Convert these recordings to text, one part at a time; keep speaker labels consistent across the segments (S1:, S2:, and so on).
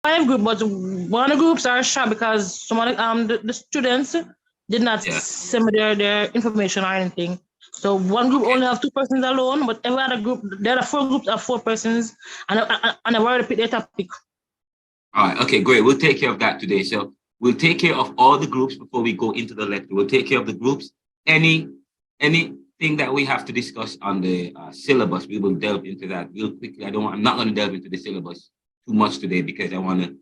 S1: 5 group, but one of the groups are short because some of the students did not send me their information or anything. So one group only have 2 persons alone, but every other group, there are 4 groups of 4 persons, and I've already picked their topic.
S2: All right, okay, great. We'll take care of that today. So we'll take care of all the groups before we go into the lecture. We'll take care of the groups. Anything that we have to discuss on the syllabus, we will delve into that real quickly. I'm not going to delve into the syllabus too much today because I want to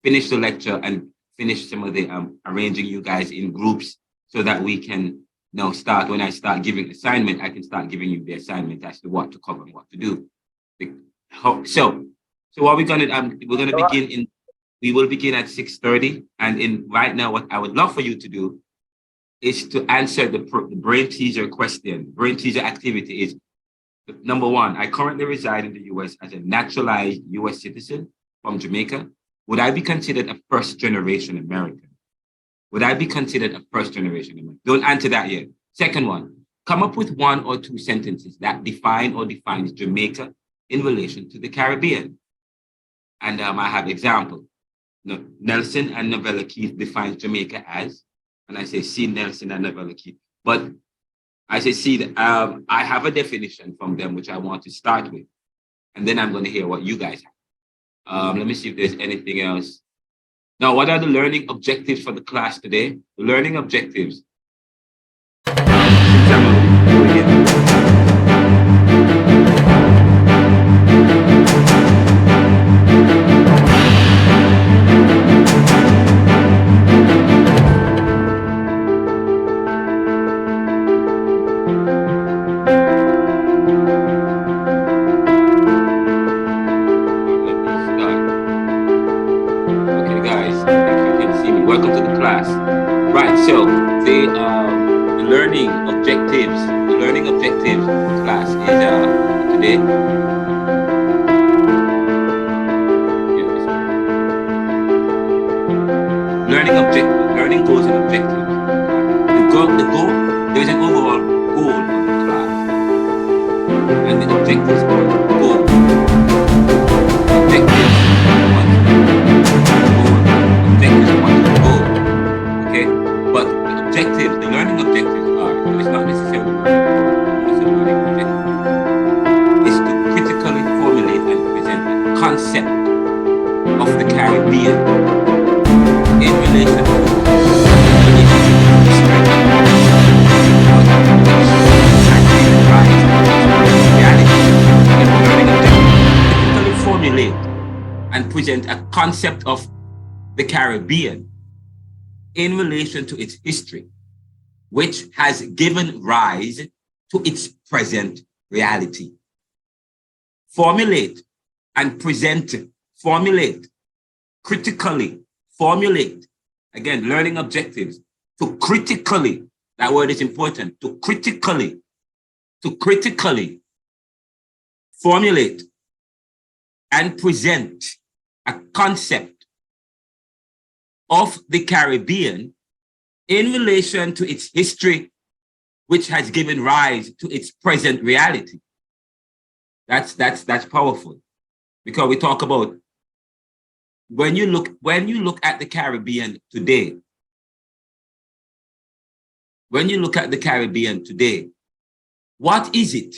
S2: finish the lecture and finish some of the arranging you guys in groups so that we can now start. When I start giving assignment, I can start giving you the assignment as to what to cover and what to do. So what we're gonna begin we will begin at 6:30, and right now what I would love for you to do is to answer the brain teaser question. Brain teaser activity is number 1. I currently reside in the US as a naturalized US citizen from Jamaica. Would I be considered a first-generation American? Would I be considered a first-generation American? Don't answer that yet. Second one, come up with 1 or 2 sentences that define or defines Jamaica in relation to the Caribbean. And I have example. Nelson and Novella Keith defines Jamaica as, and I say see Nelson and Novella Keith. But I say see that I have a definition from them which I want to start with, and then I'm going to hear what you guys have. Let me see if there's anything else. Now, what are the learning objectives for the class today? The learning objectives. Learning goals and objectives. The goal, there's an overall goal of the class. And the objectives are goal. Objectives want to goal. Okay? But the objectives, the learning objectives are, it's not necessarily learning objective, is to critically formulate and present a concept of the Caribbean in relation to formulate and present a concept of the Caribbean in relation to its history, which has given rise to its present reality. Formulate and present, formulate, critically formulate. Again, learning objectives. To critically, that word is important, to critically formulate and present a concept of the Caribbean in relation to its history, which has given rise to its present reality. That's powerful, because we talk about when you look at the Caribbean today, what is it?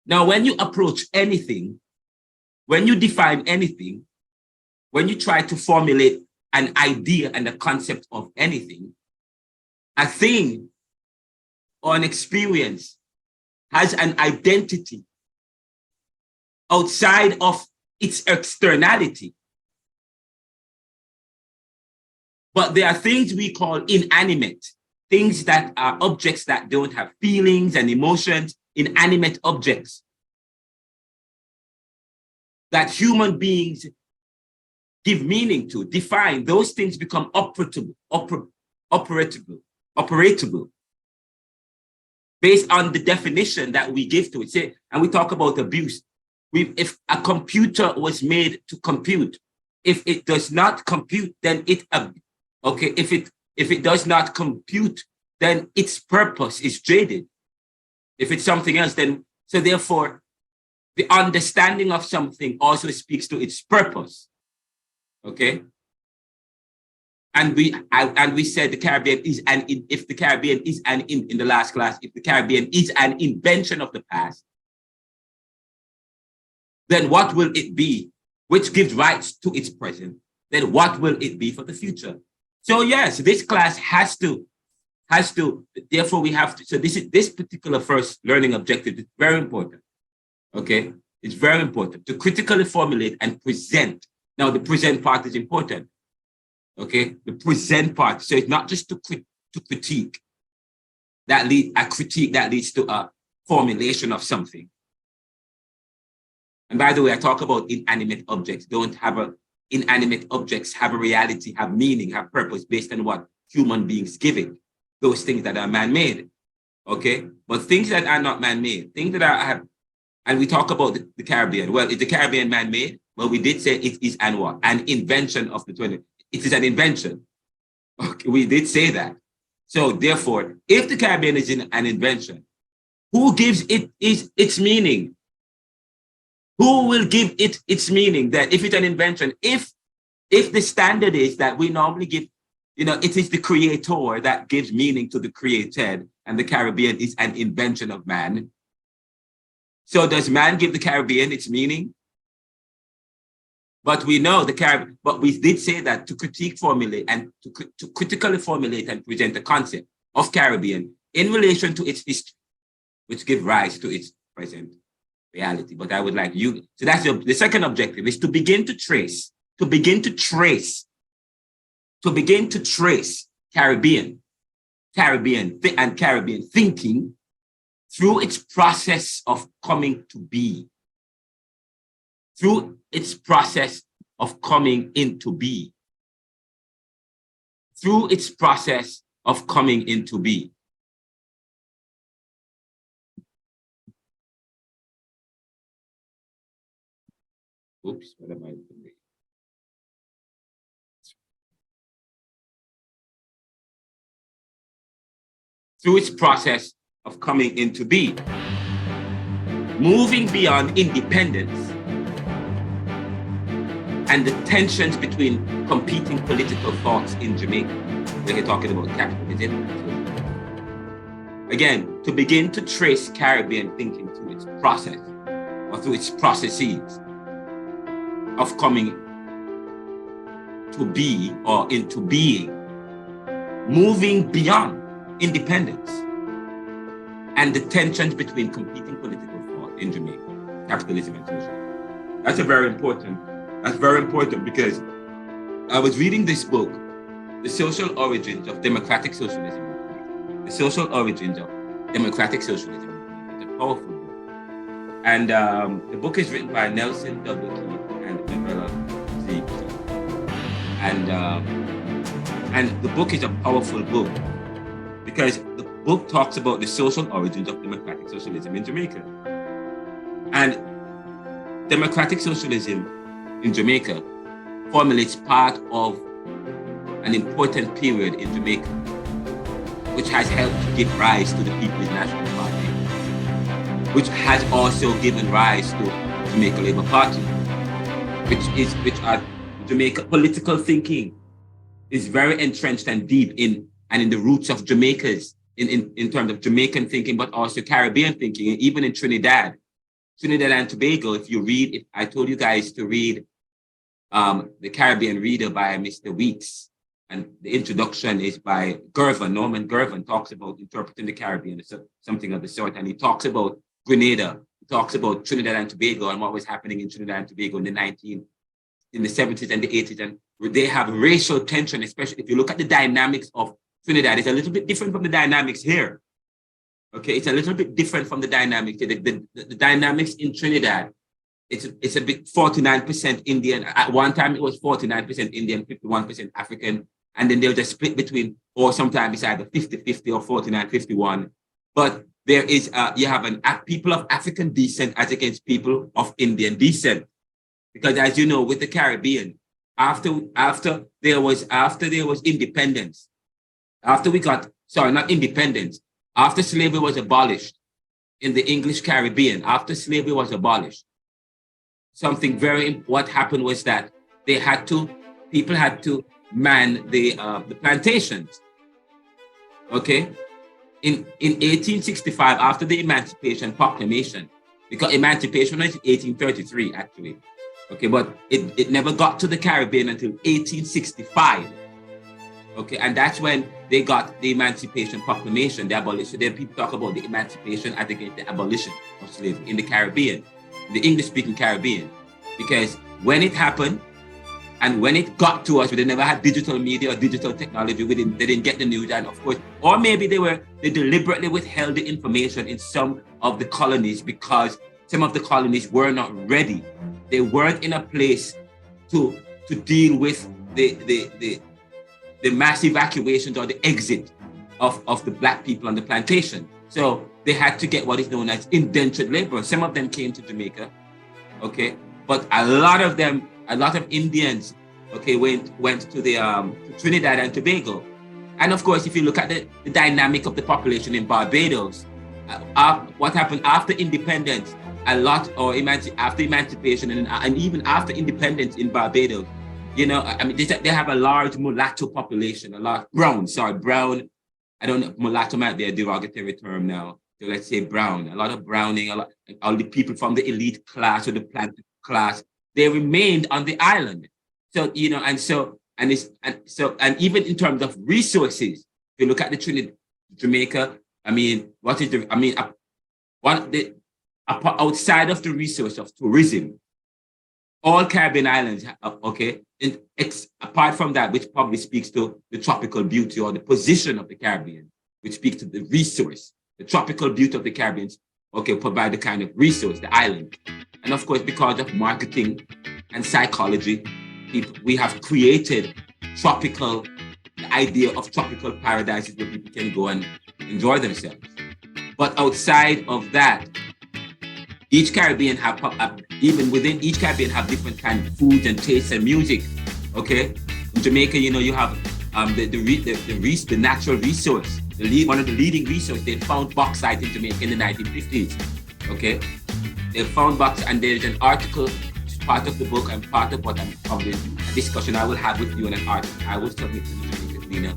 S2: Now, when you approach anything, when you define anything, when you try to formulate an idea and a concept of anything, a thing or an experience has an identity outside of its externality. But there are things we call inanimate, things that are objects that don't have feelings and emotions, inanimate objects that human beings give meaning to, define. Those things become operatable based on the definition that we give to it. Say, and we talk about abuse. If a computer was made to compute, if it does not compute, then if it does not compute, then its purpose is jaded. If it's something else, then so therefore The understanding of something also speaks to its purpose. Okay? And we said the Caribbean is if the Caribbean is in the last class, if the Caribbean is an invention of the past, then what will it be, which gives rights to its present? Then what will it be for the future? So yes, this class has to, therefore we have to, so this particular first learning objective is very important, okay? It's very important to critically formulate and present. Now the present part is important, okay? The present part, so it's not just to critique, a critique that leads to a formulation of something. And by the way, I talk about inanimate objects. Inanimate objects have a reality, have meaning, have purpose based on what human beings give it. Those things that are man-made, okay? But things that are not man-made, things that are, and we talk about the Caribbean. Well, is the Caribbean man-made? Well, we did say it is an invention of the 20th. It is an invention. Okay, we did say that. So therefore, if the Caribbean is an invention, who gives it its meaning? Who will give it its meaning? That if it's an invention, if the standard is that we normally give, it is the creator that gives meaning to the created, and the Caribbean is an invention of man. So does man give the Caribbean its meaning? But we know but we did say that to formulate and to critically formulate and present the concept of Caribbean in relation to its history, which give rise to its present reality. But I would like you, so that's the second objective, is to begin to trace Caribbean thinking through its process of coming to be. Through its process of coming into be. Through its process of coming into be. Oops, what am I doing? Through its process of coming into being, moving beyond independence and the tensions between competing political thoughts in Jamaica. We're talking about capitalism. Again, to begin to trace Caribbean thinking through its process or through its processes of coming to be or into being, moving beyond independence and the tensions between competing political thought in Jamaica, capitalism and socialism. That's very important because I was reading this book, The Social Origins of Democratic Socialism. The Social Origins of Democratic Socialism. It's a powerful book. And the book is written by Nelson W. Keith and Isabella Z. And the book is a powerful book because the book talks about the social origins of democratic socialism in Jamaica. And democratic socialism in Jamaica formulates part of an important period in Jamaica, which has helped to give rise to the People's National Party, which has also given rise to Jamaica Labour Party, which are Jamaica political thinking is very entrenched and deep in the roots of Jamaicans in terms of Jamaican thinking, but also Caribbean thinking, and even in Trinidad and Tobago. If you read, if I told you guys to read The Caribbean Reader by Mr. Weeks, and the introduction is by Gervin, Norman Gervin talks about interpreting the Caribbean, something of the sort, and he talks about Grenada, he talks about Trinidad and Tobago and what was happening in Trinidad and Tobago in the 70s and the 80s, and they have racial tension, especially if you look at the dynamics of Trinidad. It's a little bit different from the dynamics here. Okay, it's a little bit different from the dynamics. The dynamics in Trinidad, it's a bit 49% Indian. At one time, it was 49% Indian, 51% African. And then they'll just split between, or sometimes it's either 50-50 or 49-51. But there is, you have people of African descent as against people of Indian descent. Because as you know, with the Caribbean, after there was independence, after slavery was abolished in the English Caribbean, after slavery was abolished, what happened was that people had to man the plantations. Okay, in 1865, after the Emancipation Proclamation, because emancipation was 1833 actually. Okay, but it never got to the Caribbean until 1865. Okay, and that's when they got the Emancipation Proclamation, the abolition. Then people talk about the emancipation as against the abolition of slavery in the Caribbean, the English-speaking Caribbean, because when it happened and when it got to us, we never had digital media or digital technology. They didn't get the news, and of course, or maybe they deliberately withheld the information in some of the colonies because some of the colonies were not ready. They weren't in a place to deal with the mass evacuations or the exit of the Black people on the plantation. So they had to get what is known as indentured labor. Some of them came to Jamaica, okay, but a lot of Indians, okay, went to the to Trinidad and Tobago. And of course, if you look at the dynamic of the population in Barbados, what happened after independence, after emancipation and even after independence in Barbados, you know, I mean, they have a large mulatto population, brown. I don't know, mulatto might be a derogatory term now. So let's say brown, a lot of browning, all the people from the elite class or the planted class, they remained on the island. So, you know, and even in terms of resources, if you look at the Trinidad, Jamaica, I mean, outside of the resource of tourism, all Caribbean islands, okay, apart from that, which probably speaks to the tropical beauty or the position of the Caribbean, which speaks to the resource, the tropical beauty of the Caribbean, okay, provide the kind of resource, the island. And of course, because of marketing and psychology, we have created the idea of tropical paradises where people can go and enjoy themselves. But outside of that, each Caribbean even within each Caribbean have different kind of foods and tastes and music. Okay, in Jamaica, you know, you have the natural resource. One of the leading resources. They found bauxite in Jamaica in the 1950s. Okay, they found bauxite, and there's an article, part of the book and part of what I'm probably a discussion I will have with you in an article I will submit to the Jamaica Gleaner.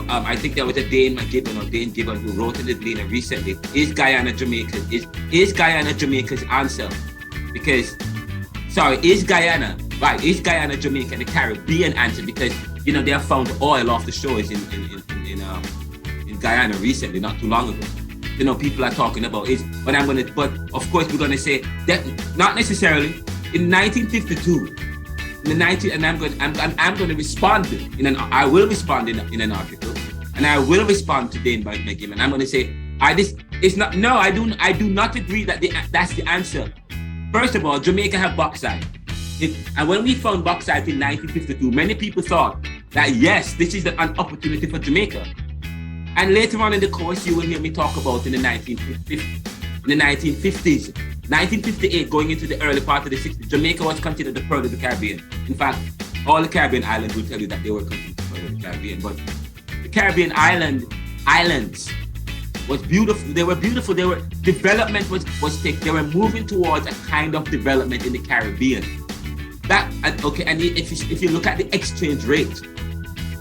S2: I think there was a Dane Gibbon who wrote in the Gleaner recently, is Guyana Jamaica's answer? Because, is Guyana Jamaica the Caribbean answer? Because, you know, they have found oil off the shores in Guyana recently, not too long ago. You know, people are talking about but of course we're gonna say that not necessarily. In 1952, I'm going to respond I will respond in an article, and I will respond to Dane McGim, and I'm going to say, I do not agree that that's the answer. First of all, Jamaica have bauxite. And when we found bauxite in 1952, many people thought that, yes, this is an opportunity for Jamaica. And later on in the course, you will hear me talk about in the 1950s, 1958, going into the early part of the 60s, Jamaica was considered the pearl of the Caribbean. In fact, all the Caribbean islands will tell you that they were considered the pearl of the Caribbean. But the Caribbean islands was beautiful. They were beautiful. Development was taken. They were moving towards a kind of development in the Caribbean. And if you look at the exchange rate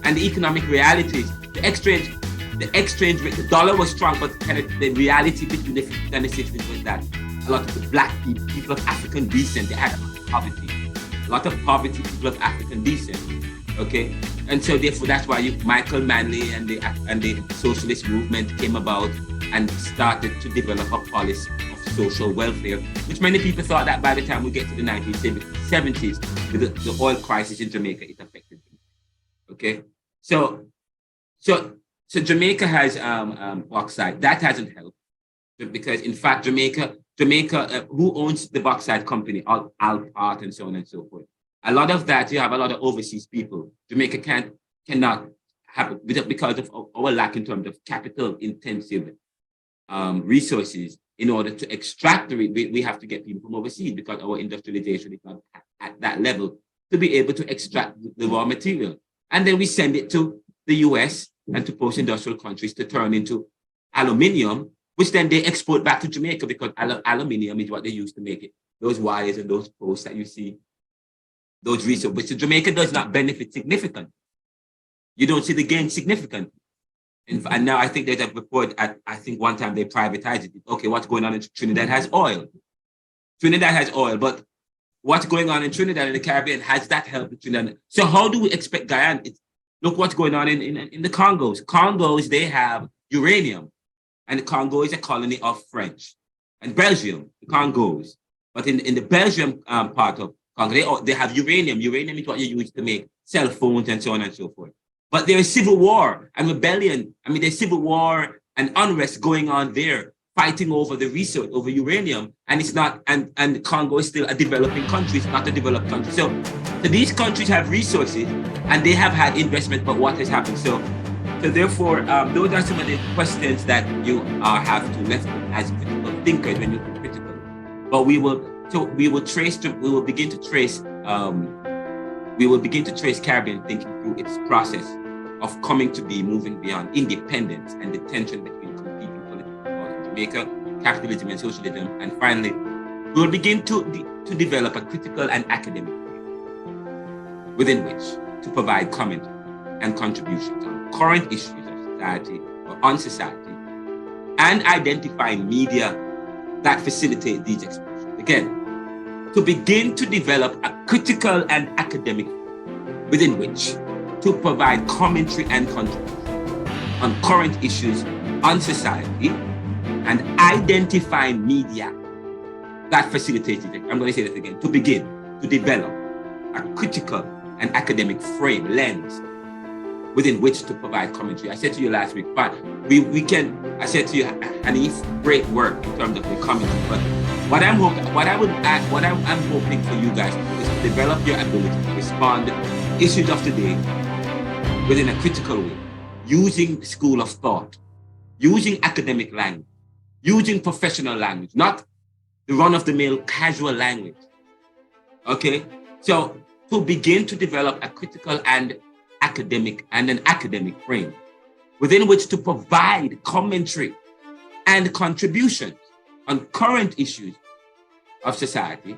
S2: and the economic realities, the exchange rate, the dollar was strong, but kind of the reality between the 50s and the 60s was that a lot of the Black people of African descent, they had a lot of poverty, people of African descent, okay? And so therefore, that's why Michael Manley and the socialist movement came about and started to develop a policy of social welfare, which many people thought that by the time we get to the 1970s, with the oil crisis in Jamaica, it affected them, okay? So Jamaica has bauxite. That hasn't helped, because in fact, Jamaica, who owns the bauxite company, Alpart and so on and so forth. A lot of that, you have a lot of overseas people. Jamaica cannot have, because of our lack in terms of capital intensive resources. In order to extract we have to get people from overseas, because our industrialization is not at that level to be able to extract the raw material. And then we send it to the US and to post-industrial countries to turn into aluminium, which then they export back to Jamaica, because aluminium is what they use to make it, those wires and those posts that you see, those resources, which Jamaica does not benefit significantly. You don't see the gain significantly. And now I think there's a report, I think one time they privatized it. Okay, what's going on in Trinidad has oil. Trinidad has oil, but what's going on in Trinidad and the Caribbean, has that helped Trinidad? So how do we expect Guyana? Look what's going on in the Congos. Congos, they have uranium, and the Congo is a colony of French. And Belgium, the Congos. But in the Belgium part of Congo, they have uranium. Uranium is what you use to make cell phones and so on and so forth. But there is civil war and rebellion. I mean, there's civil war and unrest going on there, fighting over the resource, over uranium. And it's not, and Congo is still a developing country. It's not a developed country. So these countries have resources and they have had investment, but what has happened? So therefore, those are some of the questions that you have to left as critical thinkers when you're critical. But we will begin to trace Caribbean thinking through its process of coming to be, moving beyond independence and the tension between competing political thought in Jamaica, capitalism and socialism. And finally, we'll begin to develop a critical and academic frame within which to provide comment and contributions on current issues of society or on society, and identifying media that facilitate these expressions. Again, to begin to develop a critical and academic within which to provide commentary and contribution on current issues on society and identifying media that facilitates it. I'm going to say that again. To begin to develop a critical and academic frame, lens, within which to provide commentary. I said to you last week, but I said to you, Hanif, great work in terms of the commentary, but what I'm hoping for you guys is to develop your ability to respond to issues of today within a critical way, using school of thought, using academic language, using professional language, not the run-of-the-mill casual language. Okay? So to begin to develop a critical and an academic frame within which to provide commentary and contributions on current issues of society,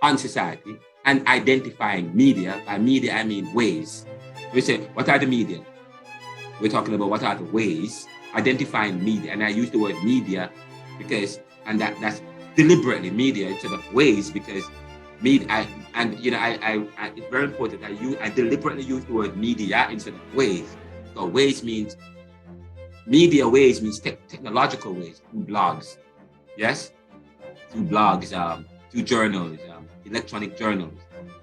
S2: on society, and identifying media. By media, I mean ways. We say, what are the media? We're talking about what are the ways, identifying media. And I use the word media because, and that's deliberately media instead of ways, because media, it's very important. I deliberately use the word media instead of ways. So ways means, media ways means technological ways, through blogs, yes? Through blogs, through journals, electronic journals,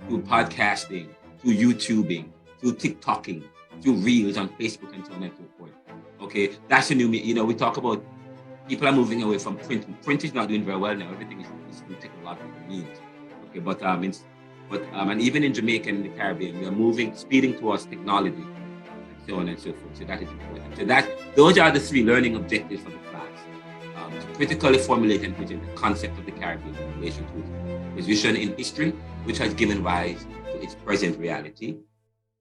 S2: through podcasting, through YouTubing, through TikToking, through Reels on Facebook and so on and so forth. Okay, that's a new, we talk about people are moving away from print. Print is not doing very well now. Everything is through technological means. Okay, but and even in Jamaica and the Caribbean, we are speeding towards technology and so on and so forth. So that is important. So those are the three learning objectives for the class. To critically formulate and present the concept of the Caribbean in relation to its position in history, which has given rise to its present reality.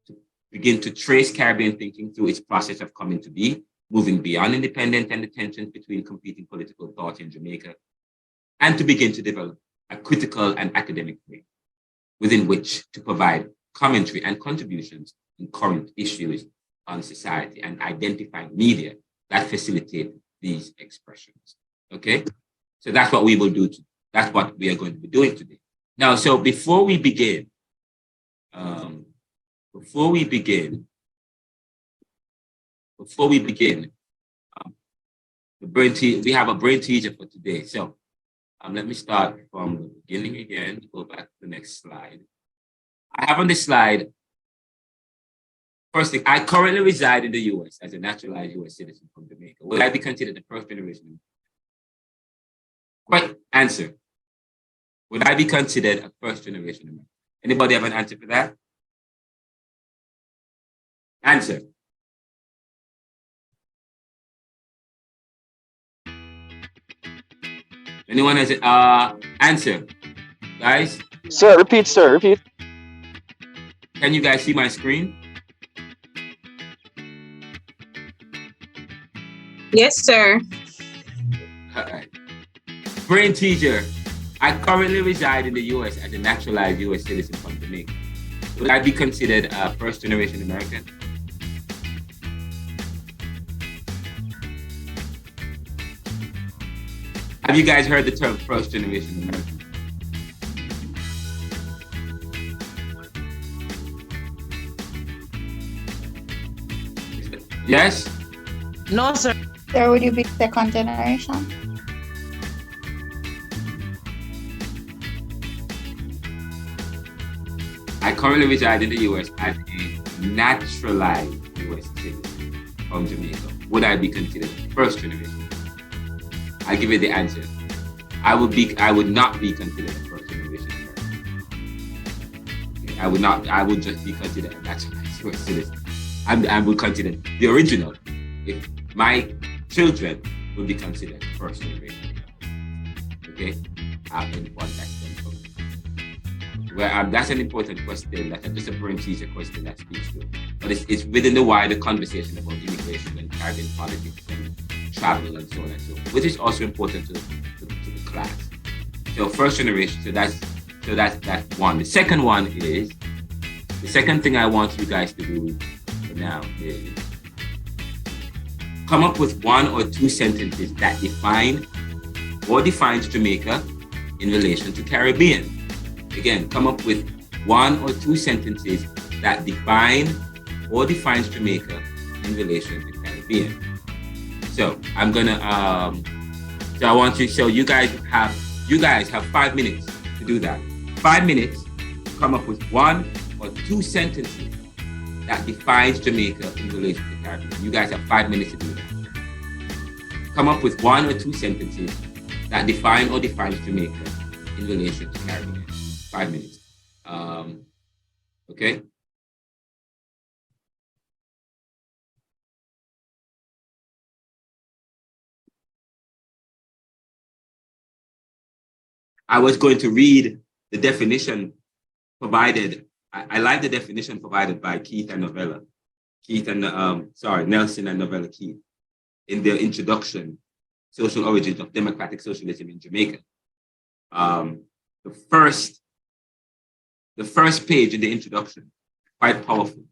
S2: To begin to trace Caribbean thinking through its process of coming to be, moving beyond independence and the tensions between competing political thought in Jamaica, and to begin to develop a critical and academic frame within which to provide commentary and contributions in current issues on society and identifying media that facilitate these expressions. Okay, so that's what we will do. That's what we are going to be doing today. Now, so before we begin, the we have a brain teaser for today. So let me start from the beginning again, go back to the next slide. I have on this slide, first thing, I currently reside in the US as a naturalized US citizen from Jamaica. Will I be considered the first generation? Quick answer. Would I be considered a first generation American? Anybody have an answer for that? Answer. Anyone has an answer? Guys?
S3: Sir, repeat, sir, repeat.
S2: Can you guys see my screen?
S4: Yes, sir.
S2: All right. Brain teaser. I currently reside in the US as a naturalized US citizen from Jamaica. Would I be considered a first-generation American? Have you guys heard the term first-generation American? Yes?
S1: No, sir.
S3: Sir, would you be second generation?
S2: I currently reside in the US as a naturalized US citizen from Jamaica. Would I be considered first generation? I'll give you the answer. I would not be considered a first generation American. Okay, I would just be considered a naturalized US citizen. I would consider the original. If my children would be considered first generation. Okay? Well, that's an important question. That's just a parenthesis question that speaks to it. But it's within the wider conversation about immigration and Caribbean politics and travel and so on and so forth, which is also important to the class. So first generation, so that's one. The second one is, the second thing I want you guys to do for now is come up with one or two sentences that define or defines Jamaica in relation to Caribbean. Again, come up with one or two sentences that define or defines Jamaica in relation to Caribbean. So I'm gonna so I want you, so you guys have 5 minutes to do that. 5 minutes to come up with one or two sentences that defines Jamaica in relation to Caribbean. You guys have 5 minutes to do that. Come up with one or two sentences that define or defines Jamaica in relation to Caribbean. 5 minutes. Okay. I was going to read the definition provided. I like the definition provided by Keith and Novella. Nelson and Novella Keith in their introduction, Social Origins of Democratic Socialism in Jamaica. The first page in the introduction, quite powerful.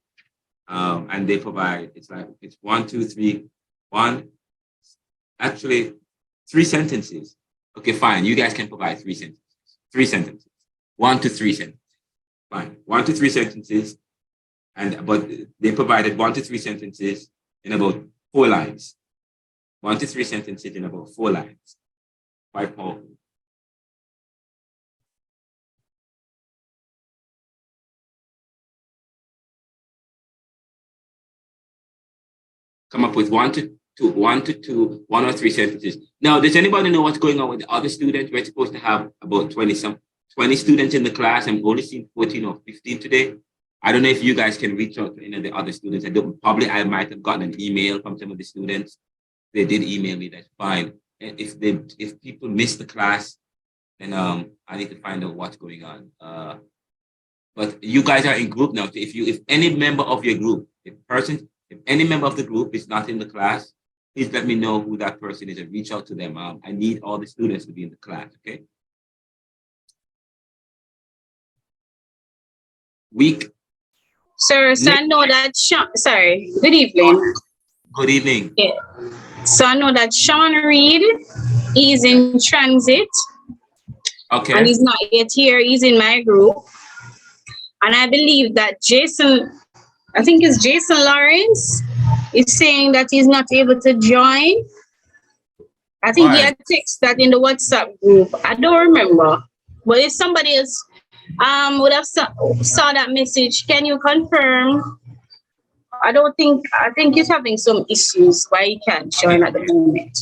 S2: And they provide, it's 1, 2, 3, 1, actually 3 sentences. Okay, fine. You guys can provide 3 sentences. 3 sentences. 1 to 3 sentences. Fine. 1 to 3 sentences. But they provided 1 to 3 sentences in about 4 lines. 1 to 3 sentences in about 4 lines. Quite powerful. Come up with 1 or 3 sentences. Now, does anybody know what's going on with the other students? We're supposed to have about 20 students in the class. I'm only seeing 14 or 15 today. I don't know if you guys can reach out to any of the other students. I might have gotten an email from some of the students. They did email me, that's fine. And if people miss the class, then I need to find out what's going on. But you guys are in group now. So if any member of your group, if any member of the group is not in the class, please let me know who that person is and reach out to them. I need all the students to be in the class, okay?
S4: Sir, so I know that sorry, good evening.
S2: Good evening.
S4: Yeah. So I know that Sean Reed is in transit.
S2: Okay.
S4: And he's not yet here. He's in my group. And I believe that Jason Lawrence is saying that he's not able to join. I think he had text that in the WhatsApp group. I don't remember. But if somebody else would have saw that message, can you confirm? I think he's having some issues why he can't join at the moment.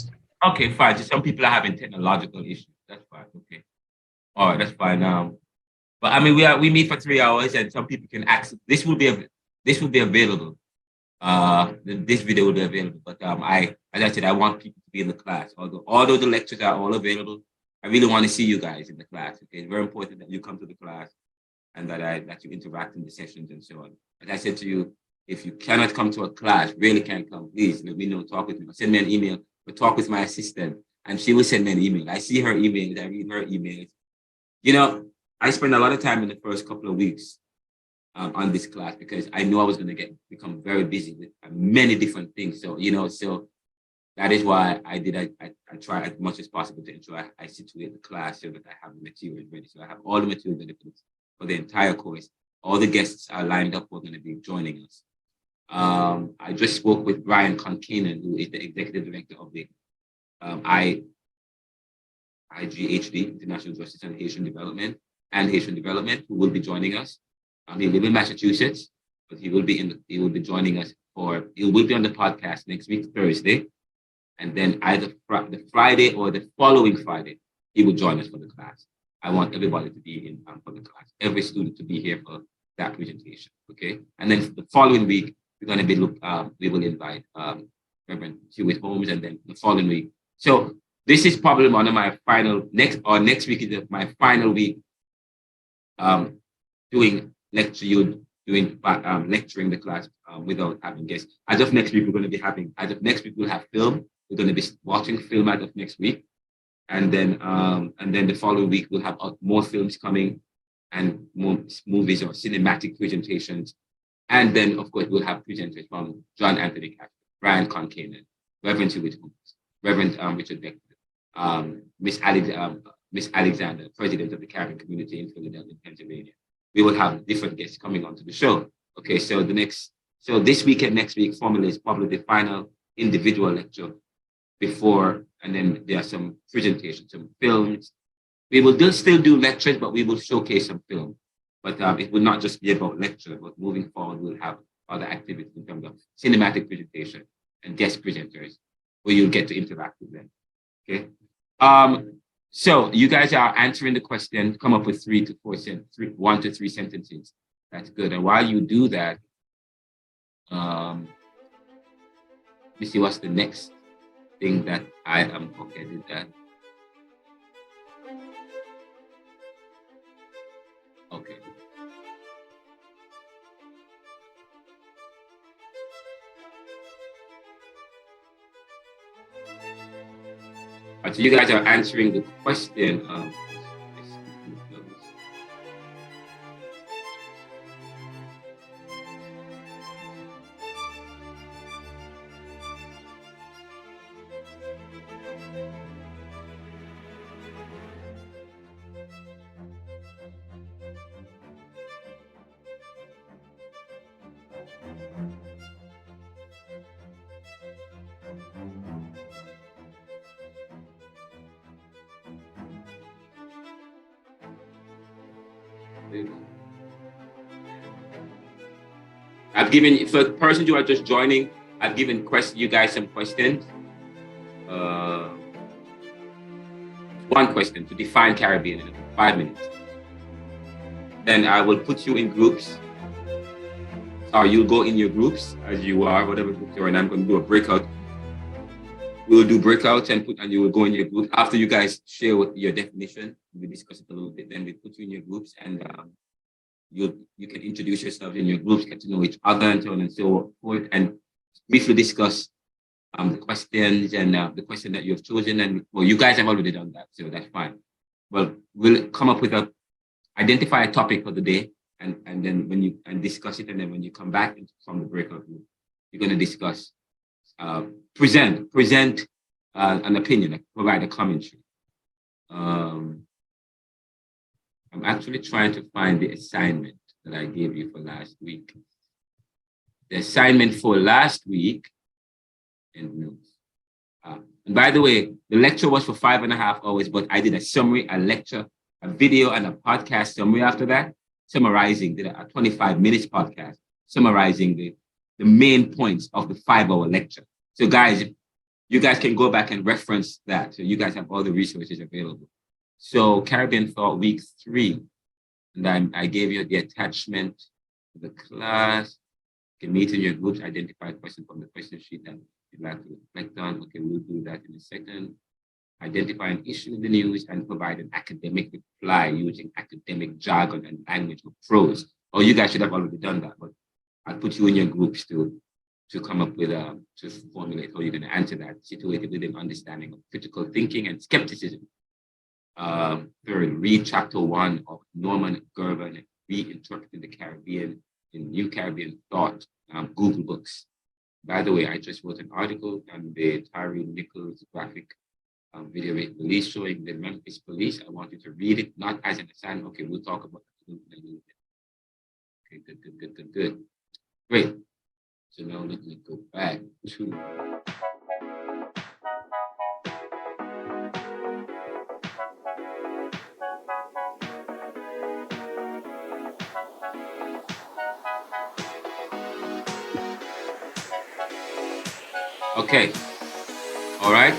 S2: Okay, fine. So some people are having technological issues. That's fine. Okay. All right, that's fine. But I mean, we meet for 3 hours, and some people can access. This will be available. This video will be available. But as I said, I want people to be in the class. Although the lectures are all available, I really want to see you guys in the class. Okay, it's very important that you come to the class and that you interact in the sessions and so on. As I said to you, if you cannot come to a class, really can't come, please let me know. Talk with me. Send me an email or talk with my assistant, and she will send me an email. I see her emails. I read her emails. You know, I spent a lot of time in the first couple of weeks on this class because I knew I was going to become very busy with many different things. So, you know, so that is why I try as much as possible to ensure I situate the class so that I have the materials ready. So I have all the materials ready for the entire course. All the guests are lined up who are going to be joining us. I just spoke with Brian Concanen, who is the executive director of the IGHD, International Justice and Haitian Development, who will be joining us. He lives in Massachusetts, but he will be joining us he will be on the podcast next week, Thursday. And then either the Friday or the following Friday, he will join us for the class. I want everybody to be in for the class, every student to be here for that presentation, okay? And then the following week, we're going to be we will invite Reverend Hewitt Holmes, and then the following week. So this is probably one of my next week is my final week doing lecturing the class without having guests. As of next week, we'll have film. We're going to be watching film as of next week. And then the following week, we'll have more films coming and more movies or cinematic presentations. And then, of course, we'll have presenters from John Anthony Castro, Brian Concanen, Reverend Hewitt Holmes, Reverend Richard Beckford, Miss Alexander, President of the Caribbean Community in Philadelphia, Pennsylvania. We will have different guests coming onto the show. Okay, so this week and next week, formulate is probably the final individual lecture before, and then there are some presentations, some films. We will still do lectures, but we will showcase some film. But it will not just be about lecture, but moving forward, we'll have other activities in terms of cinematic presentation and guest presenters where you'll get to interact with them. Okay. So you guys are answering the question, come up with 1 to 3 sentences. That's good. And while you do that, let me see what's the next thing that I am okay. I did that. Okay. So you guys are answering the question. I've given, for persons who are just joining, I've given you guys some questions. One question to define Caribbean in 5 minutes. Then I will put you in groups. Or you'll go in your groups as you are, whatever group you're in. I'm going to do a breakout. We'll do breakouts and you will go in your group. After you guys share your definition, we discuss it a little bit. Then we put you in your groups and you can introduce yourself in your groups, get to know each other and so on and so forth, and briefly discuss the questions and the question that you have chosen. And well, you guys have already done that, so that's fine. Well, we'll come up with identify a topic for the day, and then discuss it. And then when you come back from the breakout room, you're going to discuss, present an opinion, provide a commentary. I'm actually trying to find the assignment that I gave you for last week. The assignment for last week, and by the way, the lecture was for 5.5 hours, but I did a summary, a lecture, a video, and a podcast summary after that, did a 25 minutes podcast, summarizing the main points of the 5-hour lecture. So guys, you guys can go back and reference that. So you guys have all the resources available. So Caribbean Thought Week 3, and I gave you the attachment to the class. You can meet in your groups, identify a question from the question sheet that you'd like to reflect on. Okay, we'll do that in a second. Identify an issue in the news and provide an academic reply using academic jargon and language or prose. Oh, you guys should have already done that, but I'll put you in your groups to come up with to formulate how you're going to answer that, situated within understanding of critical thinking and skepticism. Third, read chapter 1 of Norman Gervin, Reinterpreting the Caribbean in New Caribbean Thought, Google Books. By the way, I just wrote an article on the Tyree Nichols graphic video release showing the Memphis police. I want you to read it, not as an assignment. Okay, we'll talk about it in a little bit. Okay, good. Great. So now let me go back to okay. All right.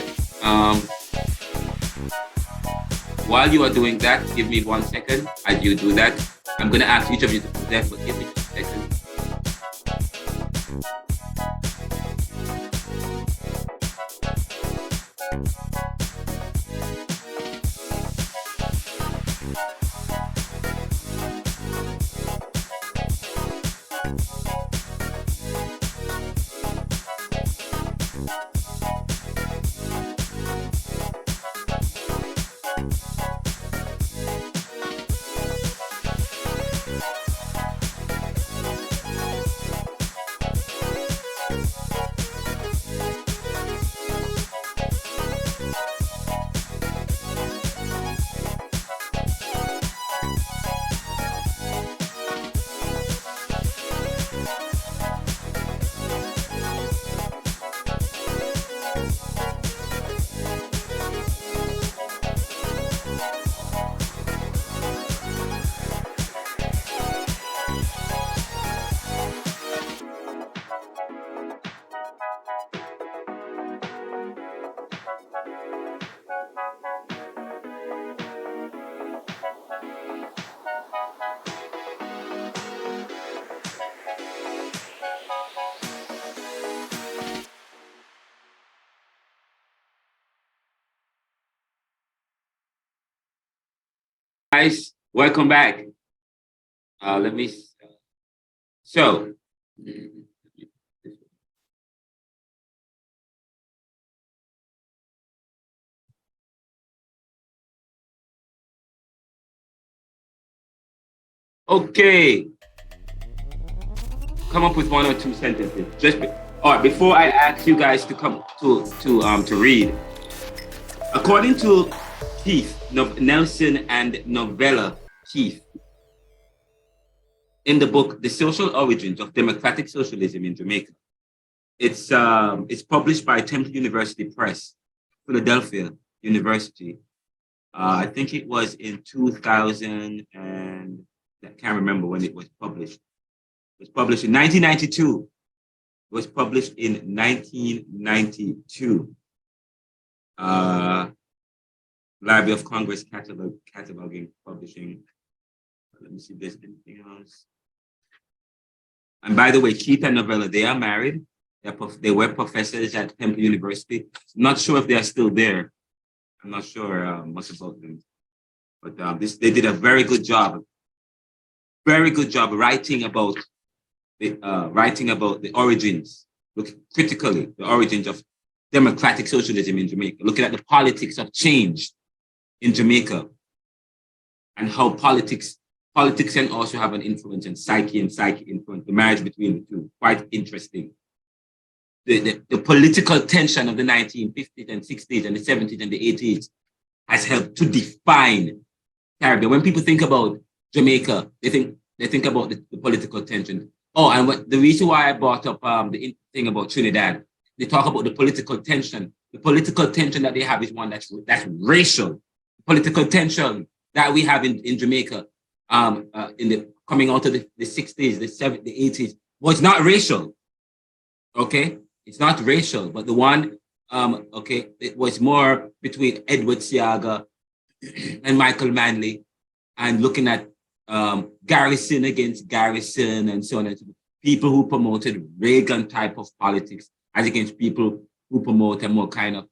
S2: While you are doing that, give me 1 second as you do that. I'm going to ask each of you to do that, but give me 2 seconds. Guys, welcome back. Let me. So, okay. Come up with 1 or 2 sentences. All right. Before I ask you guys to come to read, according to Keith, Nelson and Novella Keith, in the book, The Social Origins of Democratic Socialism in Jamaica. It's published by Temple University Press, Philadelphia University. I think it was in 2000 and I can't remember when it was published. It was published in 1992. It was published in 1992. Library of Congress cataloging, publishing. Let me see if there's anything else. And by the way, Keith and Novella, they are married. They were professors at Temple University. Not sure if they are still there. I'm not sure much about them. But they did a very good job. Very good job writing about the origins, critically, the origins of democratic socialism in Jamaica, looking at the politics of change in Jamaica and how politics can also have an influence, and psyche influence, the marriage between the two. Quite interesting. The political tension of the 1950s and 60s and the 70s and the 80s has helped to define Caribbean. When people think about Jamaica, they think about the political tension. Oh, and the reason why I brought up the thing about Trinidad, they talk about the political tension. The political tension that they have is one that's racial. Political tension that we have in Jamaica, coming out of the 60s, the 70s, the 80s, well, it's not racial. Okay, it's not racial, but the one, it was more between Edward Seaga and Michael Manley, and looking at Garrison against Garrison and so on and so forth. People who promoted Reagan type of politics as against people who promote a more kind of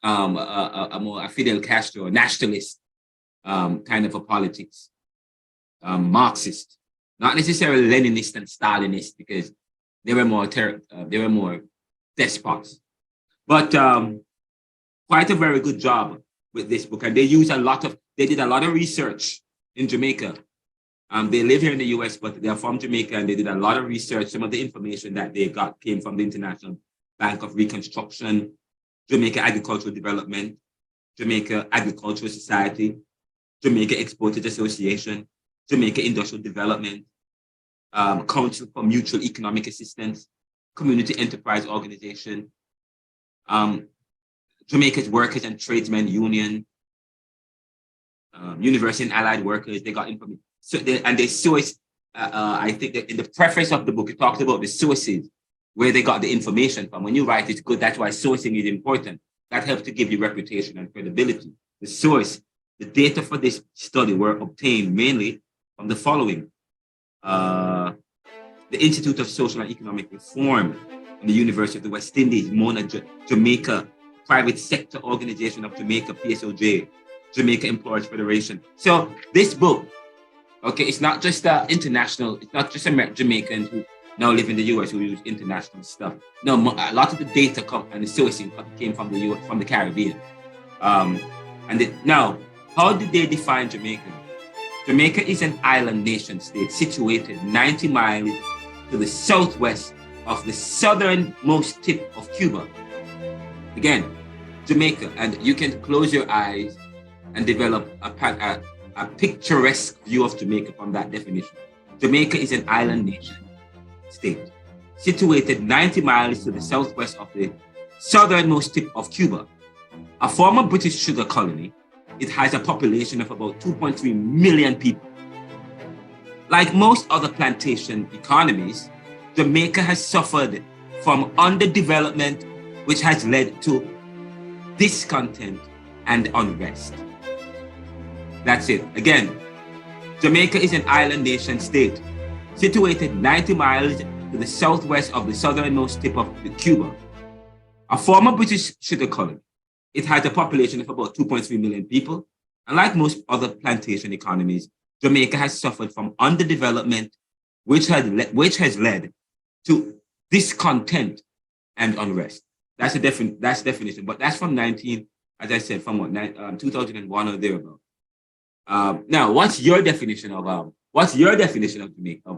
S2: a Fidel Castro, Nationalist kind of a politics, Marxist, not necessarily Leninist and Stalinist, because they were more despots. But quite a very good job with this book. And they did a lot of research in Jamaica. They live here in the US, but they're from Jamaica, and they did a lot of research. Some of the information that they got came from the International Bank of Reconstruction, Jamaica Agricultural Development, Jamaica Agricultural Society, Jamaica Exporters Association, Jamaica Industrial Development, Council for Mutual Economic Assistance, Community Enterprise Organization, Jamaica's Workers and Tradesmen Union, University and Allied Workers. They got information. So they source, I think that in the preface of the book, it talks about the sources where they got the information from. When you write, it's good. That's why sourcing is important. That helps to give you reputation and credibility. The source, the data for this study were obtained mainly from the following. The Institute of Social and Economic Reform in the University of the West Indies, Mona, Jamaica, Private Sector Organization of Jamaica, PSOJ, Jamaica Employers Federation. So this book, okay, it's not just international, it's not just Jamaicans who now live in the US who use international stuff. No, a lot of the data and the sourcing came from the US, from the Caribbean. Now, how did they define Jamaica? Jamaica is an island nation state situated 90 miles to the southwest of the southernmost tip of Cuba. Again, Jamaica, and you can close your eyes and develop a picturesque view of Jamaica from that definition. Jamaica is an island nation state situated 90 miles to the southwest of the southernmost tip of Cuba. A former British sugar colony, it has a population of about 2.3 million people. Like most other plantation economies, Jamaica has suffered from underdevelopment, which has led to discontent and unrest. That's it. Again, Jamaica is an island nation state situated 90 miles to the southwest of the southernmost tip of Cuba. A former British sugar colony, it has a population of about 2.3 million people. And like most other plantation economies, Jamaica has suffered from underdevelopment, which has led to discontent and unrest. That's definition, but that's from 2001 or thereabout. Now, what's your definition of Jamaica?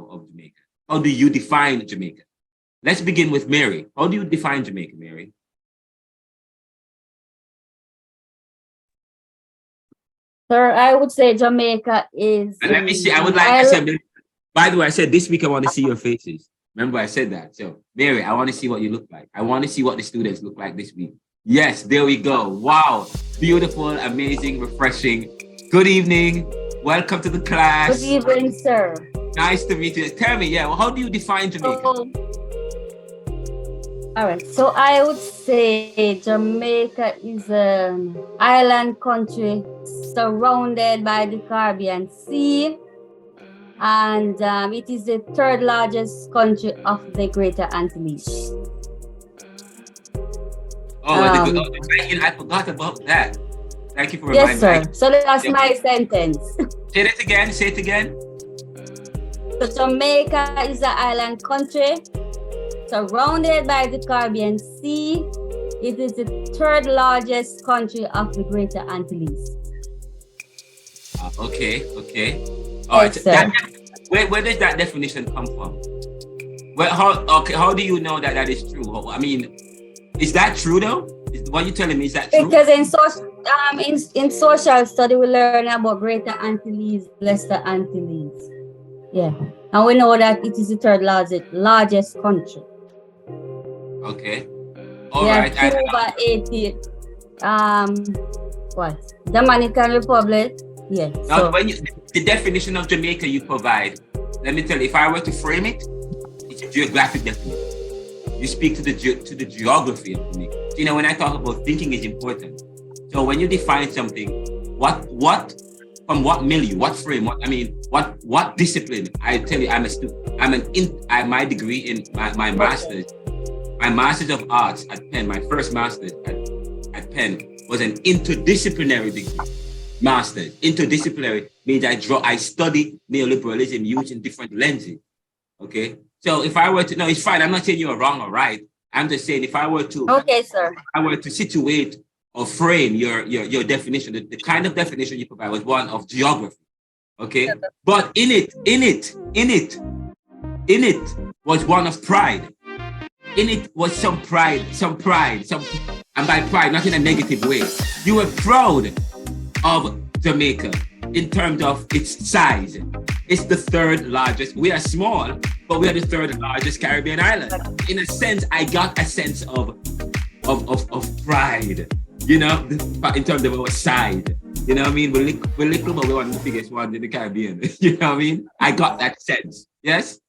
S2: How do you define Jamaica? Let's begin with Mary. How do you define Jamaica, Mary?
S5: Sir, I would say Jamaica is.
S2: And let me see. I said, by the way, I said this week I want to see your faces. Remember, I said that. So, Mary, I want to see what you look like. I want to see what the students look like this week. Yes, there we go. Wow. Beautiful, amazing, refreshing. Good evening. Welcome to the class.
S5: Good evening, sir.
S2: Nice to meet you. Tell me, how do you define Jamaica?
S5: All right. So I would say Jamaica is an island country surrounded by the Caribbean Sea. And it is the third largest country of the Greater Antilles.
S2: I forgot about that. Thank you for reminding me.
S5: Yes, sir. So that's my sentence.
S2: Say it again.
S5: So Jamaica is an island country surrounded by the Caribbean Sea. It is the third largest country of the Greater Antilles.
S2: Okay. All right. Where does that definition come from? How do you know that is true? I mean, is that true though? What you're telling me, is that true?
S5: Because in social study we learn about Greater Antilles, Lesser Antilles. Yeah, and we know that it is the third largest country.
S2: Okay. All right.
S5: Cuba, Haiti, Dominican Republic. Yeah.
S2: Now, the definition of Jamaica you provide, let me tell you, if I were to frame it, it's a geographic definition. You speak to the geography of Jamaica. You know, when I talk about thinking is important. So when you define something, from what milieu, what frame, what discipline? I tell you, I'm a student. My degree in my master's of arts at Penn. My first master's at Penn was an interdisciplinary degree. Master's. Interdisciplinary means I study neoliberalism using different lenses. Okay. So if I were to, no, it's fine. I'm not saying you're wrong or right. I'm just saying if I were to,
S5: okay, sir.
S2: I were to situate or frame your definition, the kind of definition you provide was one of geography. Okay, but in it was one of pride. In it was some pride, and by pride, not in a negative way. You were proud of Jamaica in terms of its size. It's the third largest. We are small, but we are the third largest Caribbean island. In a sense, I got a sense of pride, you know, in terms of our size. You know what I mean? We're little, but we're one of the biggest ones in the Caribbean. You know what I mean? I got that sense. Yes?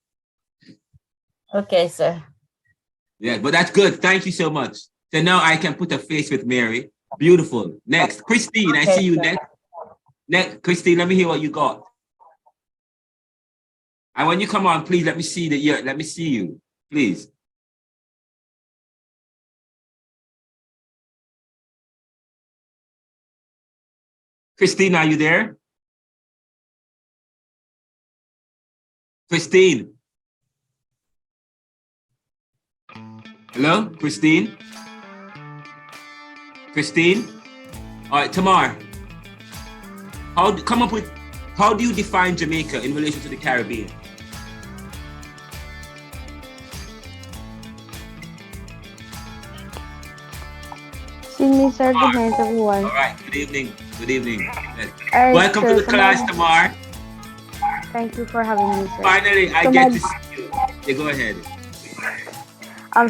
S5: Okay, sir.
S2: Yeah, but that's good. Thank you so much. So now I can put a face with Mary. Beautiful. Next, Christine, I see you next. Next, Christine, let me hear what you got. And when you come on, please let me see let me see you, please. Christine, are you there? Christine. Hello, Christine? Christine? All right, Tamar. How do you define Jamaica in relation to the Caribbean?
S6: Excuse me, sir. Good night, everyone.
S2: All right, good evening. Good evening. Yes.
S6: Right,
S2: welcome
S6: sir,
S2: to the class, Tamar.
S6: Thank you for having me, sir.
S2: Finally, I get to see you. Yeah, go ahead.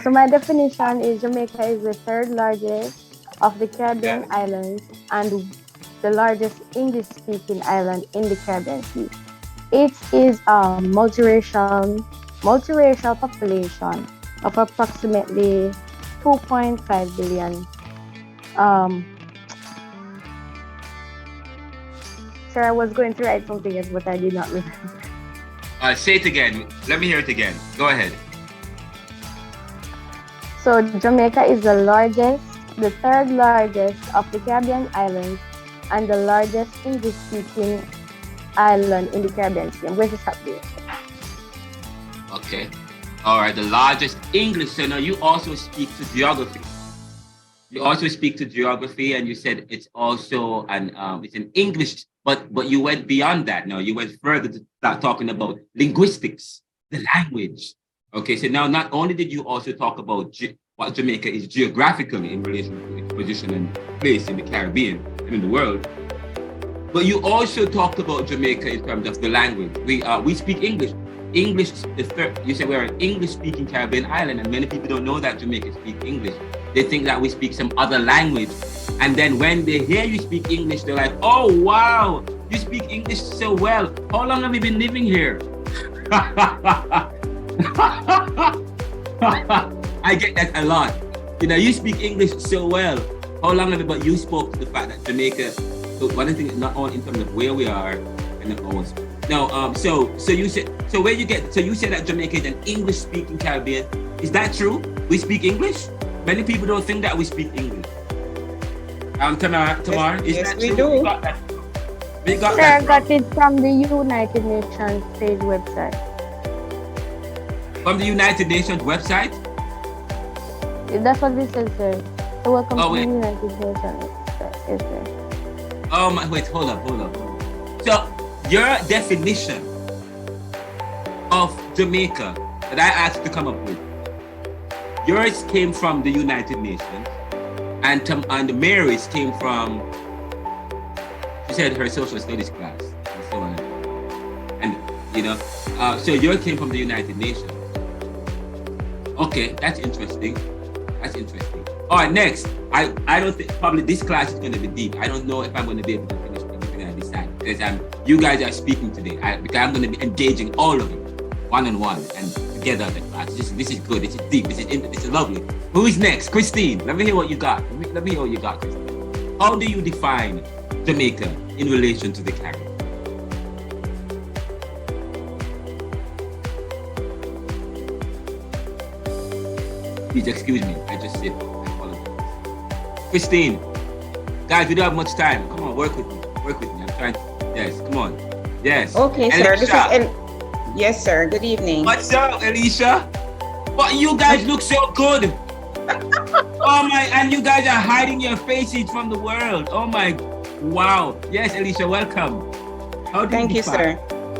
S6: So my definition is Jamaica is the third largest of the Caribbean islands and the largest English-speaking island in the Caribbean Sea. It is a multiracial population of approximately 2.5 billion. Sir, I was going to write something else, but I did not remember.
S2: Say it again. Let me hear it again. Go ahead.
S6: So Jamaica is the third largest of the Caribbean islands and the largest English-speaking island in the Caribbean Sea. I'm going to stop there.
S2: Okay. All right. The largest English. So now you also speak to geography. You also speak to geography, and you said it's also it's an English, but you went beyond that. Now you went further to start talking about linguistics, the language. Okay, so now not only did you also talk about what Jamaica is geographically in relation to its position and place in the Caribbean and in the world, but you also talked about Jamaica in terms of the language. We speak English. English is third. You said we're an English-speaking Caribbean island, and many people don't know that Jamaica speak English. They think that we speak some other language, and then when they hear you speak English, they're like, "Oh wow, you speak English so well. How long have you been living here?" I get that a lot. You know, you speak English so well. How long have you? But you spoke to the fact that Jamaica. So one of the things, not only in terms of where we are, and also. No, so you said, so where you get, so you said that Jamaica is an English-speaking Caribbean. Is that true? We speak English? Many people don't think that we speak English. Tamar, is
S7: yes,
S2: that
S7: we
S2: true?
S7: do.
S2: We got that. We got
S6: Sir,
S2: that.
S6: I got it from the United Nations page website.
S2: From the United Nations website?
S6: That's what this says, sir. So welcome to the
S2: wait.
S6: United Nations. Yes, sir.
S2: Oh my, wait, hold up. So your definition of Jamaica that I asked to come up with, yours came from the United Nations, and Mary's came from, she said, her social studies class, and so on. And you know, so yours came from the United Nations. Okay, that's interesting. All right, next. I don't think, probably this class is going to be deep. I don't know if I'm going to be able to finish everything I decide, because you guys are speaking today. Because I'm going to be engaging all of you one-on-one and together in the class. This is good. This is deep. This is lovely. Who is next? Christine. Let me hear what you got. Let me hear what you got, Christine. How do you define Jamaica in relation to the Caribbean? Please excuse me. I just said. Christine, guys, we don't have much time. Come on, work with me. I'm trying. Yes, come on. Yes.
S7: Okay, sir. This is yes, sir. Good evening.
S2: What's up, Alicia? But you guys look so good. Oh my, and you guys are hiding your faces from the world. Oh my, wow. Yes, Alicia, welcome. How do
S7: Thank you, sir.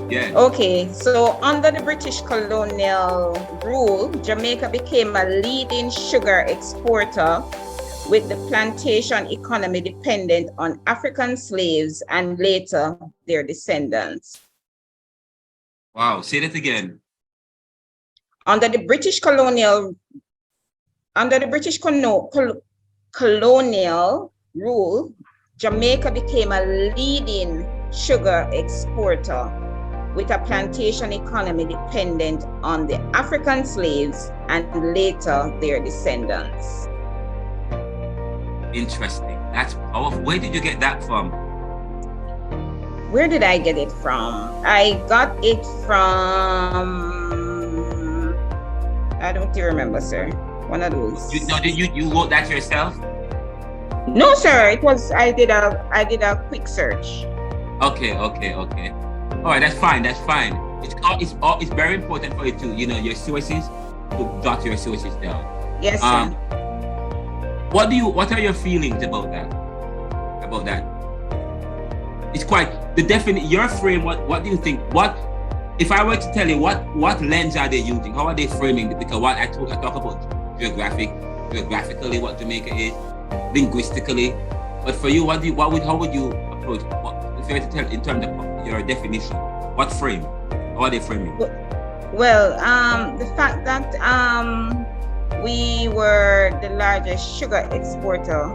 S2: Yeah.
S7: Okay, so under the British colonial rule, Jamaica became a leading sugar exporter, with the plantation economy dependent on African slaves and later their descendants.
S2: Wow, say that again.
S7: Under the British colonial rule, Jamaica became a leading sugar exporter, with a plantation economy dependent on the African slaves and later their descendants.
S2: Interesting. That's powerful. Where did you get that from?
S7: Where did I get it from? I got it from, I don't remember, sir. One of those.
S2: You wrote that yourself?
S7: No, sir. It was, I did a quick search.
S2: Okay. All right, that's fine. It's very important for you to, your sources, to jot your sources down.
S7: Yes, sir.
S2: What are your feelings about that? It's quite the definite your frame. What do you think? What if I were to tell you what lens are they using? How are they framing it? Because what I talk about geographically what Jamaica is, linguistically. But for you, how would you approach if you were to tell in terms of your definition? What frame? How are they framing?
S7: Well, the fact that we were the largest sugar exporter,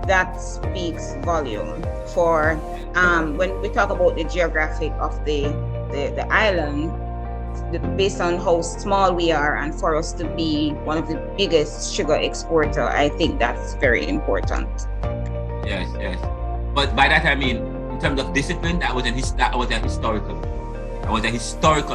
S7: that speaks volume for when we talk about the geographic of the island, based on how small we are, and for us to be one of the biggest sugar exporter, I think that's very important.
S2: Yes. But by that I mean, in terms of discipline, that was a historical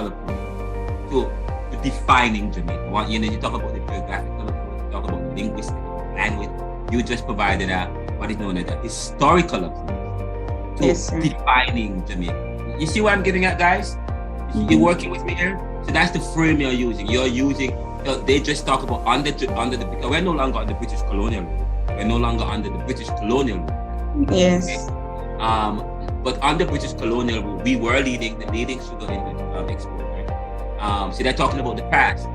S2: approach to defining Jamaica. You talk about the geographical approach, you talk about the linguistic language. You just provided what is known as a historical approach to defining Jamaica. You see what I'm getting at, guys? You're working with me here? So that's the frame you're using. They just talk about under the, because we're no longer under British colonial rule. We're no longer under the British colonial rule.
S7: Yes.
S2: Okay? But under British colonial rule, we were the leading sugar exporter. So they're talking about the past.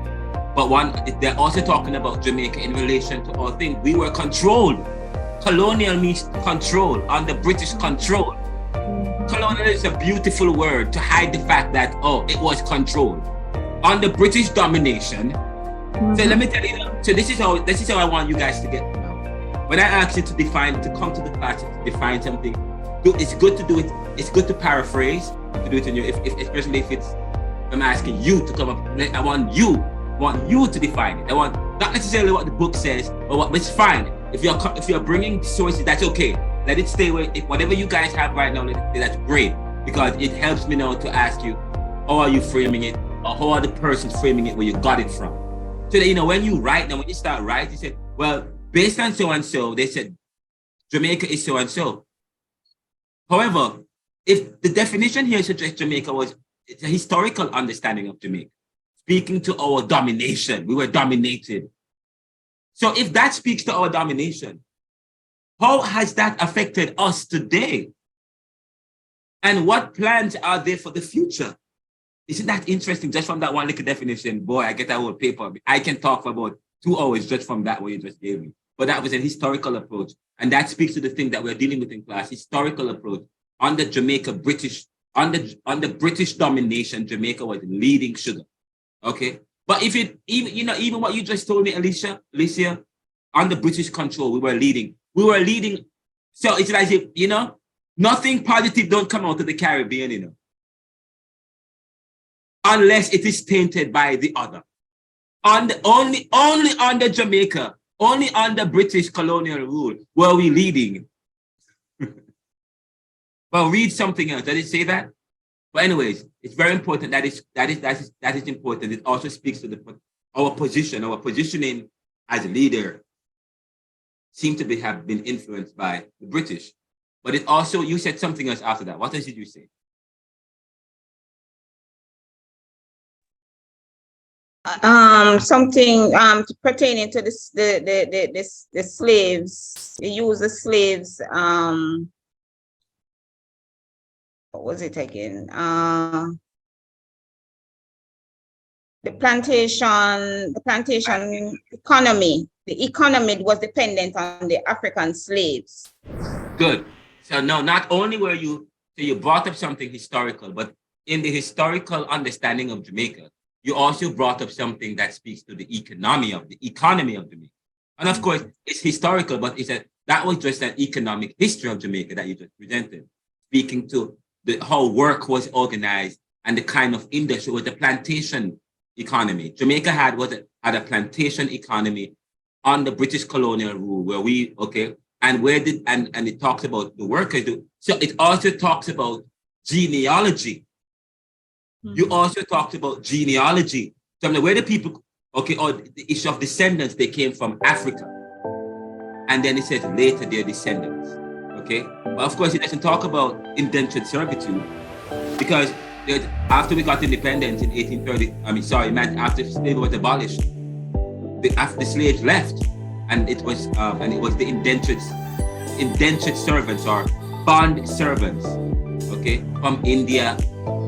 S2: But they're also talking about Jamaica in relation to all things. We were controlled. Colonial means control, under British control. Colonial is a beautiful word to hide the fact that, it was controlled. Under British domination. So let me tell you, so this is how I want you guys to get now. When I ask you to come to the class to define something, it's good to do it. It's good to paraphrase, to do it in your, especially if I'm asking you to come up. I want you to define it. I want not necessarily what the book says, but it's fine. If you're bringing sources, that's okay. Let it stay with whatever you guys have right now. That's great, because it helps me now to ask you, how are you framing it, or how are the persons framing it, where you got it from. So that when you write, when you start writing, you say, well, based on so and so, they said Jamaica is so and so. However, if the definition here suggests Jamaica it's a historical understanding of Jamaica, speaking to our domination. We were dominated. So if that speaks to our domination, how has that affected us today? And what plans are there for the future? Isn't that interesting? Just from that one little definition, boy, I get that whole paper. I can talk for about 2 hours just from that what you just gave me. But that was a historical approach. And that speaks to the thing that we're dealing with in class, historical approach. Under British domination, Jamaica was leading sugar. Okay. But if even what you just told me, Alicia, under British control, we were leading. So it's like if, nothing positive don't come out of the Caribbean, unless it is tainted by the other. Only under Jamaica, only under British colonial rule were we leading. Well, read something else. Does it say that? But anyways, it's very important. That is important. It also speaks to our positioning as a leader seem to have been influenced by the British. But it also, you said something else after that. What else did you say?
S7: something pertaining to this the slaves. They use the slaves. What was it again? The plantation economy. The economy was dependent on the African slaves.
S2: Good. So no, not only were you, so you brought up something historical, but in the historical understanding of Jamaica, you also brought up something that speaks to the economy of Jamaica. And of course, it's historical, but that was just an economic history of Jamaica that you just presented, speaking to how work was organized and the kind of industry was the plantation economy. Jamaica had a plantation economy under British colonial rule, and it talks about the workers. So it also talks about genealogy. You also talked about genealogy. So where the people, or the issue of descendants, they came from Africa. And then it says later their descendants. Okay. But of course, it doesn't talk about indentured servitude, because after we got independence in 1830, after slavery was abolished, after the slaves left, and it was the indentured servants or bond servants, okay, from India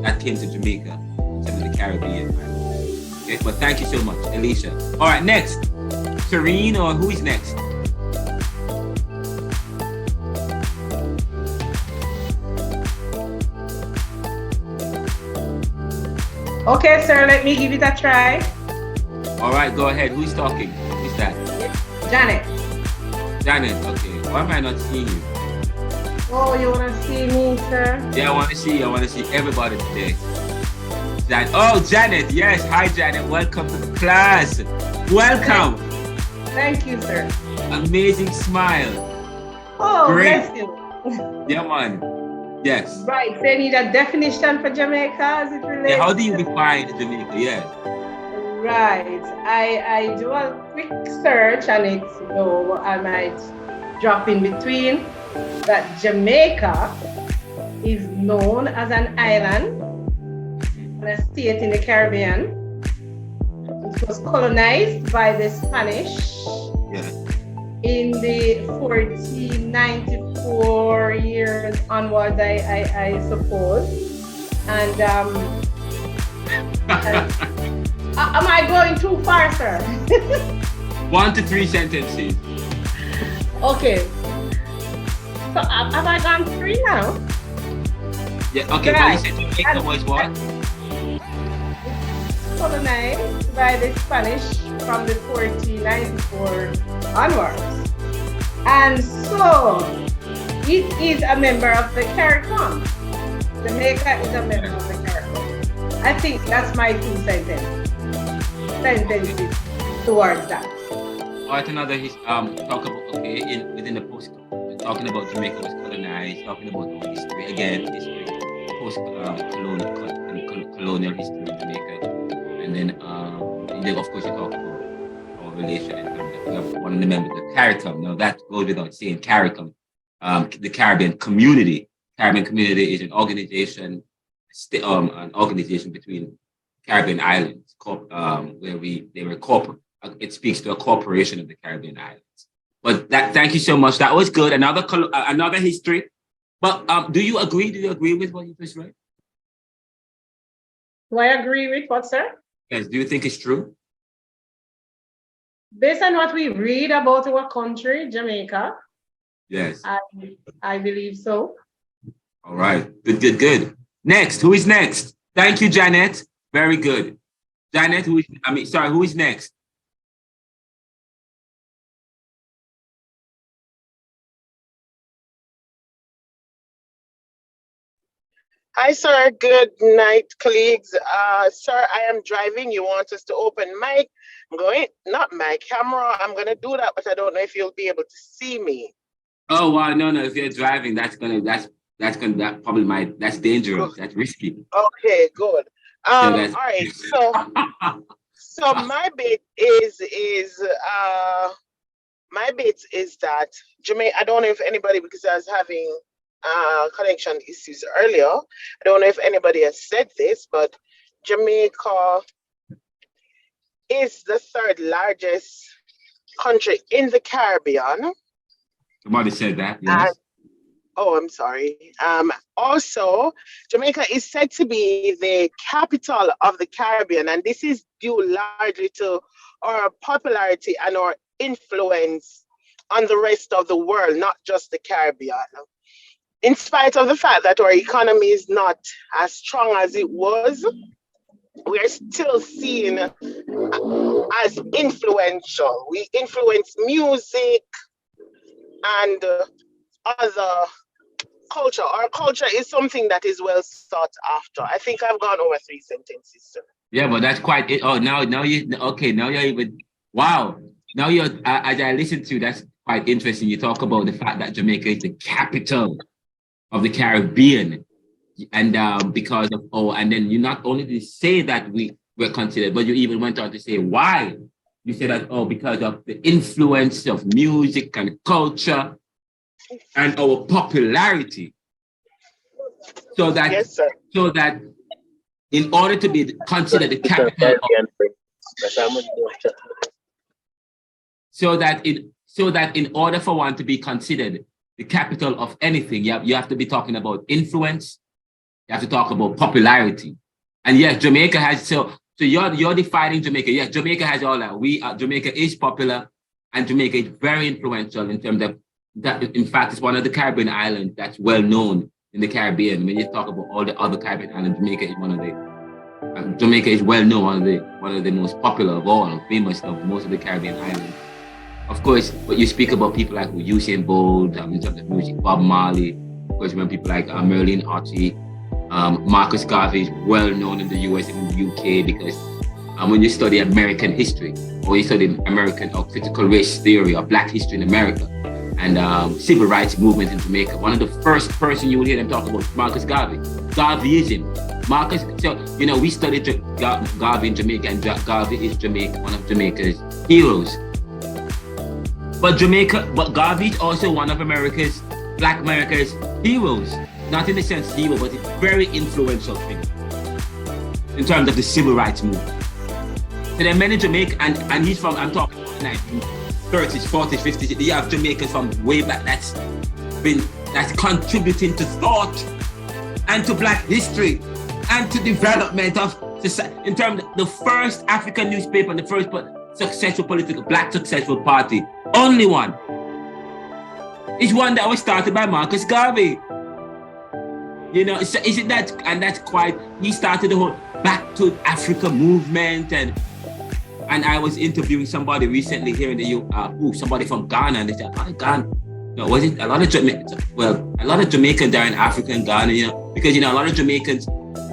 S2: that came to Jamaica, some of the Caribbean. Okay, but thank you so much, Alicia. All right, next, Serene, or who is next?
S8: Okay, sir, let me give it a try.
S2: All right, go ahead. Who's talking? Who's that?
S8: Janet.
S2: Janet, okay. Why am I not seeing you?
S8: Oh, you want to see me, sir?
S2: Yeah, I want to see you. I want to see everybody today. Janet, yes. Hi, Janet. Welcome to the class. Welcome.
S8: Thank you, sir.
S2: Amazing smile.
S8: Oh,
S2: great.
S8: Bless you.
S2: Yeah, man. Yes.
S8: Right. They need a definition for Jamaica as it relates.
S2: Yeah, how do you define Jamaica? Yes.
S8: Right. I do a quick search and I might drop in between that Jamaica is known as an island and a state in the Caribbean. It was colonized by the Spanish in the 1494 years onwards, I suppose. And am I going too far, sir?
S2: 1 to 3 sentences.
S8: Okay. So have I gone 3 now?
S2: Yeah, okay, right. But you said Jamaica was what?
S8: Colonized by the Spanish from the 1494 onwards. And so it is a member of the CARICOM. Jamaica is a member of the CARICOM. I think that's my 2 sentences towards that.
S2: All right, another talk about within the post, talking about Jamaica was colonized, talking about the history again, history, post colonial history of Jamaica, and then of course you talk about our relation in terms of we have one of the members of CARICOM. Now that goes without saying, CARICOM, the Caribbean Community. Caribbean Community is an organization between Caribbean islands, where they were corporate. It speaks to a corporation of the Caribbean islands. But thank you so much. That was good. Another history. But do you agree? Do you agree with what you just read?
S8: Do I agree with what, sir?
S2: Yes. Do you think it's true?
S8: Based on what we read about our country, Jamaica.
S2: Yes.
S8: I believe so.
S2: All right. Good. Next. Who is next? Thank you, Janet. Very good. Janet, who is next?
S9: Hi, sir. Good night, colleagues. Sir, I am driving. You want us to open mic? Not my camera. I'm going to do that, but I don't know if you'll be able to see me.
S2: Oh, wow. No. If you're driving, that's dangerous.
S9: Good.
S2: That's risky.
S9: Okay, good. All right. So my bit is that Jamaica, I don't know if anybody, because I was having connection issues earlier. I don't know if anybody has said this, but Jamaica is the third largest country in the Caribbean.
S2: Somebody said that, yes.
S9: Oh, I'm sorry. Also, Jamaica is said to be the capital of the Caribbean, and this is due largely to our popularity and our influence on the rest of the world, not just the Caribbean. In spite of the fact that our economy is not as strong as it was, we are still seen as influential. We influence music and other culture. Our culture is something that is well sought after. I think I've gone over 3 sentences, sir.
S2: Yeah, but that's quite it. Oh, now you're even, wow. Now as I listen to you, that's quite interesting. You talk about the fact that Jamaica is the capital of the Caribbean. And because of, and then you not only did say that we were considered, but you even went on to say why. You said that, because of the influence of music and culture and our popularity. So that,
S9: yes, sir.
S2: So that in order to be considered the capital so that in order for one to be considered the capital of anything, you have to be talking about influence, you have to talk about popularity. And yes, Jamaica has, so you're defining Jamaica. Yes, Jamaica has all that. Jamaica is popular and Jamaica is very influential in terms of that. In fact, it's one of the Caribbean islands that's well known in the Caribbean. When you talk about all the other Caribbean islands, Jamaica is one of the, Jamaica is well known, one of the most popular of all, famous of most of the Caribbean islands. Of course, but you speak about people like Usain Bolt, in terms of music, Bob Marley. Of course, when people like Merlin Ottey, Marcus Garvey is well known in the US and in the UK because when you study American history or you study American or critical race theory or Black history in America and civil rights movement in Jamaica, one of the first person you will hear them talk about is Marcus Garvey. Garveyism. Marcus, so we studied Garvey in Jamaica, and Garvey is one of Jamaica's heroes. But Garvey is also one of Black America's heroes. Not in the sense hero, but it's very influential figure in terms of the civil rights movement. So there are many Jamaican, and he's from, I'm talking 1930s, 40s, 50s. You have Jamaicans from way back that's contributing to thought and to Black history and to development of society. In terms of the first African newspaper and the first successful Black successful party, only one, is one that was started by Marcus Garvey. So is it that, and that's quite, he started the whole Back to Africa movement, and I was interviewing somebody recently here in the somebody from Ghana, and they said, Ghana. No, was it a lot of Jamaicans? Well, a lot of Jamaicans are in Africa and Ghana, because a lot of Jamaicans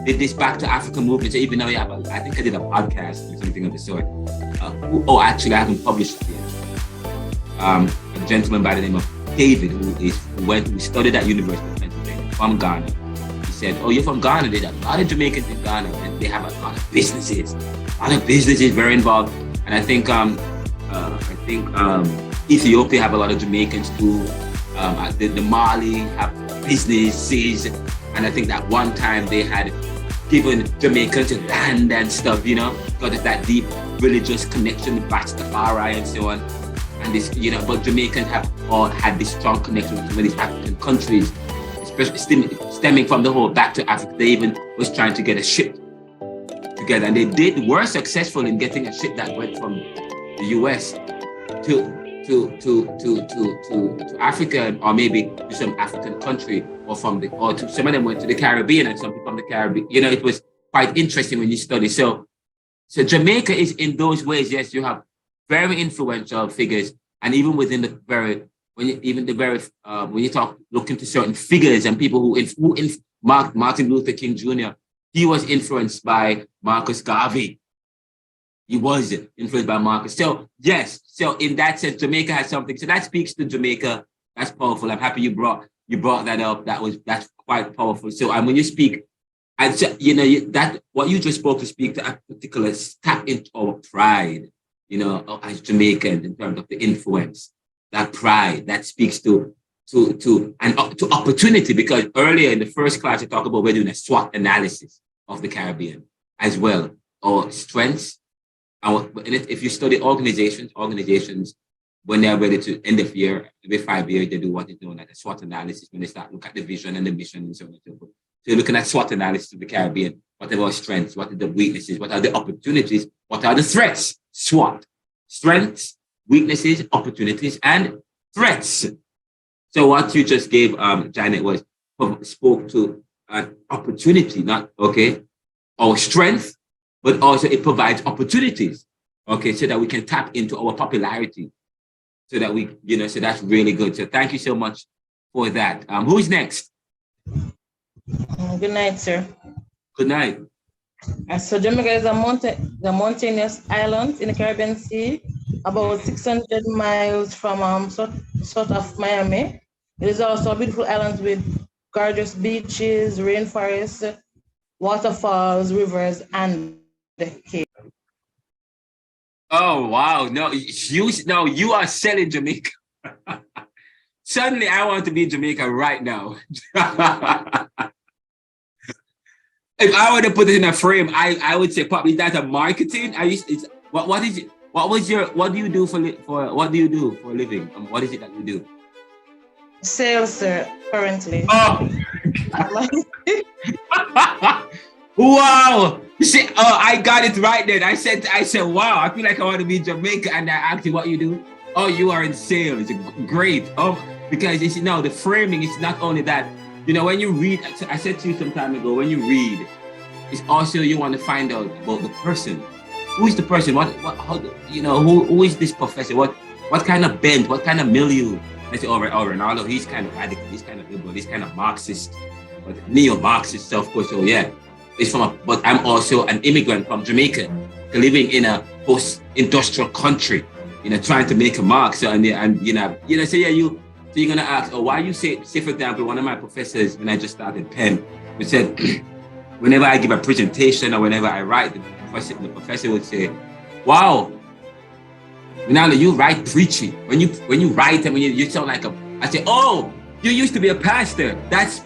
S2: did this Back to Africa movement. So even though I think I did a podcast or something of the sort. Actually, I haven't published it yet. A gentleman by the name of David, who studied at University of Pennsylvania from Ghana. He said, you're from Ghana. There's a lot of Jamaicans in Ghana, and they have a lot of businesses. Very involved. And I think Ethiopia have a lot of Jamaicans too. The Mali have businesses, and I think that one time they had given Jamaicans land and stuff, because of that deep religious connection with Rastafari and so on. And this, but Jamaicans have all had this strong connection with some of these African countries, especially stemming from the whole Back to Africa. They even was trying to get a ship together, and they were successful in getting a ship that went from the US to Africa, or maybe to some African country, or some of them went to the Caribbean, and some people from the Caribbean. It was quite interesting when you study. So Jamaica is in those ways, yes, you have very influential figures, and even within the very, when you look into certain figures and people who Martin Luther King Jr., he was influenced by Marcus Garvey. He was influenced by Marcus. So yes, so in that sense, Jamaica has something. So that speaks to Jamaica. That's powerful. I'm happy you brought that up. That's quite powerful. So when you speak, and so, that what you just spoke to speak to a particular tap into our pride, as Jamaicans, in terms of the influence, that pride that speaks to opportunity. Because earlier in the first class, I talked about we're doing a SWOT analysis of the Caribbean as well, or strengths, If you study organizations, when they're ready to end of year, every 5 years, they do what is known as a SWOT analysis when they start look at the vision and the mission and so on and so forth. So you're looking at SWOT analysis of the Caribbean. What are our strengths? What are the weaknesses? What are the opportunities? What are the threats? SWOT. Strengths, weaknesses, opportunities, and threats. So what you just gave, Janet, was spoke to an opportunity, not, okay, our strength, but also it provides opportunities, okay, so that we can tap into our popularity, so that we, so that's really good. So thank you so much for that. Who's next?
S1: Good night, sir.
S2: Good night.
S1: So Jamaica is a mountainous island in the Caribbean Sea, about 600 miles from south of Miami. It is also a beautiful island with gorgeous beaches, rainforests, waterfalls, rivers, and the caves.
S2: Oh wow! No, you are selling Jamaica. Suddenly, I want to be in Jamaica right now. If I were to put it in a frame, I would say probably that's a marketing. What do you do for a living? What is it that you do?
S1: Sales, sir, currently.
S2: Oh. Wow! You see, I got it right then. I said, wow, I feel like I want to be in Jamaica, and I asked you what you do. Oh, you are in sales. Great. Because you see, now the framing is not only that. When you read, I said to you some time ago, when you read, it's also you want to find out about the person. Who is the person? Who is this professor? What kind of bent? What kind of milieu? I say, Renaldo, he's kind of radical, he's kind of liberal, he's kind of Marxist, but neo-Marxist, of course. So yeah, but I'm also an immigrant from Jamaica, living in a post-industrial country, trying to make a mark. So So you're gonna ask, why you say for example, one of my professors when I just started Penn, we said, whenever I give a presentation or whenever I write, the professor would say, "Wow, Renaldo, you write preachy. When you write and when you sound like a." I say, "Oh, you used to be a pastor. That's,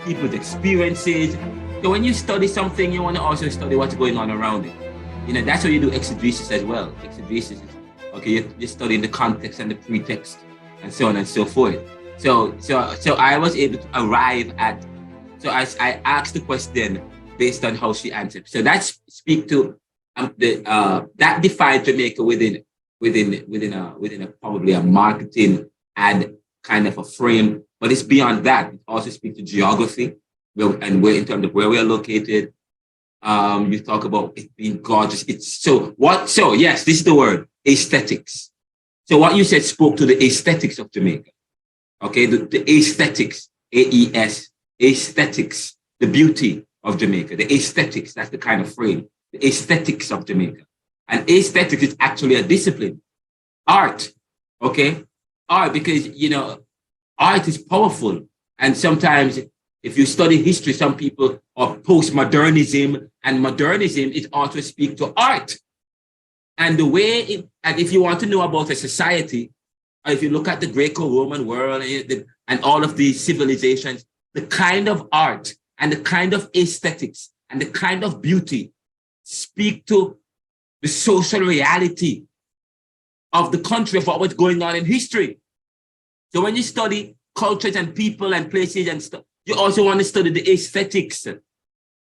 S2: people's experiences. So when you study something, you want to also study what's going on around it. That's how you do exegesis as well. Exegesis is, okay, you're studying the context and the pretext and so on and so forth. So I was able to arrive at, so as I asked the question based on how she answered. So that speak to that defines Jamaica within a probably a marketing ad kind of a frame, but it's beyond that. It also speaks to geography and where, in terms of where we are located. You talk about it being gorgeous. So yes, this is the word, aesthetics. So what you said spoke to the aesthetics of Jamaica. Okay, the aesthetics, AES, aesthetics, the beauty of Jamaica, the aesthetics, that's the kind of frame, the aesthetics of Jamaica. And aesthetics is actually a discipline, art, okay? Art, because, art is powerful. And sometimes if you study history, some people are postmodernism, and modernism is also speak to art. And the way, and if you want to know about a society, if you look at the Greco-Roman world and all of these civilizations, the kind of art and the kind of aesthetics and the kind of beauty speak to the social reality of the country, of what was going on in history. So when you study cultures and people and places and stuff, you also want to study the aesthetics,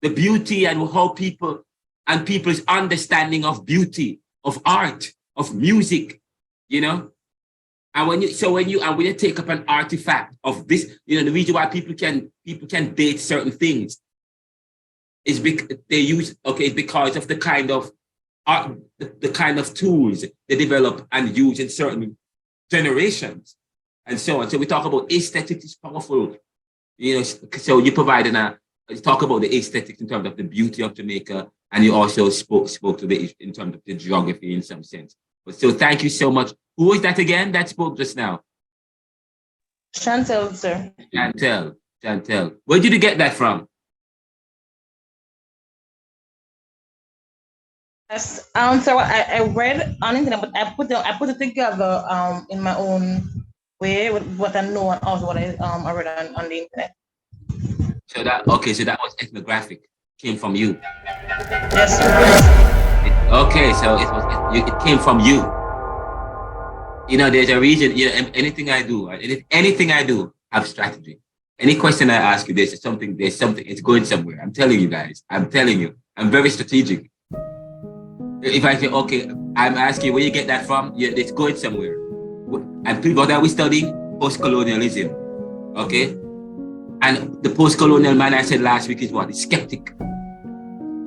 S2: the beauty, and how people and people's understanding of beauty, of art, of music, And when you take up an artifact of this, the reason why people can date certain things is because they use, it's because of the kind of art, the kind of tools they develop and use in certain generations, and so on. So we talk about aesthetics is powerful, So you you talk about the aesthetics in terms of the beauty of Jamaica, and you also spoke to in terms of the geography in some sense. So thank you so much. Who was that again that spoke just now?
S1: Chantel, sir.
S2: Chantel. Where did you get that from?
S1: Yes, so I read on internet, but I put it together in my own way with what I know and also what I read on the internet.
S2: So that was ethnographic. came from you.
S1: Yes, sir.
S2: Okay, so it came from you. You know, there's a reason. You know, anything I do, I have strategy. Any question I ask you, there's something. It's going somewhere. I'm telling you guys. I'm very strategic. If I say, okay, I'm asking where you get that from, yeah, it's going somewhere. And people that we study post-colonialism, okay? And the post-colonial man I said last week is what? Is skeptic,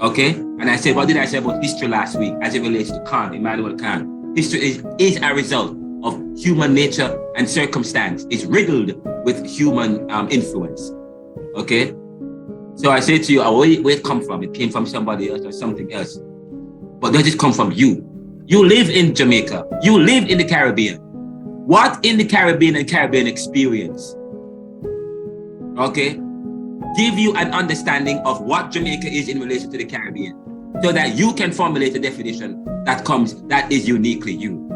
S2: okay? And I said, what did I say about history last week as it relates to Kant, Immanuel Kant? History is a result of human nature and circumstance. It's riddled with human influence, okay? So I say to you, where it come from? It came from somebody else or something else. But does it come from you? You live in Jamaica. You live in the Caribbean. What in the Caribbean and Caribbean experience, okay, give you an understanding of what Jamaica is in relation to the Caribbean, so that you can formulate a definition that is uniquely you.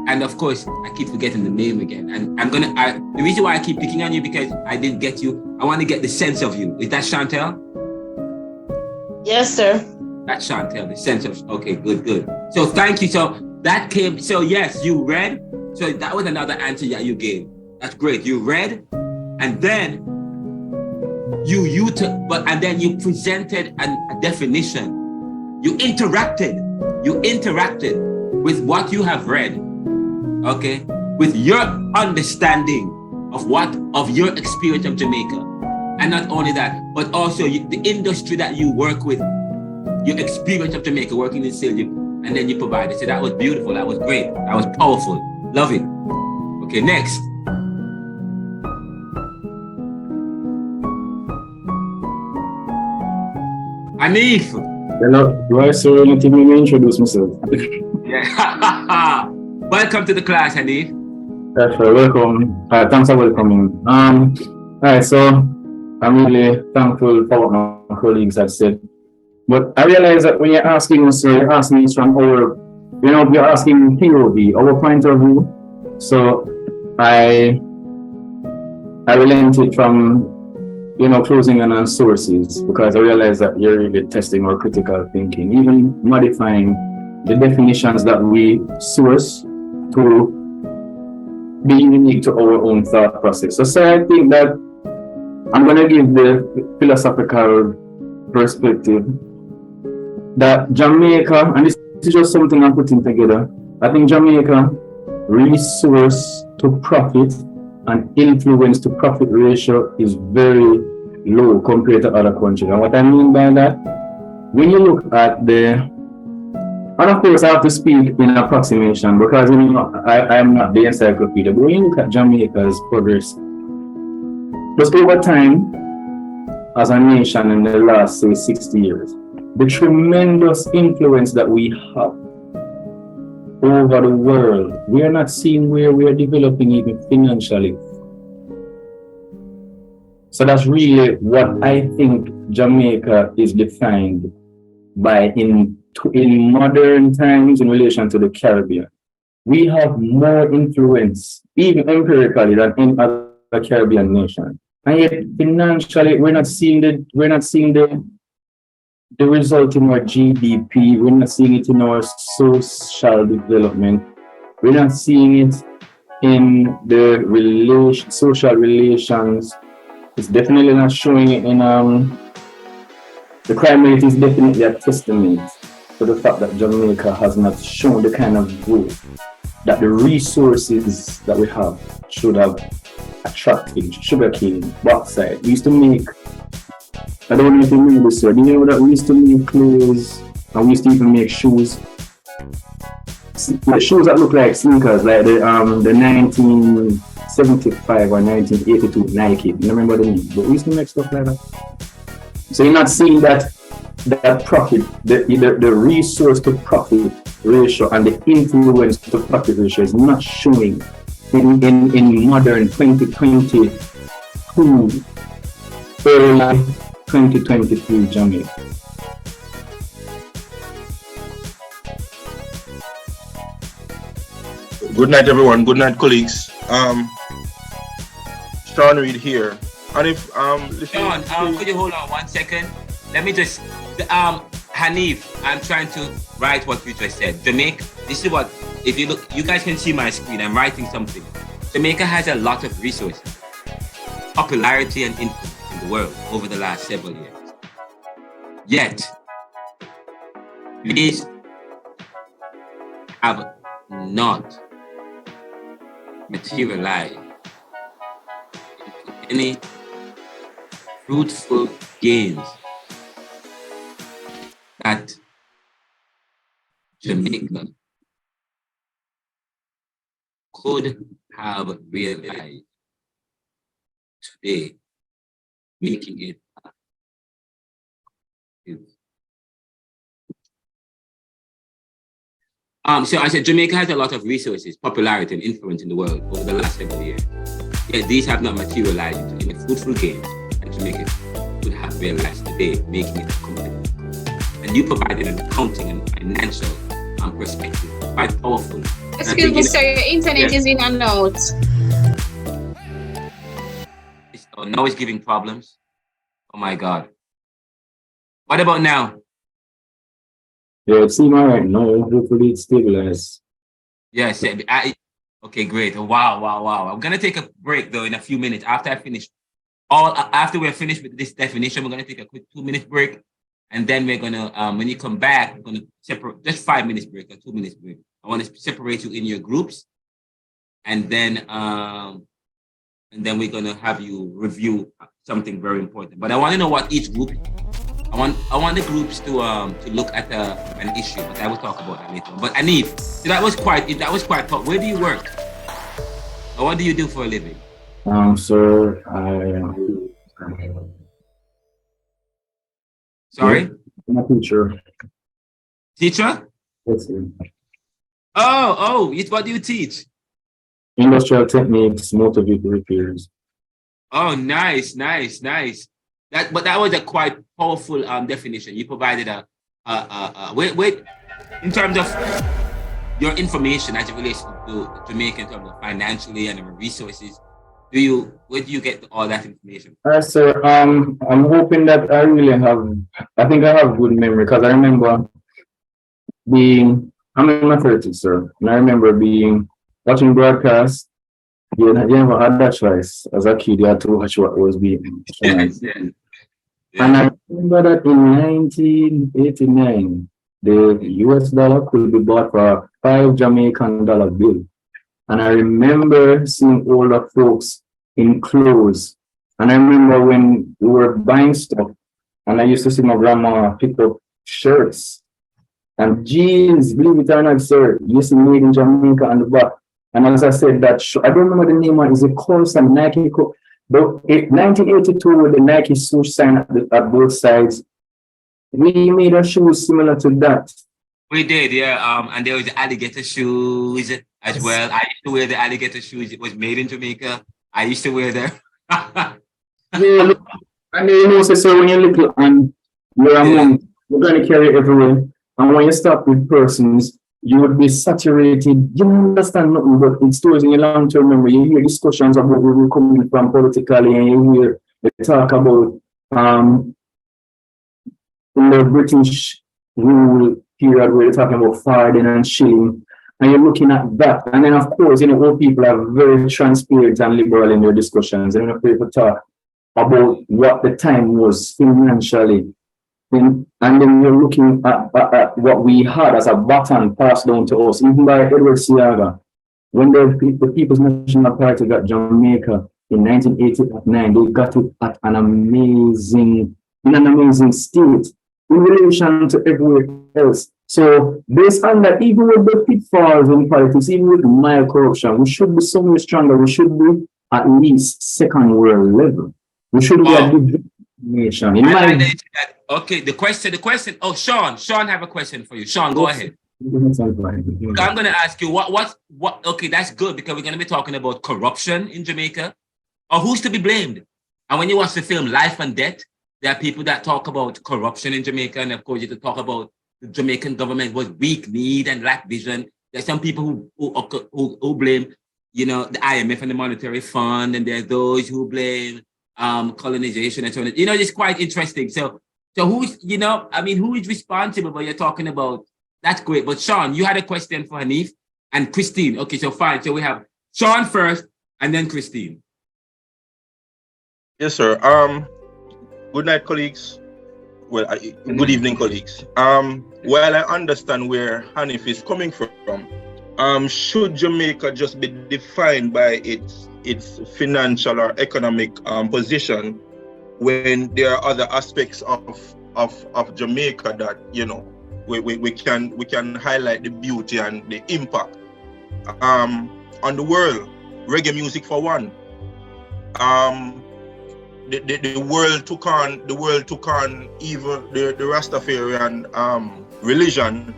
S2: And of course, I keep forgetting the name again. And the reason why I keep picking on you, because I didn't get you. I want to get the sense of you. Is that Chantel?
S1: Yes, sir.
S2: That's Chantel, the sense of, okay, good. So thank you. So yes, you read. So that was another answer that you gave. That's great. You read, and then and then you presented a definition. You interacted with what you have read, okay, with your understanding of your experience of Jamaica. And not only that, but also the industry that you work with, your experience of Jamaica, working in sales, and then you provide it. So that was beautiful. That was great. That was powerful. Love it. Okay, next. Anif.
S10: Hello. Do I say anything when I introduce myself?
S2: Yeah. Welcome to the class, Anif.
S10: Yes, welcome. Thanks for welcoming. All right, so I'm really thankful for what my colleagues have said. But I realize that when you're asking us, you're asking us from our, you're asking POV, our point of view. So I relented from, closing on sources, because I realize that you're really testing our critical thinking, even modifying the definitions that we source to be unique to our own thought process. So I think that I'm going to give the philosophical perspective that Jamaica, and this is just something I'm putting together, I think Jamaica resource to profit and influence to profit ratio is very low compared to other countries. And what I mean by that, when you look at and of course I have to speak in approximation, because I am not the encyclopedia, but when you look at Jamaica's progress, just over time as a nation in the last, say, 60 years, the tremendous influence that we have over the world, we are not seeing where we are developing even financially. So that's really what I think Jamaica is defined by in modern times in relation to the Caribbean. We have more influence, even empirically, than any other Caribbean nation. And yet financially, we're not seeing the result in our GDP. We're not seeing it in our social development. We're not seeing it in the social relations. It's definitely not showing it in the crime rate is definitely a testament to the fact that Jamaica has not shown the kind of growth that the resources that we have should have attracted. Sugarcane, bauxite. We used to make, I don't know if you remember this, sir. Do you know that we used to make clothes and we used to even make shoes? Like shoes that look like sneakers, like the 1975 or 1982 Nike. You remember the name? But we used to make stuff like that. So you're not seeing that profit, the resource to profit ratio and the influence to profit ratio is not showing in modern 2022, early 2023 Jamaica.
S11: Good night, everyone. Good night, colleagues. Sean Reed here. And if
S2: Sean, could you hold on 1 second? let me just, Hanif, I'm trying to write what you just said. Jamaica, this is what, if you look, you guys can see my screen, I'm writing something. Jamaica has a lot of resources, popularity and influence in the world over the last several years. Yet, these have not materialized into any fruitful gains that Jamaica could have realized today, making it so I said Jamaica has a lot of resources, popularity, and influence in the world over the last several years. Yet these have not materialized into any fruitful gains that Jamaica could have realized today, making it a competitive. And you provided an accounting and financial perspective, quite powerful.
S4: Excuse me, sir, your internet is in and out.
S2: Now it's giving problems. Oh my God. What about now?
S10: Yeah, it seems all right now. Hopefully it's stabilized.
S2: Yes. Okay, great. Wow. I'm gonna take a break though in a few minutes after I finish. After we're finished with this definition, we're gonna take a quick 2-minute break, and then we're gonna when you come back, we're gonna separate just 5 minutes break or 2 minutes break. I want to separate you in your groups, and then we're gonna have you review something very important. But I want to know what each group. I want the groups to look at an issue, but I will talk about that later. But Anif, so that was quite. Where do you work? Or what do you do for a living?
S10: Sir,
S2: Sorry?
S10: I'm a teacher.
S2: Teacher?
S10: Yes, sir.
S2: Oh, what do you teach?
S10: Industrial techniques, motor vehicle repairs.
S2: Oh, nice. That was a quite powerful definition. You provided wait, in terms of your information as it relates to Jamaica in terms of financially and resources. Where do you get all that information?
S10: Sir, I'm hoping that I think I have good memory, because I remember I'm in my 30s, sir, and I remember watching broadcasts. You never had that choice. As a kid, you had to watch what was being shown.
S2: Yes.
S10: And I remember that in 1989, the US dollar could be bought for a $5 Jamaican bill. And I remember seeing older folks in clothes. And I remember when we were buying stuff, and I used to see my grandma pick up shirts and jeans, believe it or not, sir, used to made in Jamaica on the back. And as I said, I don't remember the name, is it called some Nike? But 1982, with the Nike swoosh sign at both sides, we made our shoes similar to that.
S2: We did, yeah. And there was the alligator shoes as well. I used to wear the alligator shoes. It was made in Jamaica. I used to wear them.
S10: Yeah, and so when you're little and you're a monk, you're going to carry it everywhere. And when you stop with persons, you would be saturated. You don't understand nothing, but it stores in your long-term memory. You hear discussions about where we're coming from politically, and you hear they talk about in the British rule period where you're talking about farthing and shilling, and you're looking at that. And then, of course, old people are very transparent and liberal in their discussions. And people talk about what the time was financially. And then you're looking at what we had as a baton passed down to us, even by Edward Seaga. When the People's National Party got Jamaica in 1989, they got it at an amazing state in relation to everywhere else. So based on that, even with the pitfalls in politics, even with mild corruption, we should be so much stronger. We should be at least second world level. We should be a good nation.
S2: Okay, the question. Oh, Sean have a question for you. Sean, go ahead. I'm going to ask you what. Okay, that's good, because we're going to be talking about corruption in Jamaica, or who's to be blamed. And when you watch the film Life and Death, there are people that talk about corruption in Jamaica, and of course you could talk about the Jamaican government was weak-kneed and lacked vision. There's some people who blame, the IMF and the Monetary Fund, and there are those who blame colonization and so on. It's quite interesting. So So who's, who is responsible? But you're talking about, that's great. But Sean, you had a question for Hanif and Christine. Okay, so fine. So we have Sean first and then Christine.
S11: Yes, sir. Good night, colleagues. Well, good evening, colleagues. While I understand where Hanif is coming from, should Jamaica just be defined by its financial or economic position, when there are other aspects of Jamaica that we can highlight the beauty and the impact on the world? Reggae music for one. The world took on even the Rastafarian religion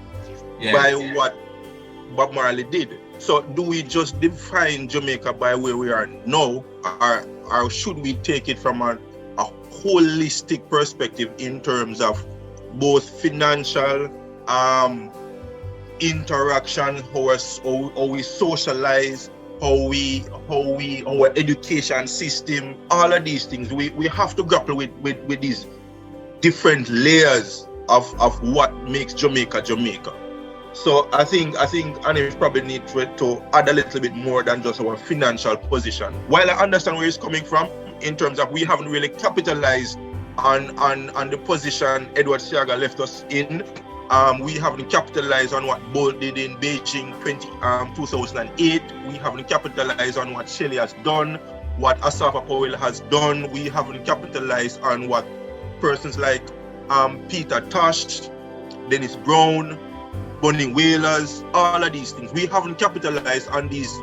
S11: by what Bob Marley did. So do we just define Jamaica by where we are now, or should we take it from a holistic perspective in terms of both financial interaction, how we socialize, our education system, all of these things? We have to grapple with these different layers of what makes Jamaica Jamaica. So I think Hanif probably needs to add a little bit more than just our financial position. While I understand where he's coming from, in terms of we haven't really capitalized on the position Edward Siaga left us in. We haven't capitalized on what Bolt did in Beijing 2008. We haven't capitalized on what Shelley has done, what Asafa Powell has done. We haven't capitalized on what persons like Peter Tosh, Dennis Brown, Bunny Whalers, all of these things. We haven't capitalized on these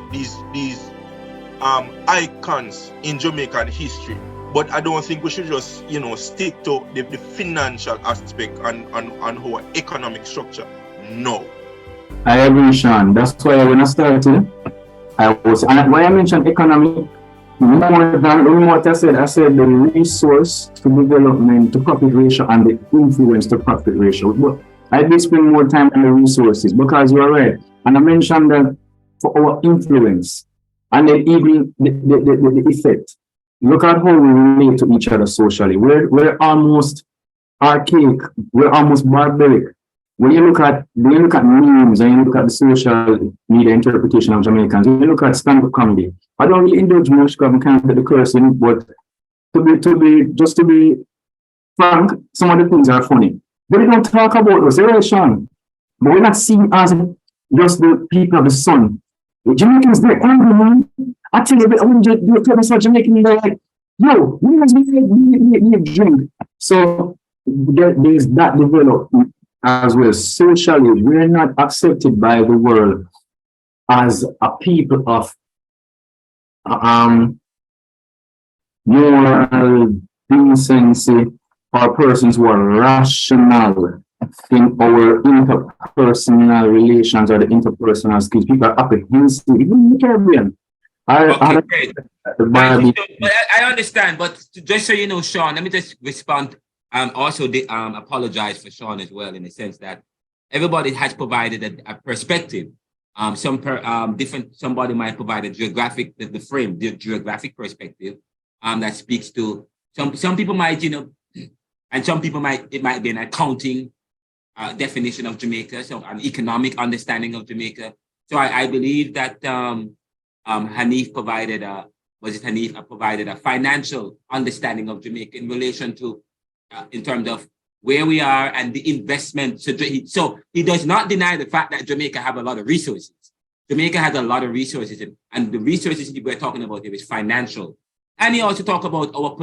S11: icons in Jamaican history. But I don't think we should just, stick to the financial aspect and our economic structure. No.
S10: I agree, Sean. That's why when I started, and why I mentioned economic, more than what I said the resource to development to profit ratio and the influence to profit ratio. But I did spend more time on the resources because you're right. And I mentioned that for our influence and then even the effect. Look at how we relate to each other socially. We're almost archaic. We're almost barbaric. When you look at memes and you look at the social media interpretation of Jamaicans, when you look at stand-up comedy, I don't really indulge much because I can't get the cursing, but to be frank, some of the things are funny. But we don't talk about those, right, Sean? But we're not seen as just the people of the sun. The Jamaicans, they're angry, man. I tell you, when you tell me about Jamaican, they're like, yo, we drink. So there's that development as well. Socially, we're not accepted by the world as a people of moral decency or persons who are rational in our interpersonal relations or the interpersonal skills. People are apprehensive, even in the Caribbean.
S2: But I understand, but just so you know, Sean, let me just respond. Also, apologize for Sean as well, in the sense that everybody has provided a perspective. Somebody might provide a geographic, the frame, the geographic perspective that speaks to some people might, and some people it might be an accounting definition of Jamaica, so an economic understanding of Jamaica. So I believe that Hanif provided a financial understanding of Jamaica in relation to, in terms of where we are and the investment. So he does not deny the fact that Jamaica have a lot of resources. Jamaica has a lot of resources, and the resources we're talking about here is financial. And he also talk about our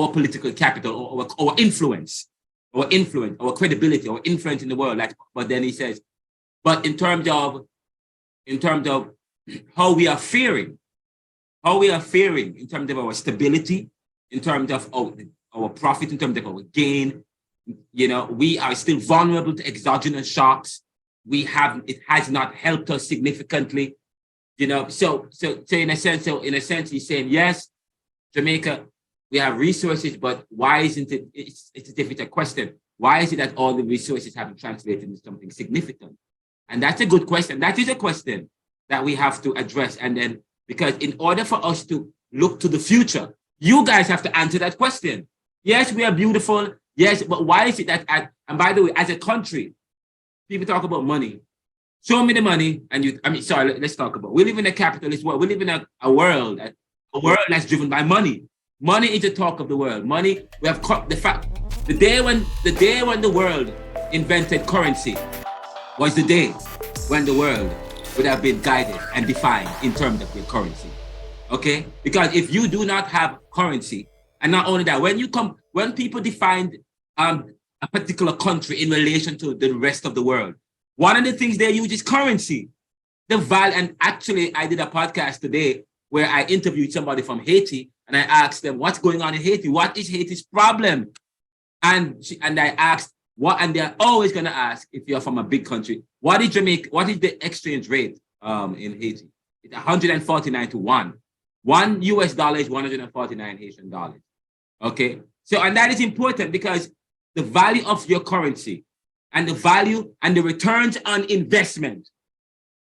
S2: political capital, or our influence, our credibility, our influence in the world. But then he says, but in terms of how we are faring in terms of our stability, in terms of our profit, in terms of our gain, we are still vulnerable to exogenous shocks. It has not helped us significantly, So in a sense, he's saying, yes, Jamaica, we have resources, but why isn't it? It's a difficult question. Why is it that all the resources haven't translated into something significant? And that's a good question. That is a question that we have to address. And then, because in order for us to look to the future, you guys have to answer that question. Yes, we are beautiful. Yes, but why is it that, and by the way, as a country, people talk about money. Show me the money, and let's talk about. We live in a capitalist world. We live in a world that's driven by money. Money is the talk of the world. Money. We have the day when the world invented currency was the day when the world would have been guided and defined in terms of your currency. Okay, because if you do not have currency, and not only that, when people define a particular country in relation to the rest of the world, one of the things they use is currency. And actually, I did a podcast today where I interviewed somebody from Haiti, and I asked them, what's going on in Haiti? What is Haiti's problem? And I asked, and they're always going to ask, if you're from a big country, what is Jamaica? What is the exchange rate in Haiti? It's 149 to 1. $1 is 149 Haitian dollars. Okay. So, and that is important because the value of your currency and the value and the returns on investment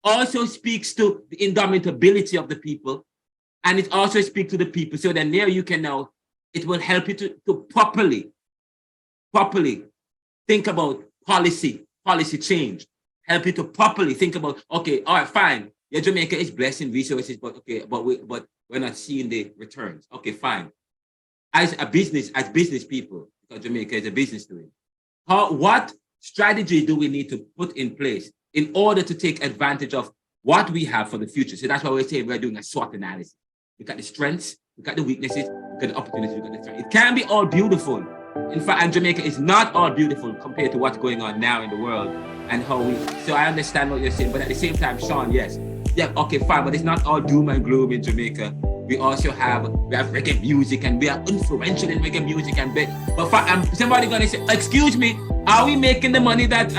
S2: also speaks to the indomitability of the people. And it also speaks to the people. So then there you can now, it will help you to properly think about policy change. Help you to properly think about, okay, all right, fine. Yeah, Jamaica is blessed in resources, but we're not seeing the returns. Okay, fine. As business people, because Jamaica is a business doing, what strategy do we need to put in place in order to take advantage of what we have for the future? So that's why we're saying we're doing a SWOT analysis. Look at the strengths, look at the weaknesses, look at the opportunities, look at the threats. It can be all beautiful. In fact, and Jamaica is not all beautiful compared to what's going on now in the world and so I understand what you're saying, but at the same time, Sean, yes. Yeah, okay, fine, but it's not all doom and gloom in Jamaica. We also have reggae music, and we are influential in reggae music but somebody gonna say, excuse me, are we making the money that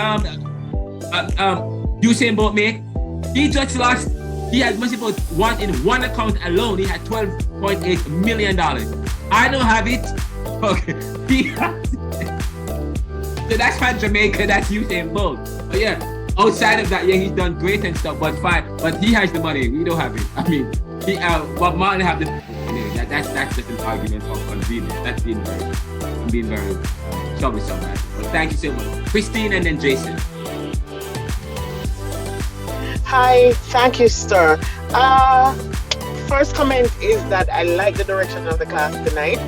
S2: Usain Bolt make? He just lost. He had much about one account alone. He had $12.8 million. I don't have it. Okay, he has it. So that's for Jamaica. That's Usain Bolt. But yeah, outside of that, yeah, he's done great and stuff. But fine. But he has the money. We don't have it. I mean, Bob Marley have the. Anyway, that's just an argument of convenience. That's being very troublesome, right? But thank you so much, Christine, and then Jason.
S9: Hi, thank you, sir. First comment is that I like the direction of the class tonight.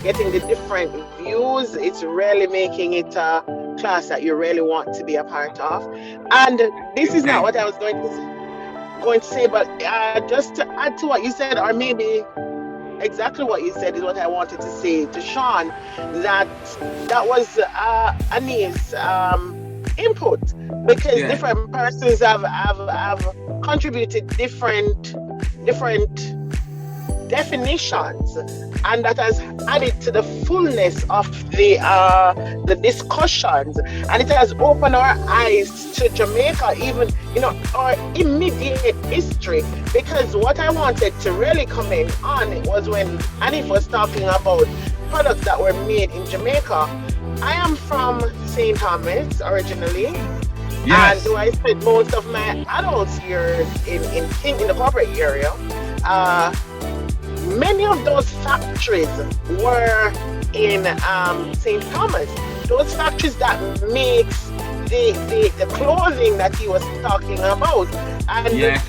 S9: Getting the different views, it's really making it a class that you really want to be a part of. And this is not what I was going to say, but just to add to what you said, or maybe exactly what you said is what I wanted to say to Sean, that was Anis' input, because different persons have contributed different definitions, and that has added to the fullness of the discussions, and it has opened our eyes to Jamaica, even our immediate history. Because what I wanted to really comment on was when Anif was talking about products that were made in Jamaica. I am from St. Thomas originally, and I spent most of my adult years in the corporate area. Many of those factories were in St. Thomas. Those factories that makes the clothing that he was talking about. And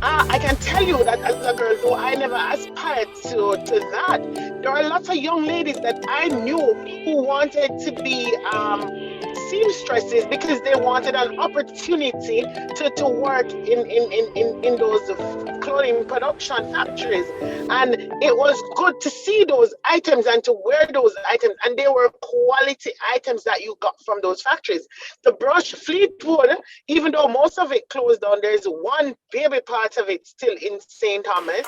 S9: I can tell you that as a girl, though I never aspired to that, there are lots of young ladies that I knew who wanted to be seamstresses because they wanted an opportunity to work in those clothing production factories. And it was good to see those items and to wear those items, and they were quality items that you got from those factories. The brush Fleetwood, even though most of it closed down, there's one baby part of it still in St. Thomas.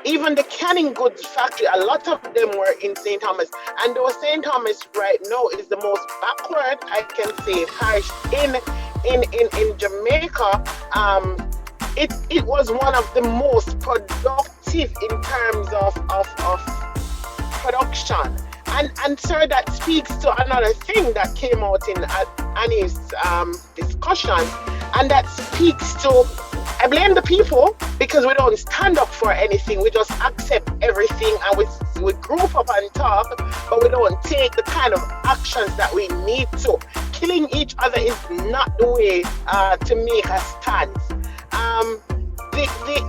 S9: Even the canning goods factory, a lot of them were in St. Thomas. And though St. Thomas right now is the most backward, I can say, parish in Jamaica, it was one of the most productive in terms of production. And sir, that speaks to another thing that came out in Annie's discussion, and that speaks to I blame the people because we don't stand up for anything. We just accept everything and we group up and talk, but we don't take the kind of actions that we need to. Killing each other is not the way to make a stance.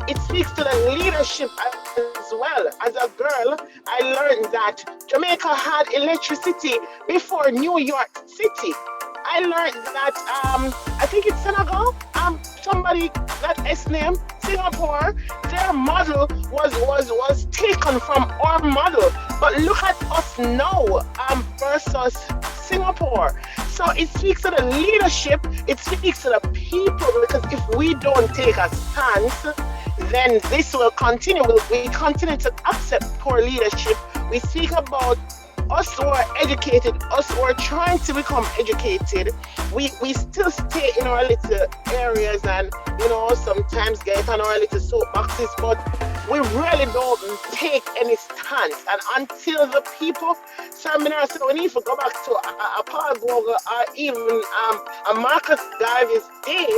S9: It speaks to the leadership as well. As a girl, I learned that Jamaica had electricity before New York City. I learned that I think it's Senegal, somebody that S name, Singapore, their model was taken from our model. But look at us now versus Singapore. So it speaks to the leadership, it speaks to the people, because if we don't take a stance, then this will continue. We continue to accept poor leadership. We speak about us who are educated, us who are trying to become educated. We still stay in our little areas and, sometimes get on our little soapboxes, but we really don't take any stance. And until the people, so we need to go back to a Paul Bogle or even a Marcus Garvey's day,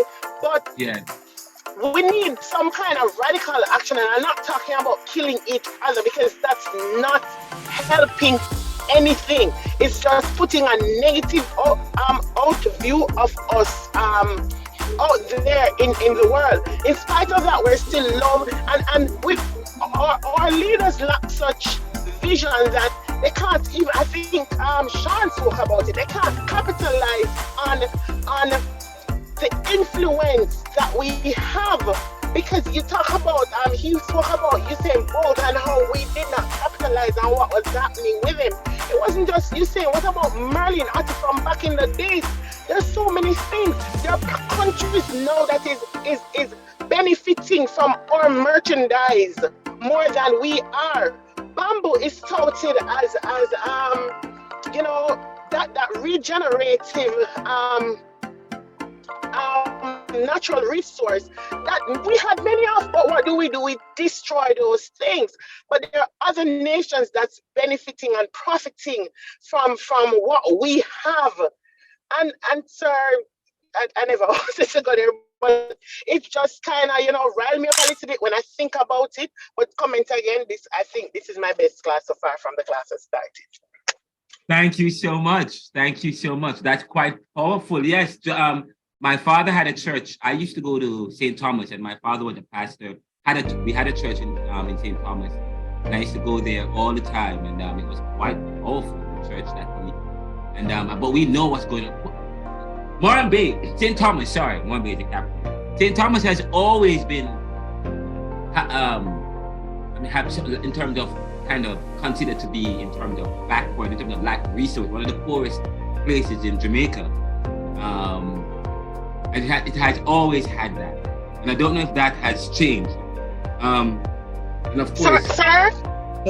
S9: but we need some kind of radical action. And I'm not talking about killing each other, because that's not helping anything. It's just putting a negative out view of us out there in the world. In spite of that, we're still love, and with our leaders lack such vision that they can't even, I think Sean spoke about it, they can't capitalize on the influence that we have. Because you talk about, he spoke about Usain Bolt and how we did not capitalize on what was happening with him. It wasn't just Usain. What about Merlin Otter from back in the days? There's so many things. There are countries now that is benefiting from our merchandise more than we are. Bamboo is touted as that regenerative natural resource that we had many of, but what do? We destroy those things. But there are other nations that's benefiting and profiting from what we have. And sir, I never wanted to go there, but it just kind of rile me up a little bit when I think about it. But comment again, I think this is my best class so far from the class that started.
S2: Thank you so much. Thank you so much. That's quite powerful. Yes. My father had a church. I used to go to St. Thomas, and my father was a pastor. We had a church in St. Thomas, and I used to go there all the time. And it was quite powerful, the church that we. And but we know what's going on. Moran Bay, St. Thomas. Sorry, Moran Bay is the capital. St. Thomas has always been, in terms of kind of considered to be in terms of backward, in terms of lack of resource, one of the poorest places in Jamaica. And it has always had that, and I don't know if that has changed. And of course,
S9: sir,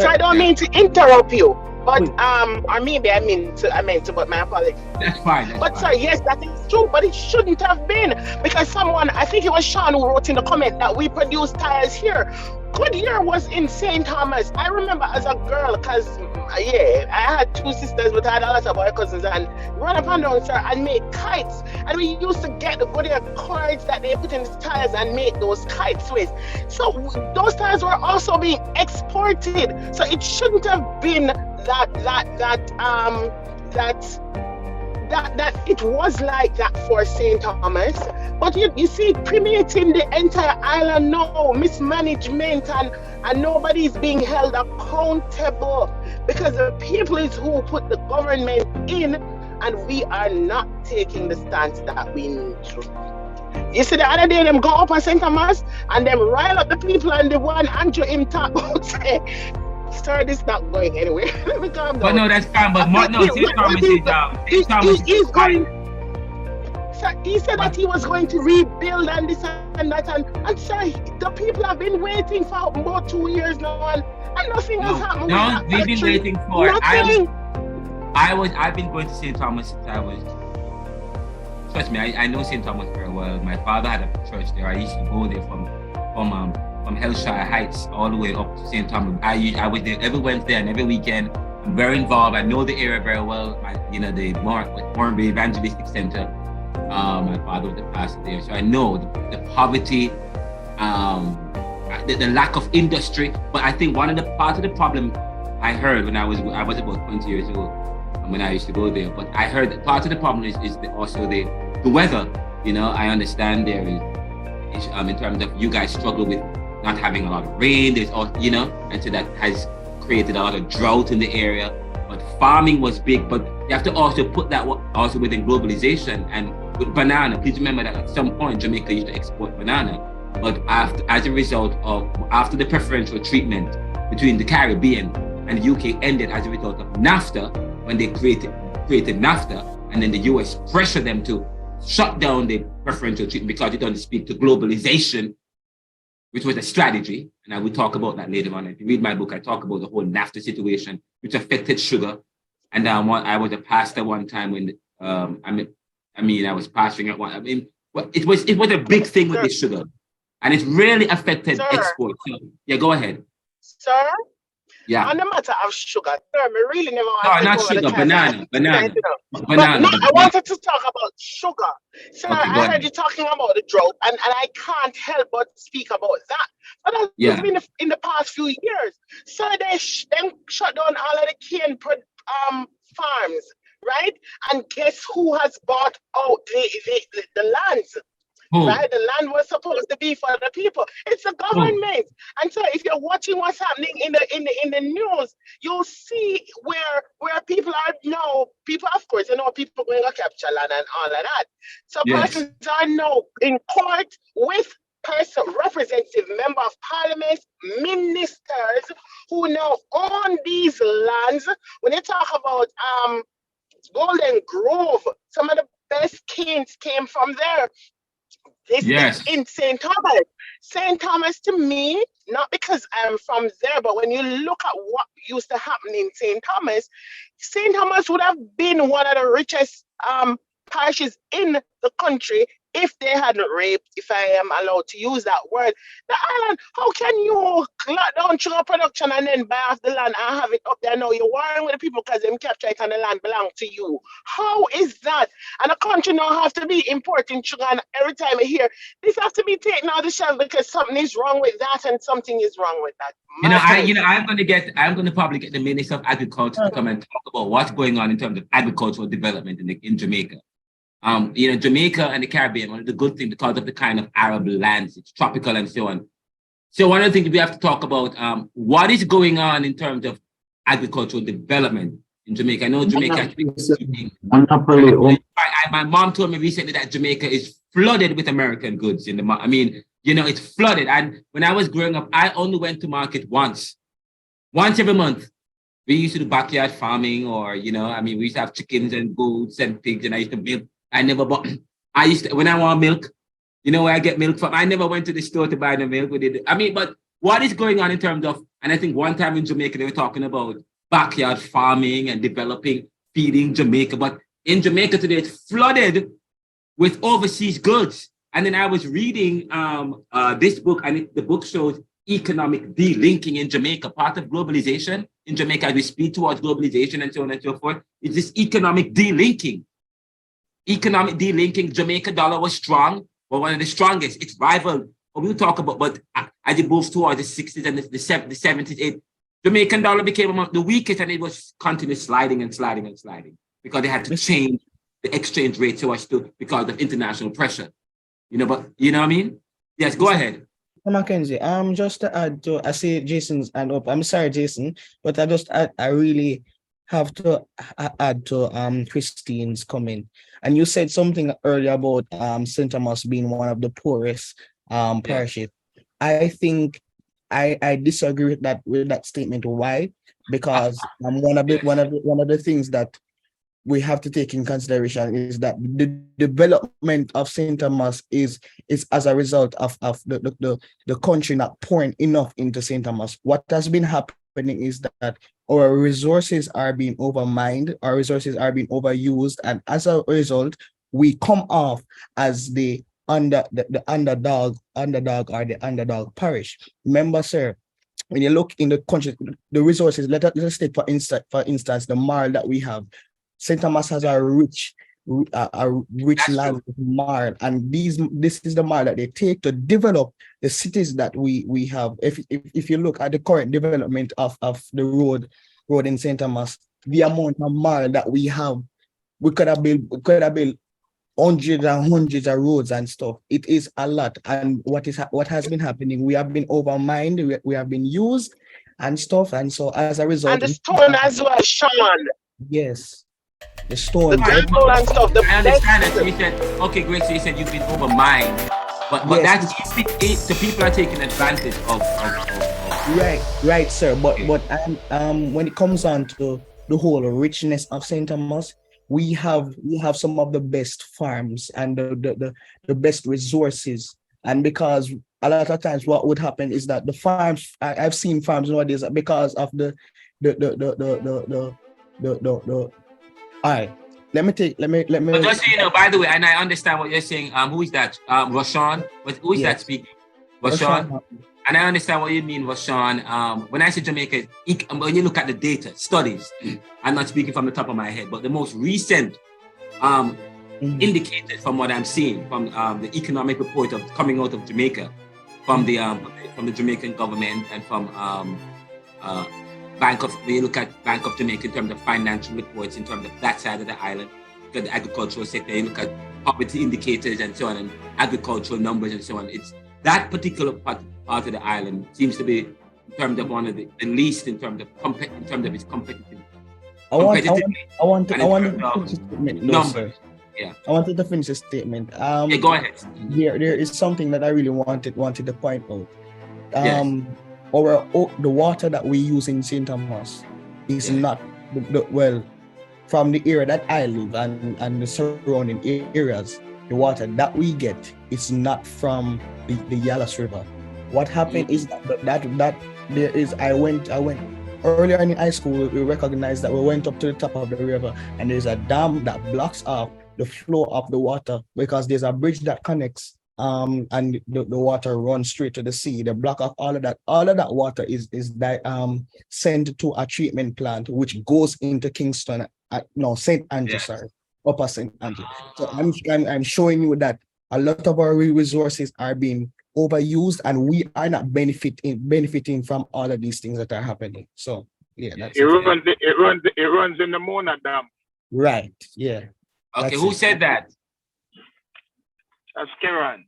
S9: I don't mean to interrupt you, but or maybe I meant to, but my apologies.
S2: That's fine.
S9: But sir, yes, that is true, but it shouldn't have been, because someone, I think it was Sean who wrote in the comment that we produce tires here. Goodyear was in St. Thomas. I remember as a girl, because I had two sisters, but I had a lot of other cousins, and run up and down, sir, and make kites. And we used to get the Goodyear cords that they put in the tires and make those kites with. So those tires were also being exported. So it shouldn't have been that it was like that for St. Thomas. But you see it permeating the entire island now, mismanagement, and nobody's being held accountable, because the people is who put the government in, and we are not taking the stance that we need to. You see the other day, them go up at St. Thomas and them rile up the people, and the one Andrew him talk about say, sir, this is not going anywhere. Let me calm down.
S2: But no, that's fine. But St. Thomas is
S9: he's going. Sir, he said that he was going to rebuild and this and that, and sir, the people have been waiting for about 2 years now, and nothing has happened.
S2: No, we've been waiting for
S9: nothing.
S2: I've been going to St. Thomas since I was. Trust me, I know St. Thomas very well. My father had a church there. I used to go there from Hellshire Heights all the way up to St. Thomas. I was there every Wednesday and every weekend. I'm very involved. I know the area very well. The Moran Bay Evangelistic Center. My father was the pastor there, so I know the poverty the lack of industry. But I think one of the part of the problem I heard when I was about 20 years old when I used to go there. But I heard that part of the problem is also the weather. You know, I understand there is in terms of you guys struggle with not having a lot of rain. There's all, you know, and so that has created a lot of drought in the area. But farming was big. But you have to also put that also within globalization. And with banana, please remember that at some point Jamaica used to export banana. But as a result of after the preferential treatment between the Caribbean and the UK ended as a result of NAFTA, when they created NAFTA, and then the US pressured them to shut down the preferential treatment because it doesn't speak to globalization, which was a strategy. And I will talk about that later on. If you read my book, I talk about the whole NAFTA situation, which affected sugar. And I was a pastor one time when I was pastoring at one. It was a big thing with the sugar, and it really affected export. So, yeah, go ahead.
S9: Sir?
S2: Yeah.
S9: On the matter of sugar, sir, I really never
S2: No,
S9: want to
S2: not
S9: go
S2: sugar, banana.
S9: But no, I wanted to talk about sugar. Sir,
S2: Okay,
S9: I heard you talking about the drought, and I can't help but speak about that. But that's been in the past few years. So they shut down all of the cane farms, right? And guess who has bought out the lands? Right? The land was supposed to be for the people. It's the government. And so if you're watching what's happening in the news, you'll see where people are now, people, of course, you know, people going to capture land and all of that. So persons are now in court with representative member of parliament, ministers who now own these lands. When you talk about Golden Grove, some of the best canes came from there. This is in St. Thomas. St. Thomas, to me, not because I'm from there, but when you look at what used to happen in St. Thomas would have been one of the richest parishes in the country if they hadn't raped, if I am allowed to use that word, the island. How can you lock down sugar production and then buy off the land and have it up there? Now you're warring with the people because them capture it and the land belong to you. How is that? And the country now have to be importing sugar, and every time I hear this has to be taken out of the shelf because something is wrong with that and something is wrong with that.
S2: I'm going to probably get the Minister of Agriculture to come and talk about what's going on in terms of agricultural development in Jamaica. Jamaica and the Caribbean, one of the good things because of the kind of arable lands, it's tropical and so on. So one of the things we have to talk about, what is going on in terms of agricultural development in Jamaica. I know Jamaica. My mom told me recently that Jamaica is flooded with American goods in the market. I mean, it's flooded. And when I was growing up, I only went to market once every month. We used to do backyard farming, or we used to have chickens and goats and pigs, and I used to milk. I never bought. When I want milk, where I get milk from. I never went to the store to buy the milk. But what is going on in terms of? And I think one time in Jamaica they were talking about backyard farming and developing, feeding Jamaica. But in Jamaica today, it's flooded with overseas goods. And then I was reading this book, and the book shows economic delinking in Jamaica, part of globalization in Jamaica as we speed towards globalization and so on and so forth. It's this economic delinking. Jamaica dollar was strong, but one of the strongest. It's rivaled. But we'll talk about, but as it moves towards the 60s and the 70s, Jamaican dollar became among the weakest, and it was continuously sliding because they had to change the exchange rate so as to because of international pressure. But you know what I mean? Yes, go ahead.
S12: McKenzie, just to add to, I see Jason's hand up. I'm sorry, Jason, but I really have to add to Christine's comment. And you said something earlier about St. Thomas being one of the poorest parishes. I think I disagree with that statement. Why? Because one of the things that we have to take in consideration is that the development of St. Thomas is as a result of the country not pouring enough into St. Thomas. What has been happening is that our resources are being overmined, our resources are being overused, and as a result, we come off as the underdog or the underdog parish. Remember, sir, when you look in the country, the resources, let's take for instance the marl that we have. St. Thomas has a rich rich land marl, and this is the marl that they take to develop the cities that we have. If you look at the current development of the road in St. Thomas, the amount of marl that we have, we could have built hundreds and hundreds of roads and stuff. It is a lot. And what has been happening, we have been overmined, we have been used and stuff, and so as a result,
S9: and the stone as well, Sean.
S12: Yes, the stone.
S9: The stone and stuff.
S2: I understand that. So you said, okay, great. So you said you've been overmined, but yes, that's so people are taking advantage of.
S12: Right, sir. But when it comes on to the whole richness of St. Thomas, we have some of the best farms and the best resources, and because a lot of times what would happen is that the farms, I've seen farms nowadays because of the all right. Let me.
S2: But just so you know, by the way, and I understand what you're saying. Who is that? Roshan. Who is that speaking? Roshan. And I understand what you mean, Roshan. When I say Jamaica, when you look at the data, studies, I'm not speaking from the top of my head, but the most recent indicators from what I'm seeing from the economic report coming out of Jamaica, from the Jamaican government and from when you look at Bank of Jamaica in terms of financial reports, in terms of that side of the island, look at the agricultural sector, you look at poverty indicators and so on, and agricultural numbers and so on. It's that particular part of the island seems to be, in terms of one of the least in terms of its competitive.
S12: I wanted to finish a statement.
S2: Numbers.
S12: Yeah. I wanted to finish a statement.
S2: Yeah, go ahead.
S12: There is something that I really wanted to point out.
S2: Yes.
S12: The water that we use in St. Thomas is not from the area that I live and the surrounding areas. The water that we get is not from the Yalas River. What happened is that there is. I went earlier in high school. We recognized that we went up to the top of the river, and there's a dam that blocks off the flow of the water because there's a bridge that connects. And the water runs straight to the sea. They block off all of that. All of that water is sent to a treatment plant, which goes into Kingston. St. Andrew, sorry, Upper St. Andrew. So I'm showing you that a lot of our resources are being overused, and we are not benefiting from all of these things that are happening. So yeah, that's
S13: it runs in the Mona Dam.
S12: Right. Yeah.
S2: Okay. Who said that?
S13: That's Karen.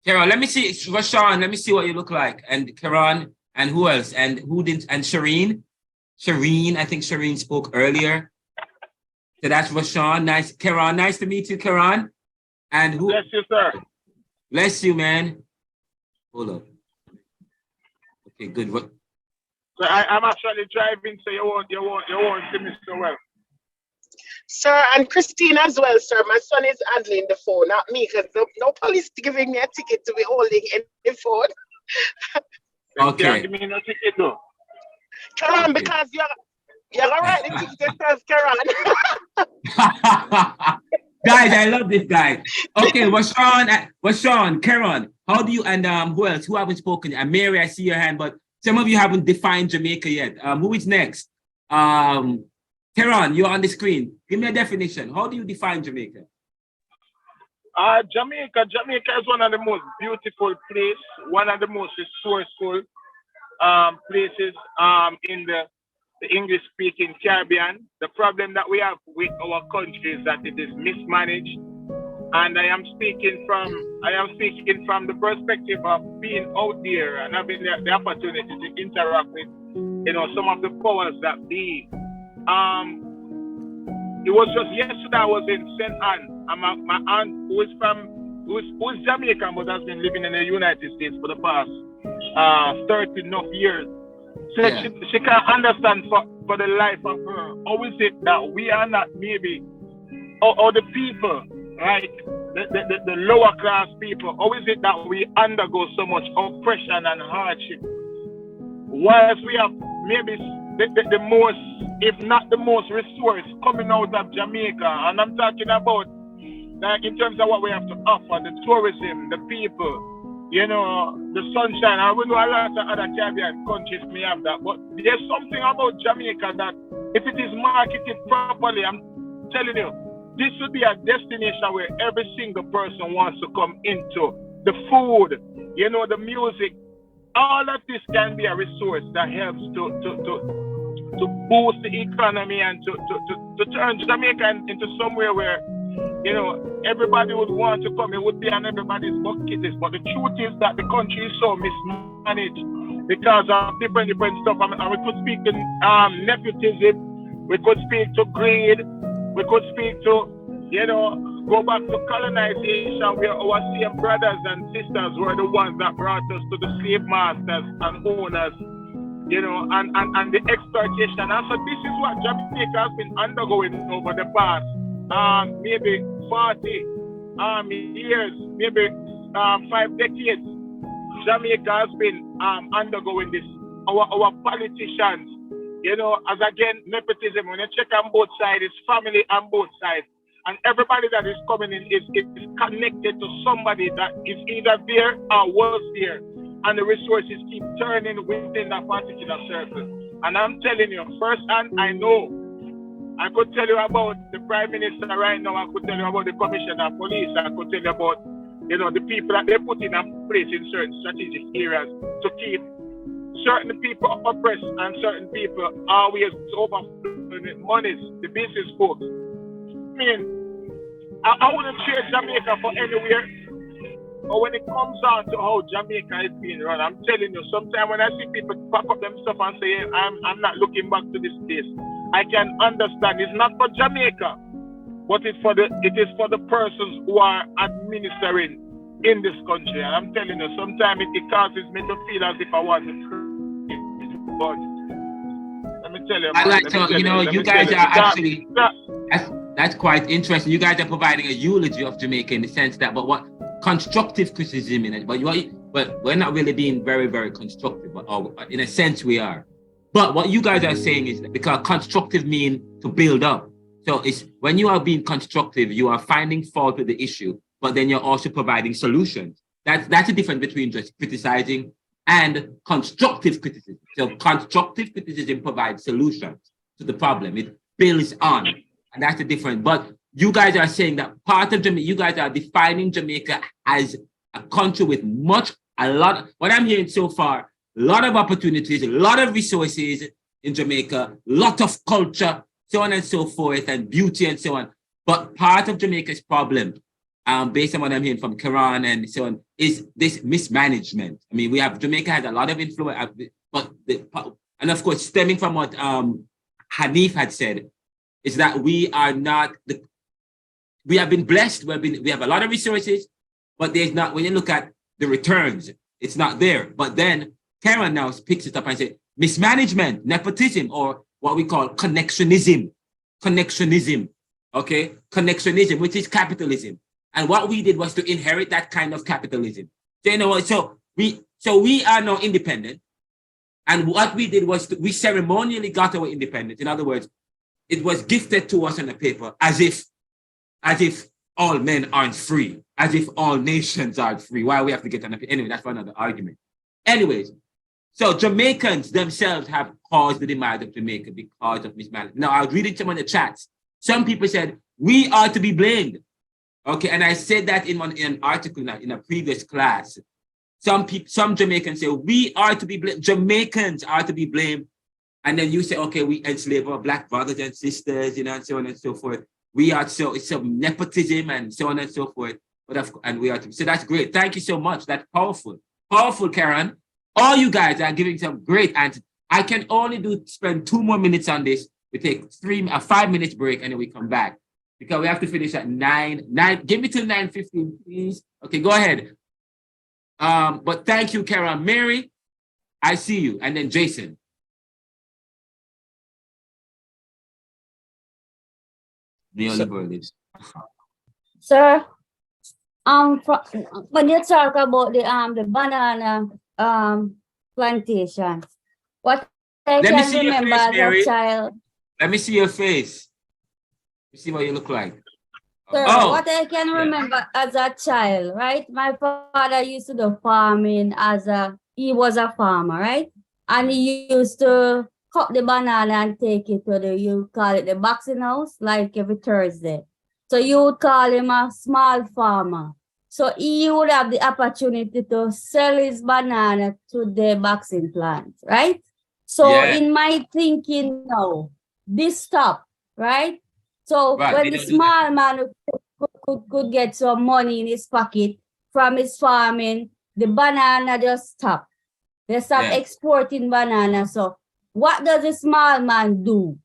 S2: Karen, let me see. Rashawn, let me see what you look like. And Karen, and who else? And who didn't? And Shireen. I think Shireen spoke earlier. So that's Rashawn. Nice. Karen, nice to meet you, Karen. And who?
S13: Bless you, sir.
S2: Bless you, man. Hold up. Okay, good. What?
S13: So I'm actually driving, so you won't see me so well.
S9: Sir, and Christine as well, sir. My son is handling the phone, not me, because no police giving me a ticket to be holding the phone.
S2: Okay.
S13: Give me no ticket, though.
S9: Karan, because you're all right. The ticket says Karan.
S2: Guys, I love this guy. Okay, Washawn, Karen, how do you, and who else? Who haven't spoken? And Mary, I see your hand, but some of you haven't defined Jamaica yet. Who is next? Karen, you're on the screen. Give me a definition. How do you define Jamaica?
S13: Jamaica is one of the most beautiful places, one of the most resourceful places in the English-speaking Caribbean. The problem that we have with our country is that it is mismanaged, and I am speaking from the perspective of being out there and having the opportunity to interact with, some of the powers that be. It was just yesterday I was in St. Anne, and my aunt who is Jamaican but has been living in the United States for the past 30 enough years. So she can't understand for the life of her. How is it that we are not maybe, or the people, right? The lower class people, how is it that we undergo so much oppression and hardship? Whilst we have maybe the most, if not the most resource coming out of Jamaica, and I'm talking about like in terms of what we have to offer, the tourism, the people, the sunshine. And we know a lot of other Caribbean countries may have that, but there's something about Jamaica that if it is marketed properly, I'm telling you, this would be a destination where every single person wants to come into. The food, you know, the music, all of this can be a resource that helps to boost the economy and to turn Jamaica into somewhere where, you know, everybody would want to come. It would be on everybody's bucket list. But the truth is that the country is so mismanaged because of different stuff. I mean, we could speak to nepotism, we could speak to greed, we could speak to, you know, go back to colonization where our same brothers and sisters were the ones that brought us to the slave masters and owners, you know, and the exploitation. And so this is what Jamaica has been undergoing over the past maybe 40 years, maybe 5 decades. Jamaica has been undergoing this. Our politicians, you know, as again, nepotism, when you check on both sides, it's family on both sides. And everybody that is coming in is connected to somebody that is either there or was there. And the resources keep turning within that particular circle. And I'm telling you, firsthand, I know. I could tell you about the Prime Minister right now. I could tell you about the Commissioner of Police. I could tell you about, you know, the people that they put in place in certain strategic areas to keep certain people oppressed and certain people always overflowing monies, the business folks. I mean, I wouldn't trade Jamaica for anywhere. But when it comes down to how Jamaica is being run, I'm telling you, sometimes when I see people pack up them stuff and say, I'm not looking back to this place, I can understand it's not for Jamaica, but it is for the persons who are administering in this country. And I'm telling you, sometimes it causes me to feel as if I want to cry. But let me tell you,
S2: I like to, you know, you guys are actually, that's quite interesting. You guys are providing a eulogy of Jamaica in the sense that, but what constructive criticism in it, but we're not really being very, very constructive, but in a sense we are. But what you guys are saying is that because constructive means to build up. So it's when you are being constructive, you are finding fault with the issue, but then you're also providing solutions. That's the difference between just criticizing and constructive criticism. So constructive criticism provides solutions to the problem. It builds on, and that's the difference. But you guys are saying that part of Jamaica, you guys are defining Jamaica as a country with what I'm hearing so far, a lot of opportunities, a lot of resources in Jamaica, a lot of culture, so on and so forth, and beauty and so on. But part of Jamaica's problem, based on what I'm hearing from Karan and so on, is this mismanagement. I mean, Jamaica has a lot of influence, and of course, stemming from what Hanif had said, is that we have been blessed. We have a lot of resources, but there's not, when you look at the returns, it's not there. But then Karen now picks it up and says, mismanagement, nepotism, or what we call connectionism, okay? Connectionism, which is capitalism. And what we did was to inherit that kind of capitalism. So, you know, so we are now independent. And what we did was we ceremonially got our independence. In other words, it was gifted to us on the paper as if all men aren't free, as if all nations aren't free. Why we have to get on the paper? Anyway, that's for another argument. Anyways, so Jamaicans themselves have caused the demise of Jamaica because of mismanagement. Now, I was reading some of the chats. Some people said, we are to be blamed. Okay, and I said that in an article in a previous class. Some Jamaicans say, we are to be blamed. Jamaicans are to be blamed. And then you say, okay, we enslave our Black brothers and sisters, you know, and so on and so forth. We are it's some nepotism and so on and so forth. And we are to, so that's great. Thank you so much. That's powerful. Powerful, Karen. All you guys are giving some great answers. I can only spend 2 more minutes on this. We take a 5 minute break and then we come back because we have to finish at 9. Give me till 9:15, please. Okay, go ahead. But thank you, Karen. Mary, I see you. And then Jason. Neoliberalism.
S5: Sir, when you talk about the banana plantation, what I can remember as a child.
S2: Let me see your face. Let me see what you look like.
S5: Sir, what I can remember as a child, right? My father used to do farming he was a farmer, right? And he used to cut the banana and take it to you call it the boxing house, like every Thursday. So you would call him a small farmer. So he would have the opportunity to sell his banana to the boxing plant, right? So in my thinking now, this stop, right? So when the small man could get some money in his pocket from his farming, the banana just stop. They stop exporting banana. So what does the small man do?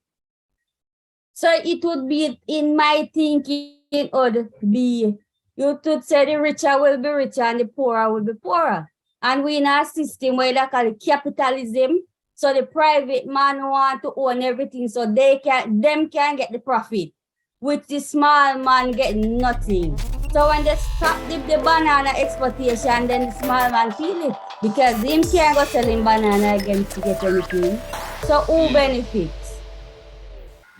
S5: So it would be, in my thinking, it would be, you could say the richer will be richer and the poorer will be poorer. And we in a system where they call it capitalism. So the private man want to own everything so them can get the profit, which the small man get nothing. So when they stop the banana exportation, then the small man feel it because him can't go selling banana again to get anything. So who benefits?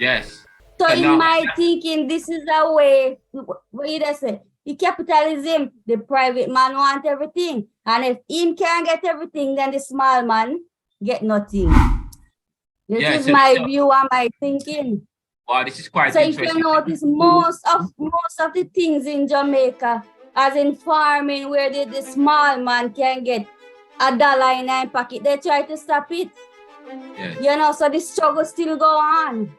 S2: Yes.
S5: So in my thinking, this is a way, what you say, the capitalism, the private man want everything. And if him can't get everything, then the small man get nothing. This is my view and my thinking.
S2: Wow, this is quite
S5: so
S2: interesting.
S5: If you notice, most of the things in Jamaica, as in farming, where the small man can get $1 in his pocket, they try to stop it.
S2: Yes.
S5: You know, so the struggle still go on.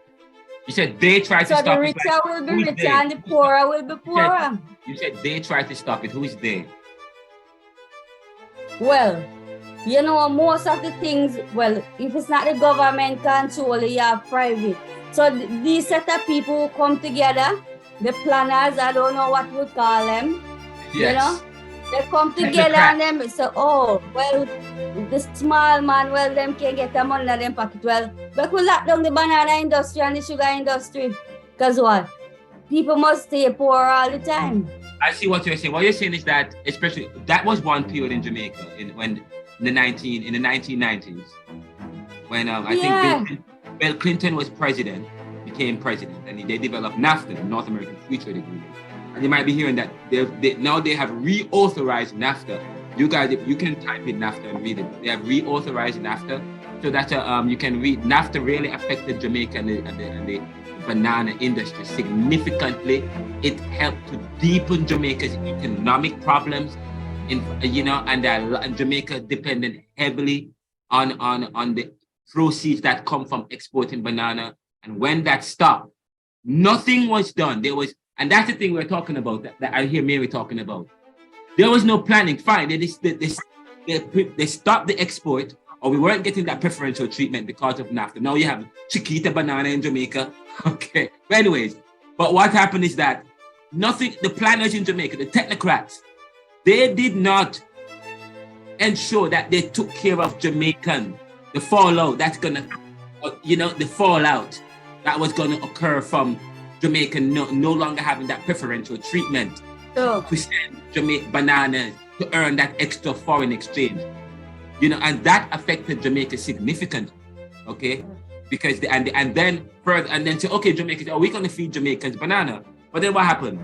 S2: You said they try to stop it.
S5: So the richer will be richer and the poorer will be poorer.
S2: You said they try to stop it. Who is they?
S5: Well, you know, most of the things, well, if it's not the government control, you have private. So these set of people who come together, the planners, I don't know what you call them, you know, they come together and then say, oh, well, the small man, well, them can get the money in their pocket. Well, we could lock down the banana industry and the sugar industry. Because what? People must stay poor all the time.
S2: I see what you're saying. What you're saying is that, especially, that was one period in Jamaica in the 1990s, when I think Bill Clinton was became president, and they developed NAFTA, the North American Free Trade Agreement. And you might be hearing that now they have reauthorized NAFTA. You guys, you can type in NAFTA and read it. They have reauthorized NAFTA so that you can read. NAFTA really affected Jamaica and the banana industry significantly. It helped to deepen Jamaica's economic problems, and Jamaica depended heavily on the proceeds that come from exporting banana. And when that stopped, nothing was done. And that's the thing we're talking about, that I hear Mary talking about. There was no planning. Fine, they stopped the export, or we weren't getting that preferential treatment because of NAFTA. Now you have Chiquita banana in Jamaica. Okay. But anyways, but what happened is that the planners in Jamaica, the technocrats, they did not ensure that they took care of Jamaican, the fallout that's gonna, the fallout that was gonna occur from Jamaica no longer having that preferential treatment to send Jamaican bananas to earn that extra foreign exchange, and that affected Jamaica significantly, okay? Because and then say, okay, Jamaica, are we gonna feed Jamaicans banana? But then what happened?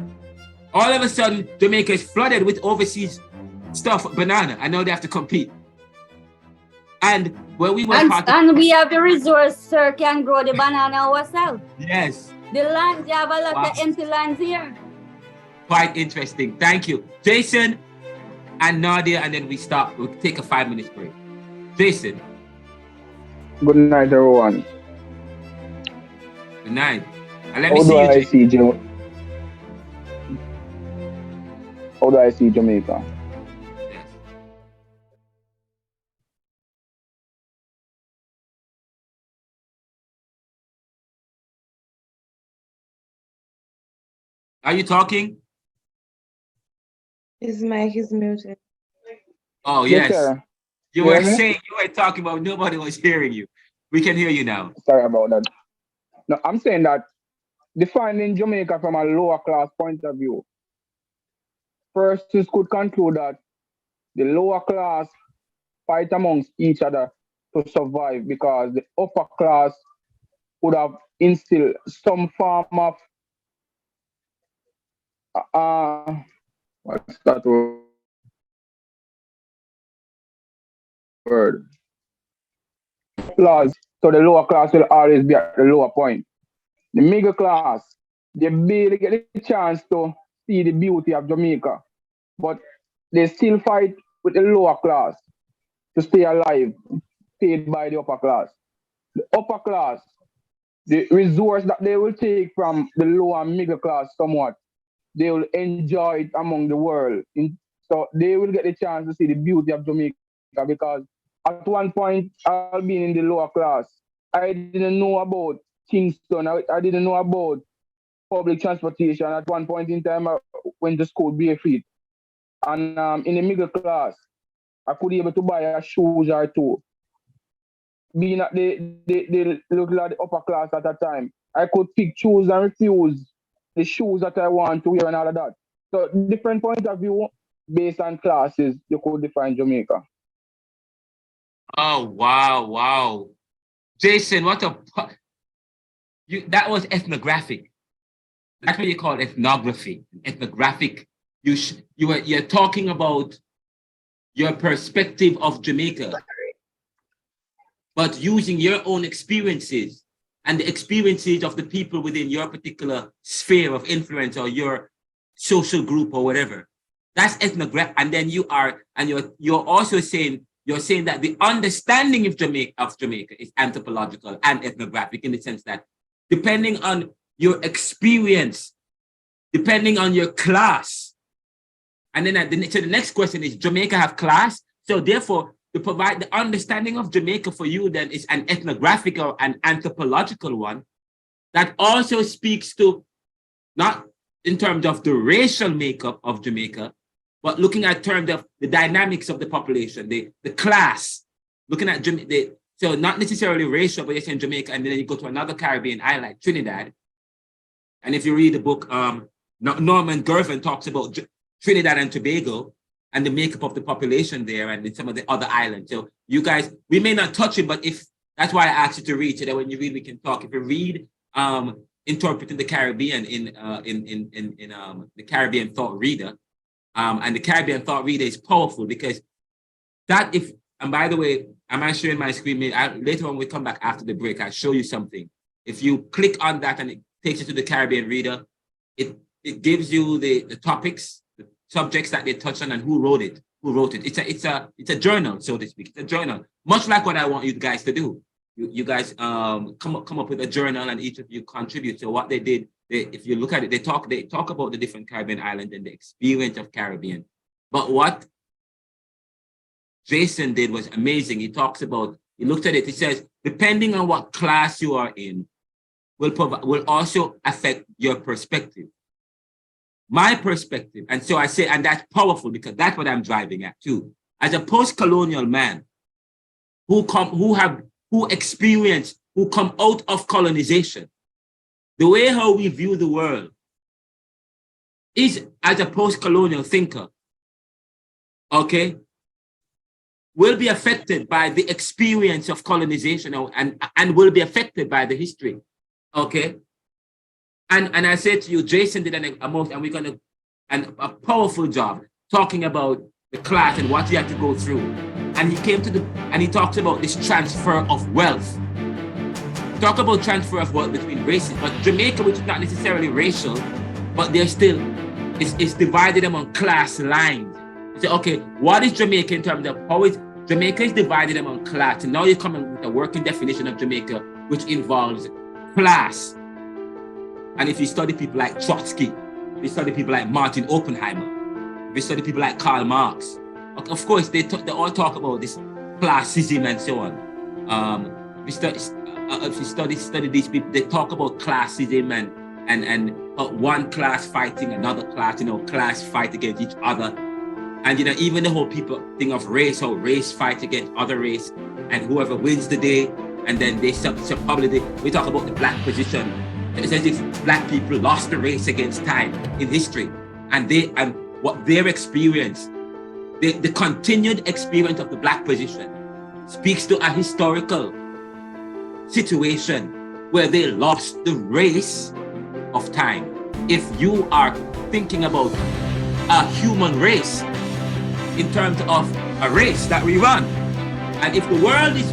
S2: All of a sudden, Jamaica is flooded with overseas stuff, banana, and now they have to compete. And where we were
S5: and we have the resource, sir, can grow the banana ourselves.
S2: Yes.
S5: The land, you have a lot of empty lands here.
S2: Quite interesting. Thank you. Jason and Nadia, and then we stop. We'll take a 5-minute break. Jason.
S14: Good night, everyone.
S2: Good night. And let me see you,
S14: how do I see Jamaica?
S2: Yes. Are you talking?
S15: His mic is muted.
S2: Oh, yes.
S14: Sir.
S2: You were talking about nobody was hearing you. We can hear you now.
S14: Sorry about that. No, I'm saying that defining Jamaica from a lower class point of view, persons could conclude that the lower class fight amongst each other to survive because the upper class would have instilled some form of what's that word? Laws. So the lower class will always be at the lower point. The middle class they barely get the chance to see the beauty of Jamaica, but they still fight with the lower class to stay alive, paid by the upper class. The upper class, the resource that they will take from the lower and middle class somewhat, they will enjoy it among the world. So they will get the chance to see the beauty of Jamaica, because at one point, I've been in the lower class. I didn't know about Kingston. I didn't know about public transportation. At one point in time, I went to school barefoot. And in the middle class, I could be able to buy a shoes or two. Being at the local at the upper class at that time, I could pick, choose, and refuse the shoes that I want to wear and all of that. So different point of view based on classes, you could define Jamaica.
S2: Oh, wow. Jason, that was ethnographic. That's what you call ethnography. Ethnographic. You're talking about your perspective of Jamaica, but using your own experiences and the experiences of the people within your particular sphere of influence or your social group or whatever. That's ethnographic. And then you're also saying, that the understanding of Jamaica is anthropological and ethnographic, in the sense that depending on your experience, depending on your class, and then so the next question is, Jamaica have class? So therefore, to provide the understanding of Jamaica for you then is an ethnographic or an anthropological one that also speaks to, not in terms of the racial makeup of Jamaica, but looking at terms of the dynamics of the population, the class, looking at Jamaica, so not necessarily racial, but you're saying Jamaica, and then you go to another Caribbean island like Trinidad. And if you read the book, Norman Gervin talks about Trinidad and Tobago and the makeup of the population there and some of the other islands. So you guys, we may not touch it, but that's why I asked you to read, so that when you read, we can talk. If you read Interpreting the Caribbean in the Caribbean Thought Reader, and the Caribbean Thought Reader is powerful, because and by the way, am I showing my screen? Later on, we come back after the break, I'll show you something. If you click on that and it takes you to the Caribbean Reader, it gives you the topics, the subjects that they touch on, and who wrote it. It's a journal, so to speak. It's a journal, much like what I want you guys to do. You guys come up with a journal, and each of you contribute. So what they did, if you look at it, they talk about the different Caribbean islands and the experience of Caribbean. But what Jason did was amazing. He looked at it, he says, depending on what class you are in, will also affect your perspective. My perspective, and so I say, and that's powerful, because that's what I'm driving at too. As a post-colonial man who come out of colonization, the way how we view the world is, as a post-colonial thinker, okay, will be affected by the experience of colonization, and will be affected by the history, okay? And I said to you, Jason did a powerful job talking about the class and what he had to go through. And he talked about this transfer of wealth. Talk about transfer of wealth between races, but Jamaica, which is not necessarily racial, but they're still, it's divided among class lines. You say, okay, what is Jamaica in terms of Jamaica is divided among class, and now you're coming with a working definition of Jamaica, which involves class. And if you study people like Trotsky, if you study people like Martin Oppenheimer, if you study people like Karl Marx, of course, they all talk about this classism and so on. If you study these people, they talk about classism and one class fighting another class, class fight against each other. And, even the whole thing of race, how race fight against other race, and whoever wins the day, and then we talk about the black position. It's as if black people lost the race against time in history. And what their experience, the continued experience of the black position speaks to a historical situation where they lost the race of time. If you are thinking about a human race in terms of a race that we run, and if the world is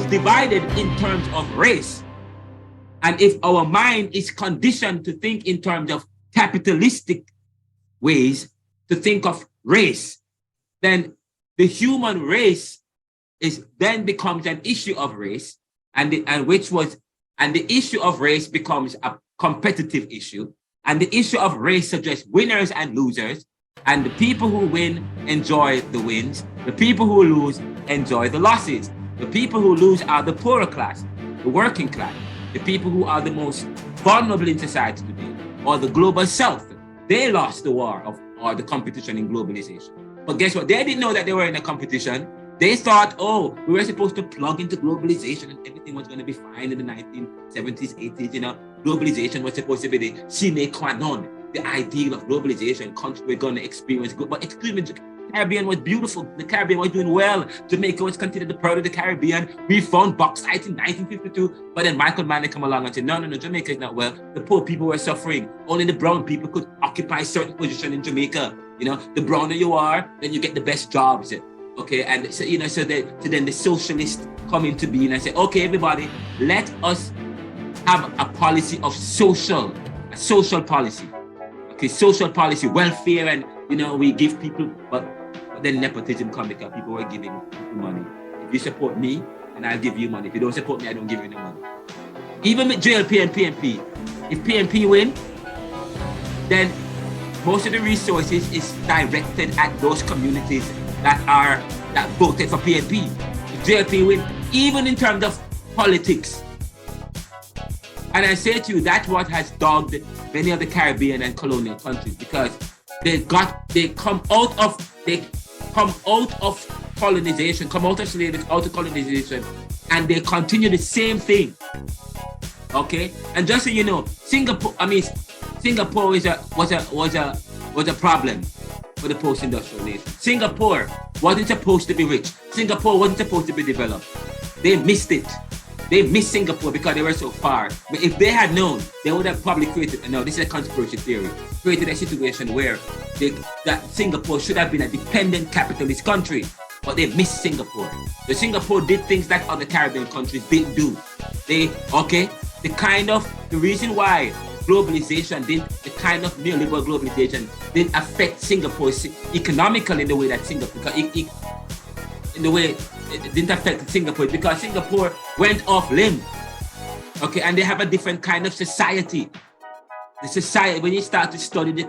S2: divided in terms of race, And if our mind is conditioned to think in terms of capitalistic ways, to think of race, then the human race then becomes an issue of race, and the issue of race becomes a competitive issue, and the issue of race suggests winners and losers, and the people who win enjoy the wins, the people who lose enjoy the losses. The people who lose are the poorer class, the working class, the people who are the most vulnerable in society today, or the global south. They lost the war or the competition in globalization. But guess what? They didn't know that they were in a competition. They thought, oh, we were supposed to plug into globalization and everything was going to be fine in the 1970s, 80s. You know, globalization was supposed to be the sine qua non, the ideal of globalization. Country we're going to experience good, but the Caribbean was beautiful. The Caribbean was doing well. Jamaica was considered the pearl of the Caribbean. We found bauxite in 1952, but then Michael Manley come along and said, no, Jamaica is not well. The poor people were suffering. Only the brown people could occupy certain position in Jamaica. You know, the browner you are, then you get the best jobs. Okay, and so then the socialists come into being and say, okay, everybody, let us have a policy of social policy. Okay, social policy, welfare, and we give people, but then nepotism come because people were giving people money. If you support me, then I'll give you money. If you don't support me, I don't give you any money. Even with JLP and PNP, if PNP win, then most of the resources is directed at those communities that voted for PNP. If JLP win, even in terms of politics. And I say to you, that's what has dogged many of the Caribbean and colonial countries, because they come out of colonization, come out of slavery, out of colonization, and they continue the same thing. Okay, and just so you know, Singapore was a problem for the post-industrial nation. Singapore wasn't supposed to be rich. Singapore wasn't supposed to be developed. They missed it. They missed Singapore because they were so far. But if they had known, they would have probably created, no, this is a conspiracy theory, created a situation where that Singapore should have been a dependent capitalist country, but they missed Singapore. So Singapore did things that other Caribbean countries didn't do. The reason why globalization the kind of neoliberal globalization didn't affect Singapore economically in the way that Singapore, in the way it didn't affect Singapore, because Singapore went off limb. Okay, and they have a different kind of society. The society, when you start to study the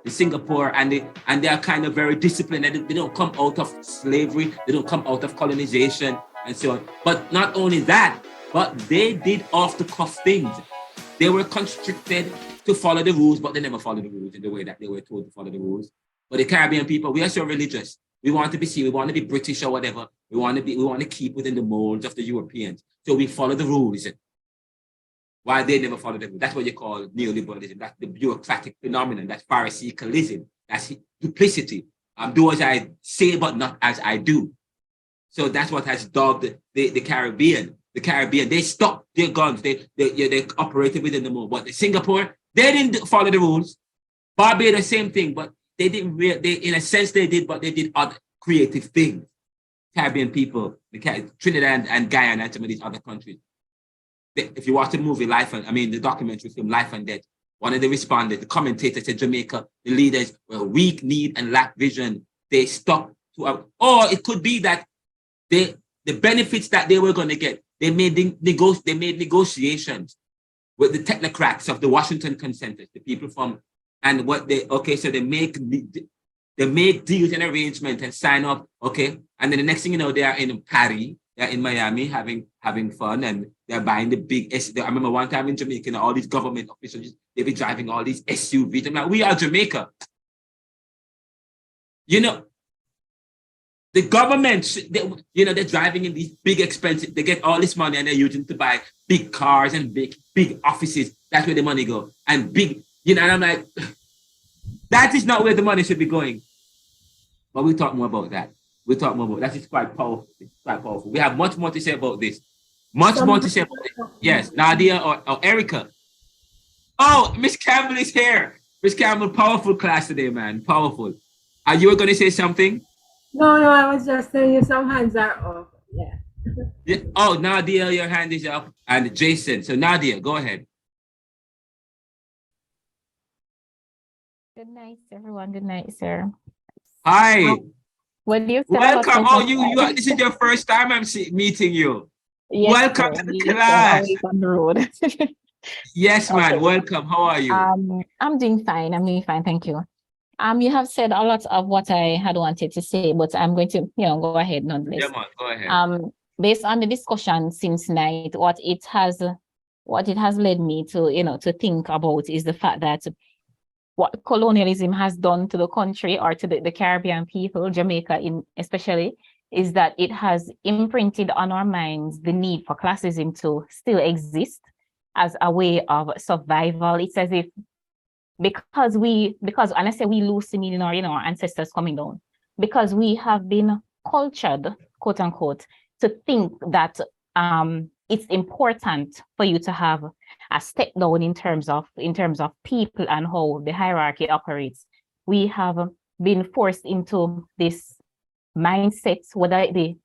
S2: Singapore, and they are kind of very disciplined, and they don't come out of slavery, they don't come out of colonization and so on. But not only that, but they did off-the-cuff things. They were constricted to follow the rules, but they never followed the rules in the way that they were told to follow the rules. But the Caribbean people, we are so religious. We want to be seen, we want to be British or whatever. We want to keep within the molds of the Europeans. So we follow the rules. Why they never follow the rules. That's what you call neoliberalism. That's the bureaucratic phenomenon. That's pharisaical. That's duplicity. Do as I say, but not as I do. So that's what has dogged the Caribbean. The Caribbean, they stopped their guns. They operated within the mold. But Singapore, they didn't follow the rules. Barbados, same thing, but they didn't. In a sense, they did, but they did other creative things. Caribbean people, Trinidad and Guyana, and some of these other countries. If you watch the movie the documentary film Life and Death, one of the respondents, the commentator said Jamaica, the leaders were weak, need, and lack vision. They stuck to, or it could be that the benefits that they were going to get, they made negotiations with the technocrats of the Washington Consensus, the people from, and what so they make deals and arrangements and sign up, okay, and then the next thing you know, they are in Paris, they're in Miami having fun, and they're buying the big I remember one time in Jamaica, all these government officials, they be driving all these SUVs. I'm like, we are Jamaica. The government, they're driving in these big expensive, they get all this money and they're using it to buy big cars and big offices. That's where the money go. And big, and I'm like, that is not where the money should be going. But we'll talk more about that. That is quite powerful. It's quite powerful. We have much more to say about this. Much more to say about it. Yes, Nadia or Erica. Oh, Miss Campbell is here. Miss Campbell, powerful class today, man. Powerful. Are you going to say something?
S15: No, I was just saying some hands are off. Yeah.
S2: Yeah. Oh, Nadia, your hand is up, and Jason. So Nadia, go ahead.
S15: Good night, everyone. Good night, sir.
S2: Hi.
S15: Well, you said
S2: Welcome.
S15: a lot
S2: Oh, you. This is your first time I'm meeting you.
S15: Yes,
S2: Welcome
S15: sir.
S2: to the
S15: Yes, sir.
S2: class.
S15: Always on the road.
S2: Yes, man.
S15: Okay.
S2: Welcome. How are you?
S15: I'm doing fine. I'm doing fine. Thank you. You have said a lot of what I had wanted to say, but I'm going to, go ahead nonetheless.
S2: Yeah, man. Go ahead.
S15: Based on the discussion since night, what it has led me to, to think about is the fact that what colonialism has done to the country or to the Caribbean people, Jamaica especially, is that it has imprinted on our minds the need for classism to still exist as a way of survival. It's as if because and I say we lose the meaning, our ancestors coming down, because we have been cultured, quote unquote, to think that it's important for you to have a step down in terms of people and how the hierarchy operates. We have been forced into this mindset, whether it be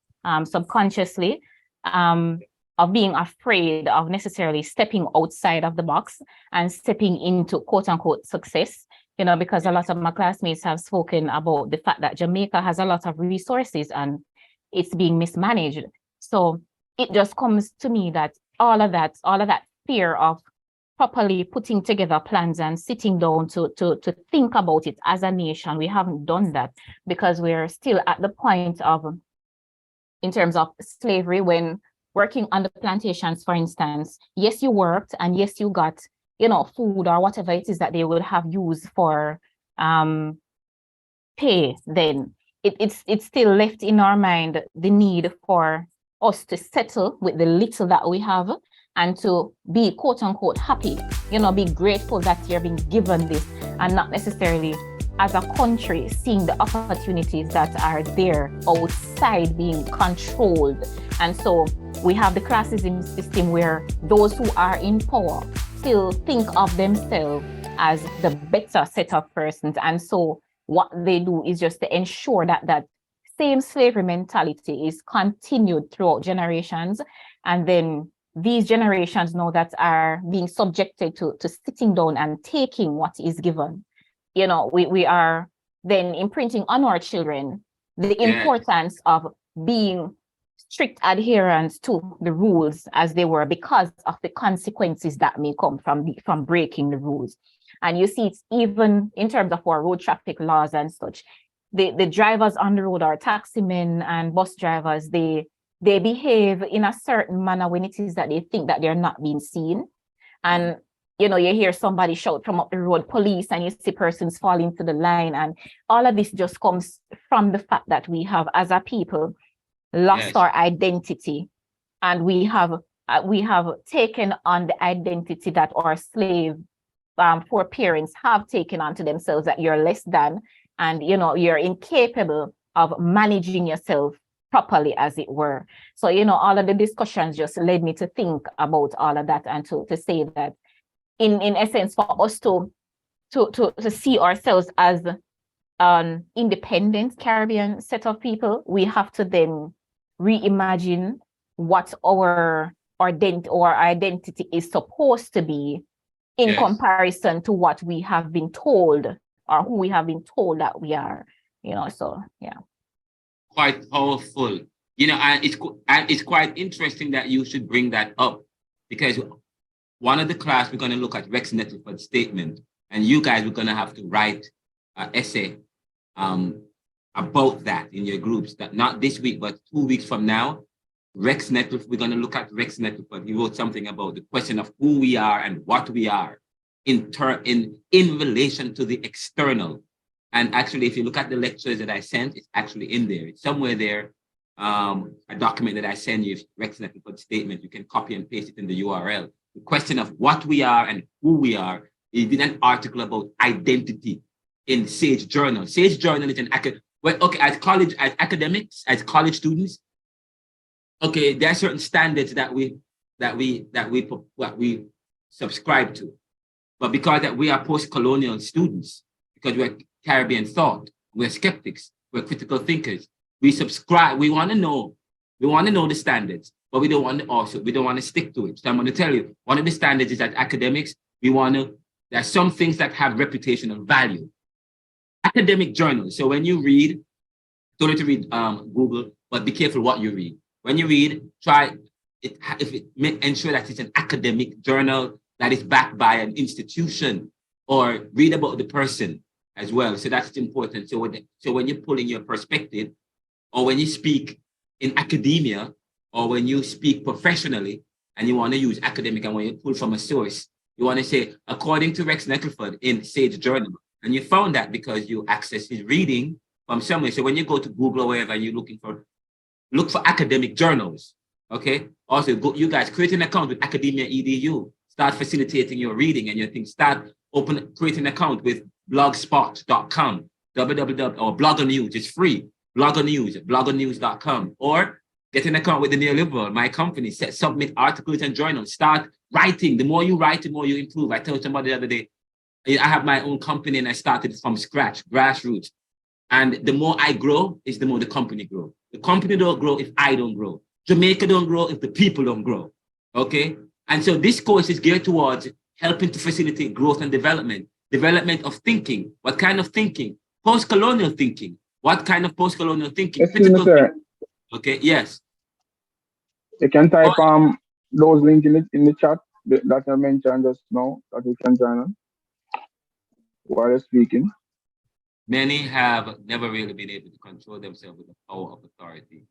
S15: subconsciously, of being afraid of necessarily stepping outside of the box and stepping into quote unquote success, because a lot of my classmates have spoken about the fact that Jamaica has a lot of resources and it's being mismanaged. So it just comes to me that all of that fear of properly putting together plans and sitting down to think about it as a nation, we haven't done that because we're still at the point of, in terms of slavery, when working on the plantations, for instance, yes, you worked and yes, you got, food or whatever it is that they would have used for pay, then it's still left in our mind the need for us to settle with the little that we have and to be quote unquote happy, be grateful that you're being given this and not necessarily as a country seeing the opportunities that are there outside being controlled. And so we have the classism system where those who are in power still think of themselves as the better set of persons. And so what they do is just to ensure that that same slavery mentality is continued throughout generations. And then these generations now that are being subjected to sitting down and taking what is given, we are then imprinting on our children the importance of being strict adherence to the rules as they were because of the consequences that may come from breaking the rules. And you see it's even in terms of our road traffic laws and such. The drivers on the road, our taximen and bus drivers, they behave in a certain manner when it is that they think that they're not being seen. And you hear somebody shout from up the road, police, and you see persons fall into the line. And all of this just comes from the fact that we have, as a people, lost our identity. And we have taken on the identity that our slave foreparents have taken onto themselves, that you're less than, and you're incapable of managing yourself properly, as it were. So all of the discussions just led me to think about all of that and to say that in essence, for us to see ourselves as an independent Caribbean set of people, we have to then reimagine what our identity is supposed to be in comparison to what we have been told or who we have been told that we are, so yeah.
S2: Quite powerful, and it's quite interesting that you should bring that up, because one of the class we're going to look at Rex Nettleford's statement, and you guys are going to have to write an essay about that in your groups, that not this week, but 2 weeks from now. Rex Nettleford, we're going to look at Rex Nettleford. He wrote something about the question of who we are and what we are in relation to the external. And actually, if you look at the lectures that I sent, it's actually in there. It's somewhere there, a document that I send you, Rex Nettleford's statement. You can copy and paste it in the URL. The question of what we are and who we are. He did an article about identity in Sage Journal. Sage Journal is an as academics, as college students, there are certain standards that we subscribe to. But because that we are post-colonial students, because we're Caribbean thought, we're skeptics, we're critical thinkers, we want to know We want to know the standards, but we don't want to stick to it. So I'm going to tell you, one of the standards is that academics, there are some things that have reputational value. Academic journals. So when you read, don't need to read Google, but be careful what you read. When you read, ensure that it's an academic journal that is backed by an institution, or read about the person as well. So that's important. So when you're pulling your perspective, or when you speak in academia, or when you speak professionally, and you want to use academic, and when you pull from a source, you want to say, according to Rex Nettleford in Sage Journal, and you found that because you access his reading from somewhere. So when you go to Google or wherever, and you're look for academic journals, okay? Also, you guys create an account with Academia EDU. Start facilitating your reading and your things. Create an account with blogspot.com, or Blogger News. It's free. Blogger News, bloggernews.com, or get an account with the Neoliberal, my company. Submit articles and journals. Start writing. The more you write, the more you improve. I told somebody the other day, I have my own company and I started from scratch, grassroots. And the more I grow, is the more the company grows. The company don't grow if I don't grow. Jamaica don't grow if the people don't grow. Okay? And so this course is geared towards helping to facilitate growth and development of thinking. What kind of thinking? Post-colonial thinking. What kind of post-colonial thinking?
S14: Excuse me, sir.
S2: Okay, yes.
S14: You can type those links in the chat that I mentioned just now, that you can join on while you're speaking.
S2: Many have never really been able to control themselves with the power of authority.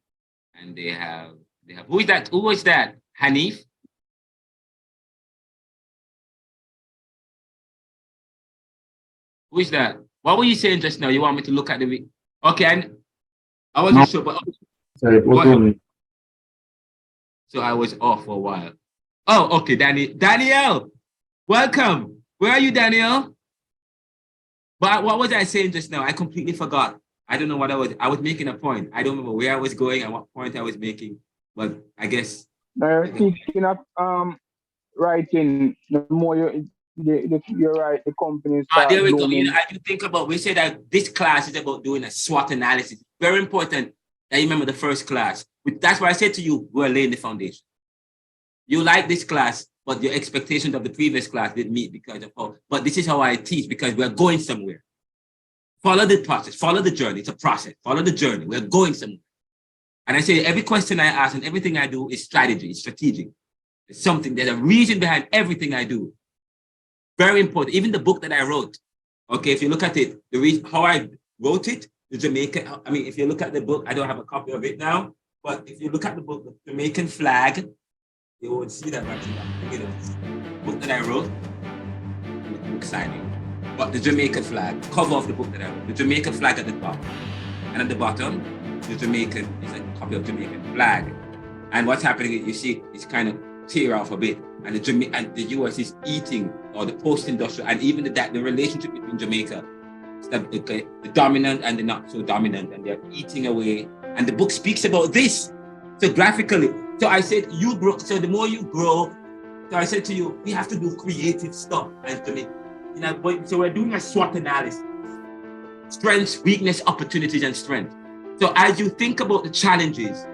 S2: And they have, who is that? Who is that? Hanif? Who is that? What were you saying just now? You want me to look at the okay, I wasn't sure, but
S10: sorry,
S2: so I was off for a while. Oh, okay, Danielle, welcome. Where are you, Danielle? But what was I saying just now? I completely forgot. I don't know what I was making a point. I don't remember where I was going and what point I was making, but I guess.
S14: Speaking of writing, the more you're right, the companies.
S2: There we go. I do think about, we say that this class is about doing a SWOT analysis. Very important that you remember the first class. That's why I said to you, we're laying the foundation. You like this class, but your expectations of the previous class didn't meet because of but this is how I teach, because we're going somewhere. Follow the process, follow the journey. It's a process. Follow the journey. We're going somewhere. And I say every question I ask and everything I do is strategy, it's strategic. It's something, there's a reason behind everything I do. Very important. Even the book that I wrote, okay, if you look at it, the reason how I wrote it, the Jamaican, if you look at the book, I don't have a copy of it now, but if you look at the book, the Jamaican flag, you won't see that much. The book that I wrote, book signing, but the Jamaican flag, cover of the book that I wrote, the Jamaican flag at the top, and at the bottom, the Jamaican is a copy of Jamaican flag. And what's happening, you see, it's kind of tear off a bit, and the US is eating, or the post-industrial, and even the relationship between Jamaica, the dominant and the not so dominant, and they're eating away. And the book speaks about this, so graphically. So I said, you grow, so the more you grow, so I said to you, we have to do creative stuff as Jamaica. So we're doing a SWOT analysis. Strengths, weakness, opportunities, and strength. So as you think about the challenges,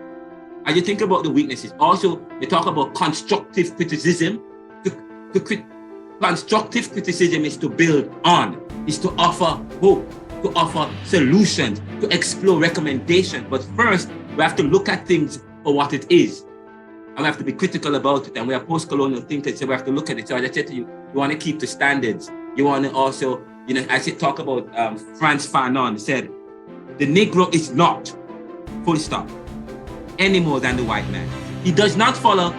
S2: as you think about the weaknesses, also they talk about constructive criticism. Constructive criticism is to build on, is to offer hope, to offer solutions, to explore recommendations. But first, we have to look at things for what it is. And we have to be critical about it. And we are post-colonial thinkers, so we have to look at it. So as I said to you, you want to keep the standards. You want to also, I said, talk about Frantz Fanon said, the Negro is not, full stop, any more than the white man. He does not follow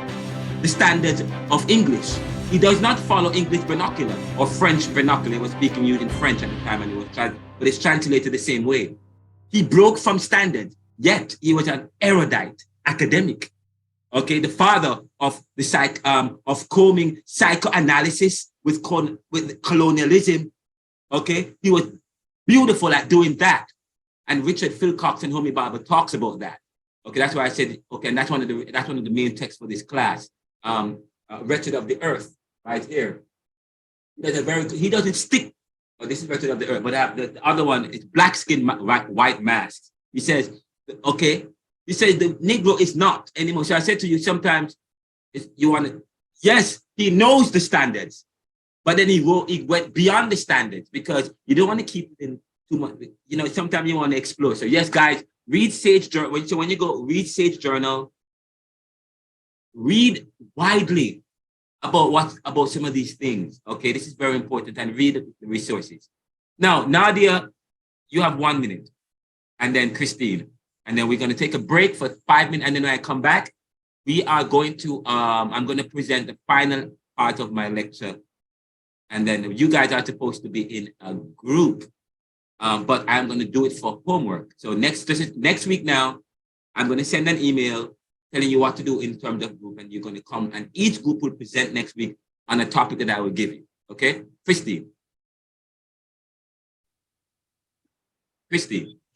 S2: the standards of English. He does not follow English vernacular or French vernacular. He was speaking using French at the time, and but it's translated the same way. He broke from standards, yet he was an erudite academic. Okay, the father of the of combing psychoanalysis with colonialism. Okay, he was beautiful at doing that. And Richard Philcox and Homi Baba talks about that. Okay, that's why I said, okay, and that's one of the main texts for this class. Wretched of the Earth, right here. He doesn't stick, this is Wretched of the Earth, but the other one is Black Skin, White Mask. He says, okay, You say the Negro is not anymore. So I said to you, sometimes you want to, yes, he knows the standards, but then he went beyond the standards because you don't want to keep it in too much. You know, sometimes you want to explore. So yes, guys, read Sage Journal. So when you go read Sage Journal, read widely about some of these things. Okay, this is very important, and read the resources. Now, Nadia, you have 1 minute, and then Christine, and then we're going to take a break for 5 minutes, and then when I come back, we are going to I'm going to present the final part of my lecture, and then you guys are supposed to be in a group, but I'm going to do it for homework. So next week now, I'm going to send an email telling you what to do in terms of group, and you're going to come, and each group will present next week on a topic that I will give you. Okay, Christine.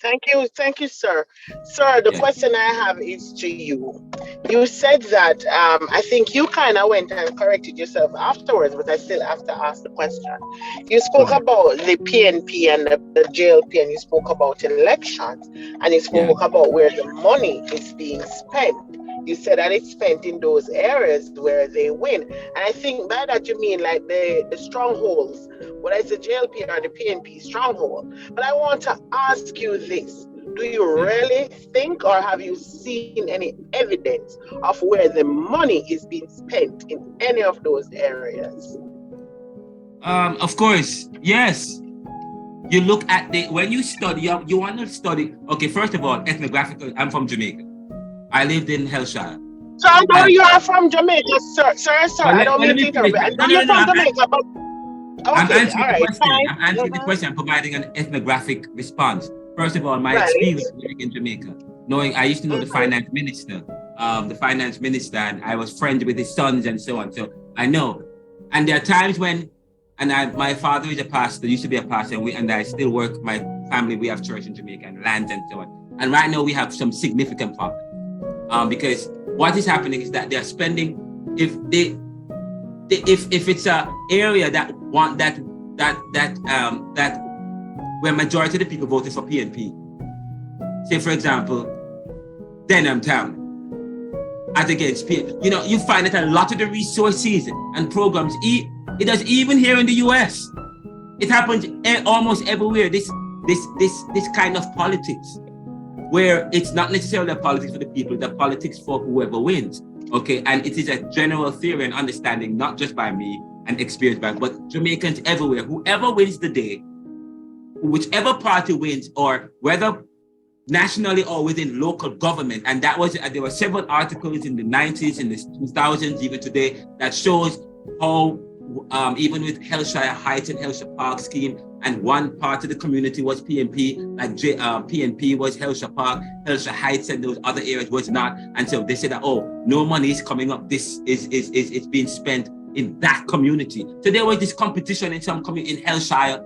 S9: Thank you, sir. Sir, the question I have is to you. You said that I think you kind of went and corrected yourself afterwards, but I still have to ask the question. You spoke about the PNP and the JLP, and you spoke about elections, and you spoke about where the money is being spent. You said that it's spent in those areas where they win. And I think by that you mean like the strongholds, whether it's the JLP or the PNP stronghold. But I want to ask you this. Do you really think, or have you seen any evidence of where the money is being spent in any of those areas?
S2: Of course, yes. You look at when you study, you want to study, okay, first of all, ethnographic, I'm from Jamaica. I lived in Hellshire.
S9: So I know you are from Jamaica, sir. I don't mean to interrupt. I know you're from Jamaica, but
S2: I'm answering the question. I'm answering the question. I'm providing an ethnographic response. First of all, my experience living in Jamaica, knowing I used to know the finance minister, and I was friends with his sons and so on. So I know. And there are times when, my father is a pastor, used to be a pastor, and I still work. My family, we have church in Jamaica and lands and so on. And right now we have some significant problems. Because what is happening is that they are spending, if it's a area that where majority of the people voted for PNP, say for example, Denham Town, as against PNP, you find that a lot of the resources and programs, it does even here in the US, it happens almost everywhere. This kind of politics, where it's not necessarily a politics for the people, the politics for whoever wins, okay? And it is a general theory and understanding, not just by me and experience by, but Jamaicans everywhere, whoever wins the day, whichever party wins, or whether nationally or within local government. And that was, there were several articles in the 90s, in the 2000s, even today, that shows how even with Hellshire Heights and Hellshire Park scheme, and one part of the community was PNP, like PNP was Hellshire Park, Hellshire Heights, and those other areas was not. And so they said that, oh, no money is coming up. This is being spent in that community. So there was this competition in some community in Hellshire,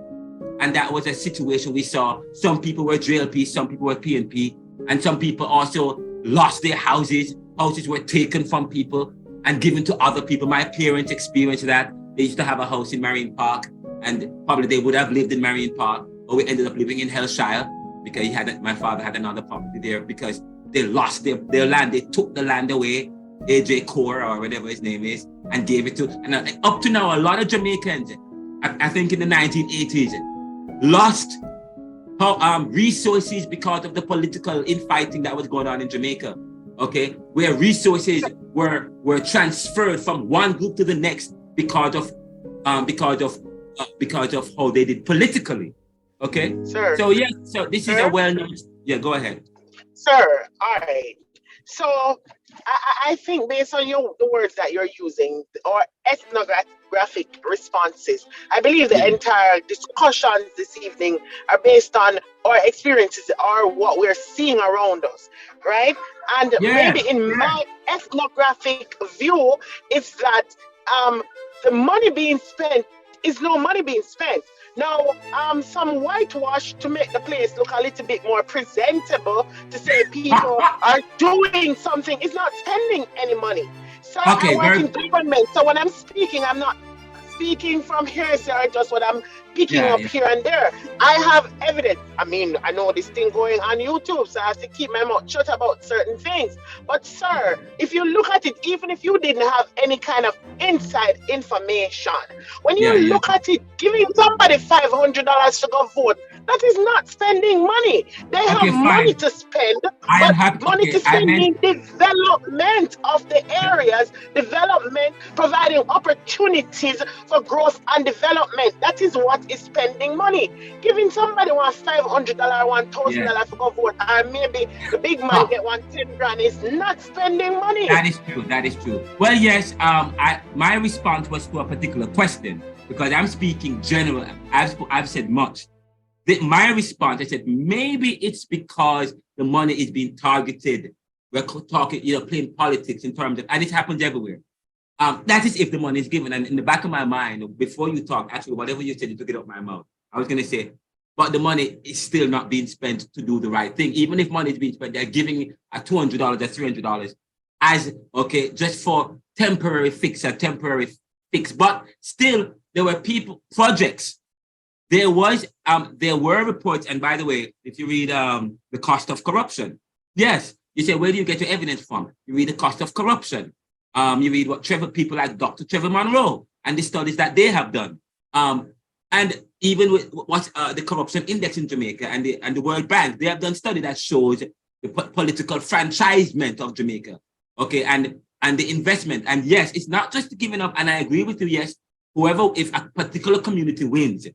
S2: and that was a situation we saw. Some people were JLP, some people were PNP, and some people also lost their houses. Houses were taken from people and given to other people. My parents experienced that. They used to have a house in Marine Park, and probably they would have lived in Marine Park, or we ended up living in Hellshire because my father had another property there because they lost their land. They took the land away, AJ Core or whatever his name is, and gave it to, and up to now, a lot of Jamaicans, I think in the 1980s, lost resources because of the political infighting that was going on in Jamaica, okay? Where resources were transferred from one group to the next because of how they did politically, okay?
S9: Sir.
S2: So yeah, so this is a well-known, yeah, go ahead.
S9: Sir, all right. So I think based on the words that you're using, or ethnographic responses, I believe the entire discussions this evening are based on our experiences or what we're seeing around us, right? And maybe in my ethnographic view, it's that the money being spent is no money being spent. Now, some whitewash to make the place look a little bit more presentable, to say people are doing something. It's not spending any money. So I work in government. So when I'm speaking, I'm not speaking from hearsay or just what I'm picking up here and there. I have evidence. I mean, I know this thing going on YouTube, so I have to keep my mouth shut about certain things. But sir, if you look at it, even if you didn't have any kind of inside information, when you look at it, giving somebody $500 to go vote, that is not spending money. They have money to spend, but money to spend in development of the areas, development, providing opportunities for growth and development. That is what is spending money. Giving somebody $500, $1,000 to go vote, or maybe the big man get $10,000 is not spending money.
S2: That is true. That is true. Well, yes. My response was to a particular question because I'm speaking general. I've said much. My response, I said maybe it's because the money is being targeted. We're talking, playing politics in terms of, and it happens everywhere. That is if the money is given. And in the back of my mind, before you talk, actually, whatever you said, you took it out my mouth. I was going to say, but the money is still not being spent to do the right thing. Even if money is being spent, they're giving a $200 or $300 as, just for temporary fix. But still, there were projects. There were reports, and by the way, if you read the cost of corruption, yes, you say, where do you get your evidence from? You read the cost of corruption. You read what people like Dr. Trevor Monroe and the studies that they have done. And even with what's the corruption index in Jamaica and the World Bank, they have done study that shows the political franchisement of Jamaica, and the investment. And yes, it's not just giving up. And I agree with you. Yes, if a particular community wins,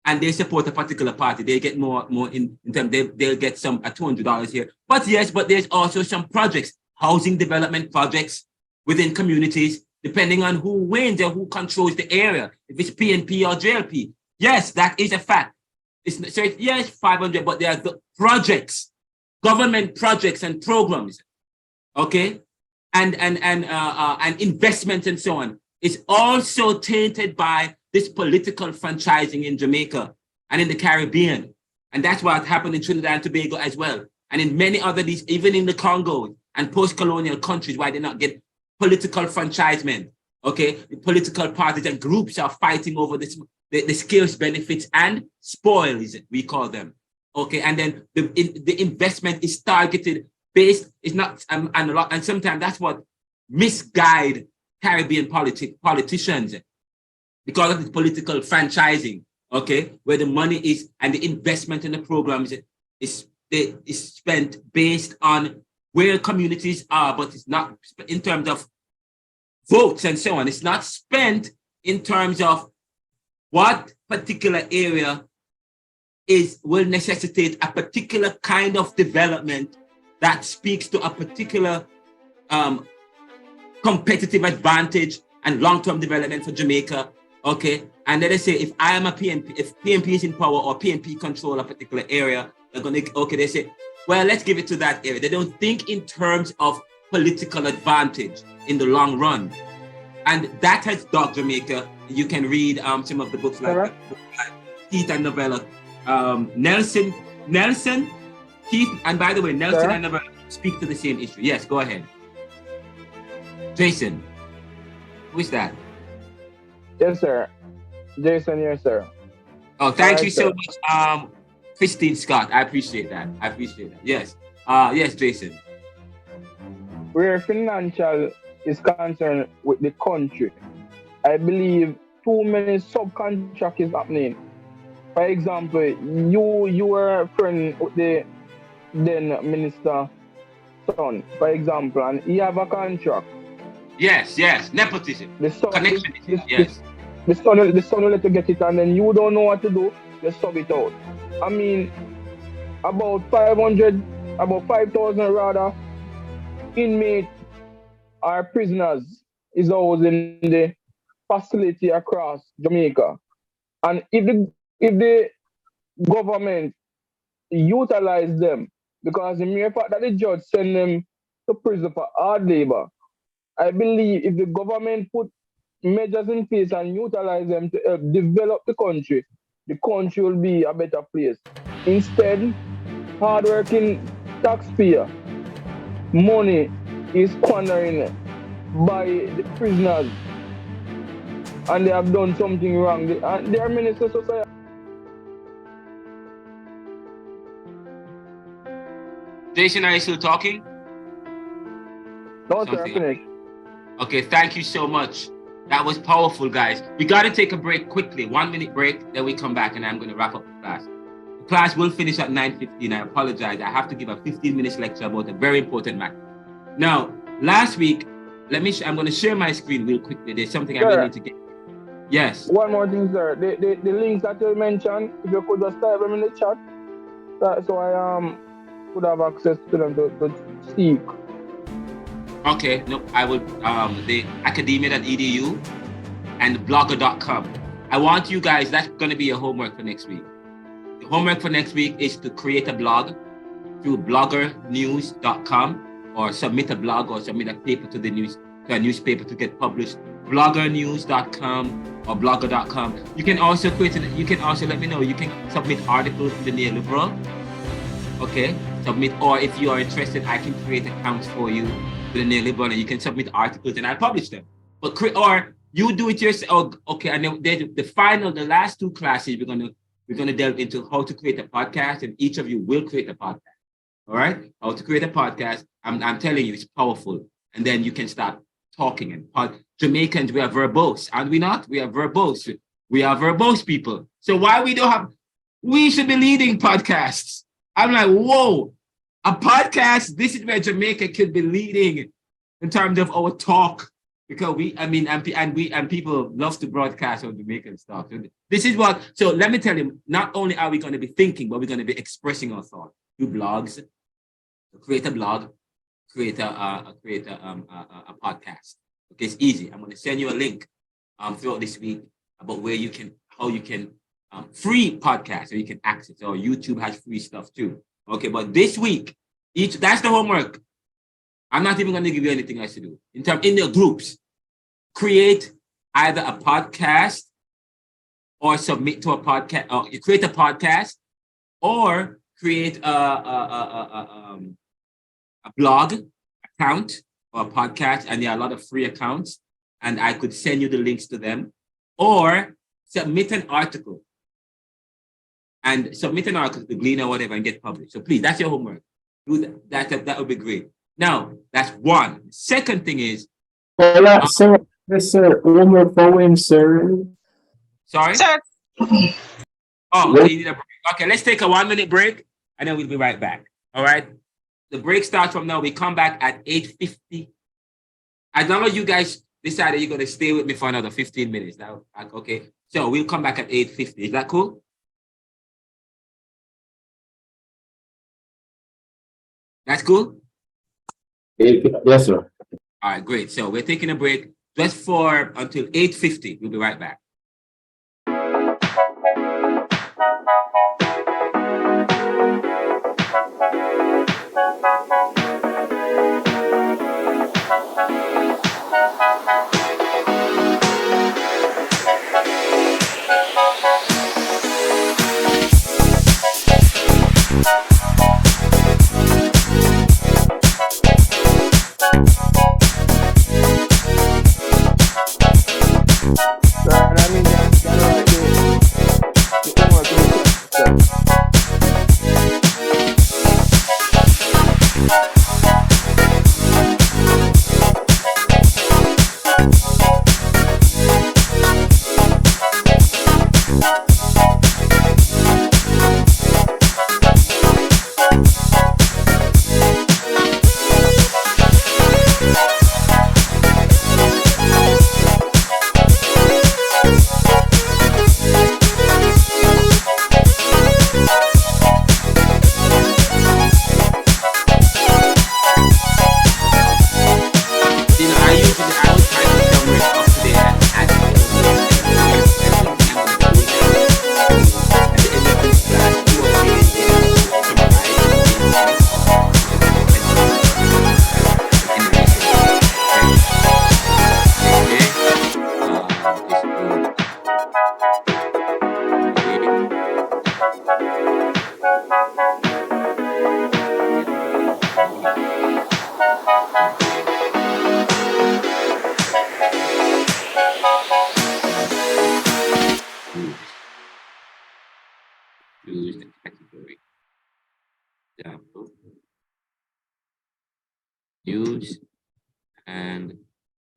S2: and they support a particular party, they get more in terms, they'll get some $200 here. But yes, there's also some projects, housing development projects within communities, depending on who wins and who controls the area. If it's PNP or JLP, yes, that is a fact. Yes, 500, but there are the projects, government projects and programs, and investments and so on. It's also tainted by this political franchising in Jamaica and in the Caribbean. And that's what happened in Trinidad and Tobago as well. And in many other, even in the Congo and post-colonial countries, why they not get political franchisement, The political parties and groups are fighting over the skills, benefits, and spoils, we call them, And then the investment is targeted based, it's not, and sometimes that's what misguide Caribbean politicians, because of the political franchising, where the money is and the investment in the programs is spent based on where communities are, but it's not in terms of votes and so on. It's not spent in terms of what particular area will necessitate a particular kind of development that speaks to a particular competitive advantage and long-term development for Jamaica. And then they say, if I am a PNP, if PNP is in power or PNP control a particular area, they're going to, they say, well, let's give it to that area. They don't think in terms of political advantage in the long run. And that has dogged Jamaica. You can read some of the books like Keith and Novella. Nelson, Keith, and by the way, Nelson and Novella speak to the same issue. Yes, go ahead. Jason, who is that?
S14: Yes, sir. Jason here, sir.
S2: Oh, thank you so much, Christine Scott. I appreciate that. Yes. Yes, Jason.
S14: Where financial is concerned with the country, I believe too many subcontract is happening. For example, you were a friend with the then minister son, for example, and he have a contract.
S2: Yes, nepotism.
S14: The son will let you get it, and then you don't know what to do, you sub it out. I mean, about 5,000 rather, inmates or prisoners is housed in the facility across Jamaica. And if the government utilize them, because the mere fact that the judge send them to prison for hard labor, I believe if the government put measures in place and utilize them to help develop the country will be a better place. Instead, hardworking taxpayer money is squandering by the prisoners and they have done something wrong. They are ministers of society.
S2: Jason, are you still talking?
S14: No, sir, finished.
S2: Okay, thank you so much. That was powerful, guys. We got to take a break quickly, 1 minute break, then we come back and I'm going to wrap up the class. The class will finish at 9:15. I apologize. I have to give a 15-minute lecture about a very important matter. Now, last week, I'm going to share my screen real quickly. There's something I really need to get. Yes.
S14: One more thing, sir. The links that you mentioned, if you could just type them in the chat, so I could have access to them to see.
S2: Okay, no, I will, the academia.edu and blogger.com. I want you guys, that's going to be your homework for next week. The homework for next week is to create a blog through bloggernews.com or submit a blog or submit a paper to a newspaper to get published. Bloggernews.com or blogger.com. You can also let me know, you can submit articles to the Neoliberal. Okay, submit, or if you are interested, I can create accounts for you to the Neoliberal and you can submit articles and I publish them. But or you do it yourself. Okay, and then the last two classes, we're gonna delve into how to create a podcast, and each of you will create a podcast. All right, how to create a podcast. I'm telling you, it's powerful. And then you can start talking. And Jamaicans, we are verbose, and we not? We are verbose. We are verbose people. So why we should be leading podcasts. I'm like, whoa, a podcast. This is where Jamaica could be leading in terms of our talk, because people love to broadcast on Jamaican stuff. This is what. So let me tell you, not only are we going to be thinking, but we're going to be expressing our thought through blogs. Create a blog, create a podcast. Okay, it's easy. I'm going to send you a link throughout this week about how you can free podcast, so you can access. Or YouTube has free stuff too. Okay, but this week, that's the homework. I'm not even going to give you anything else to do. In the groups, create either a podcast or submit to a podcast. Or you create a podcast or create a blog account or a podcast, and there are a lot of free accounts, and I could send you the links to them, or submit an article. And submit an article to Glean or whatever and get published. So please, that's your homework. Do that. That would be great. Now, that's one. Second thing is...
S10: Sir, one more poem, sir.
S2: Sorry? Sir. Oh, okay, you need a break. Okay, let's take a 1 minute break, and then we'll be right back. All right? The break starts from now. We come back at 8:50. As long as you guys decided you're going to stay with me for another 15 minutes. Now, okay? So we'll come back at 8:50. Is that cool? That's cool?
S10: Yes, sir.
S2: All right, great. So we're taking a break just for until 8:50. We'll be right back.
S14: Right.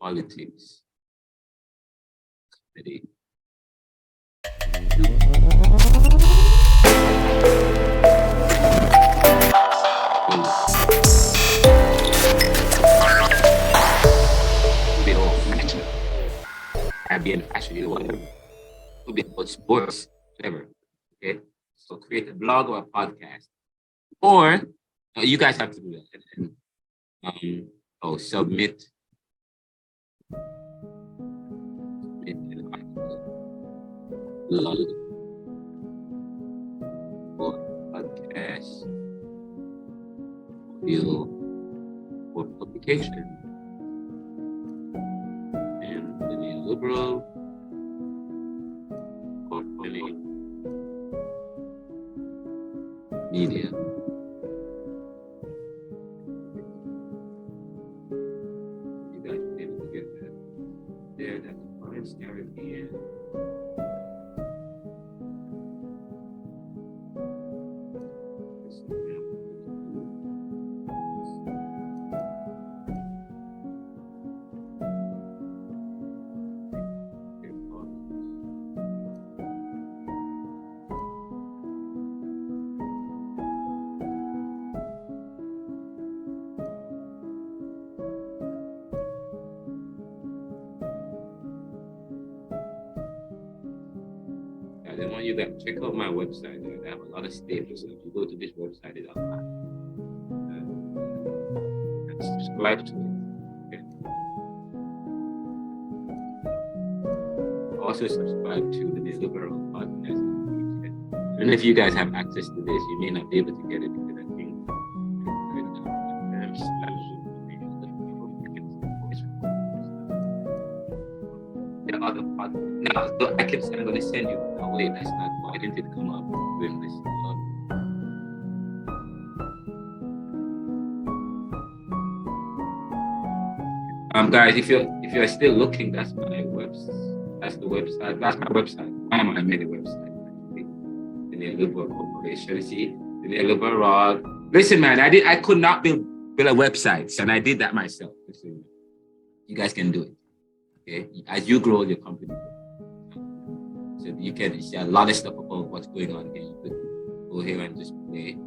S2: politics, comedy. Caribbean fashion, whatever. Could be about sports, whatever. Okay. So create a blog or a podcast. Or you guys have to do that. And submit an article or podcast for publication. And the Neoliberal or any media. You guys should be able to get that there. That's Florence, Caribbean. I want you to check out my website. I have a lot of staples. So if you go to this website, it's a lot. And subscribe to it. Okay. Also subscribe to the Neoliberal podcast. And if you guys have access to this, you may not be able to get it because I think the other part. Now, I kept saying I'm going to send you. Oh, wait, that's not. Why didn't it come up doing this? Guys, if you're still looking, that's my website. That's the website. That's my website. I made a website. The Neoliberal Corporation. See, the Neoliberal. Listen, man, I could not build a website, and I did that myself. Listen, you guys can do it. Okay, as you grow your company, so you can see a lot of stuff about what's going on here. You could go here and just play.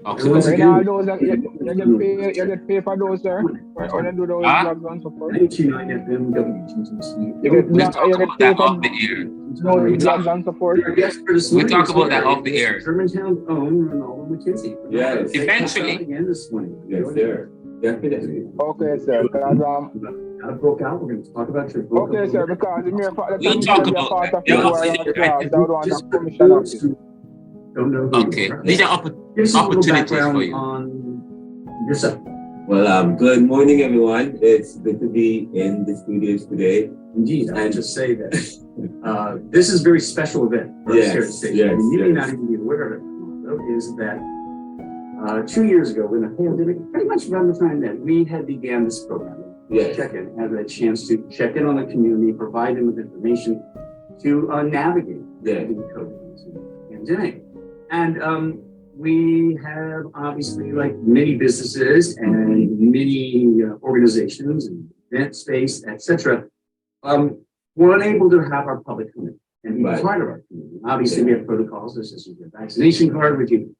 S14: Renaldo, you get paid for those, sir? Or you do those blogs and support? You get paid for those blogs and support?
S2: We talk about that off the air.
S10: Germantown's own Renaldo McKenzie.
S2: Yes. Eventually.
S10: Again this morning. Yes, sir. Definitely.
S14: Okay, sir. Because
S10: broke out. We're going to talk about your book.
S14: Okay, sir. Because the mere fact that
S2: we'll talk about that. Okay, these are opportunities for you.
S10: Yourself.
S16: Well, good morning, everyone. It's good to be in the studios today.
S10: Indeed, I just say that this is a very special event for us here at the station.
S16: Yes,
S10: you may not even be aware of it, though, is that 2 years ago, when the pandemic, pretty much around the time that we had began this program, check-in, had a chance to check in on the community, provide them with information to navigate the COVID-19 pandemic. And we have obviously, like many businesses and many organizations and event space, etc., we're unable to have our public come in and be part of our community. Obviously, we have protocols, such as your vaccination card, which you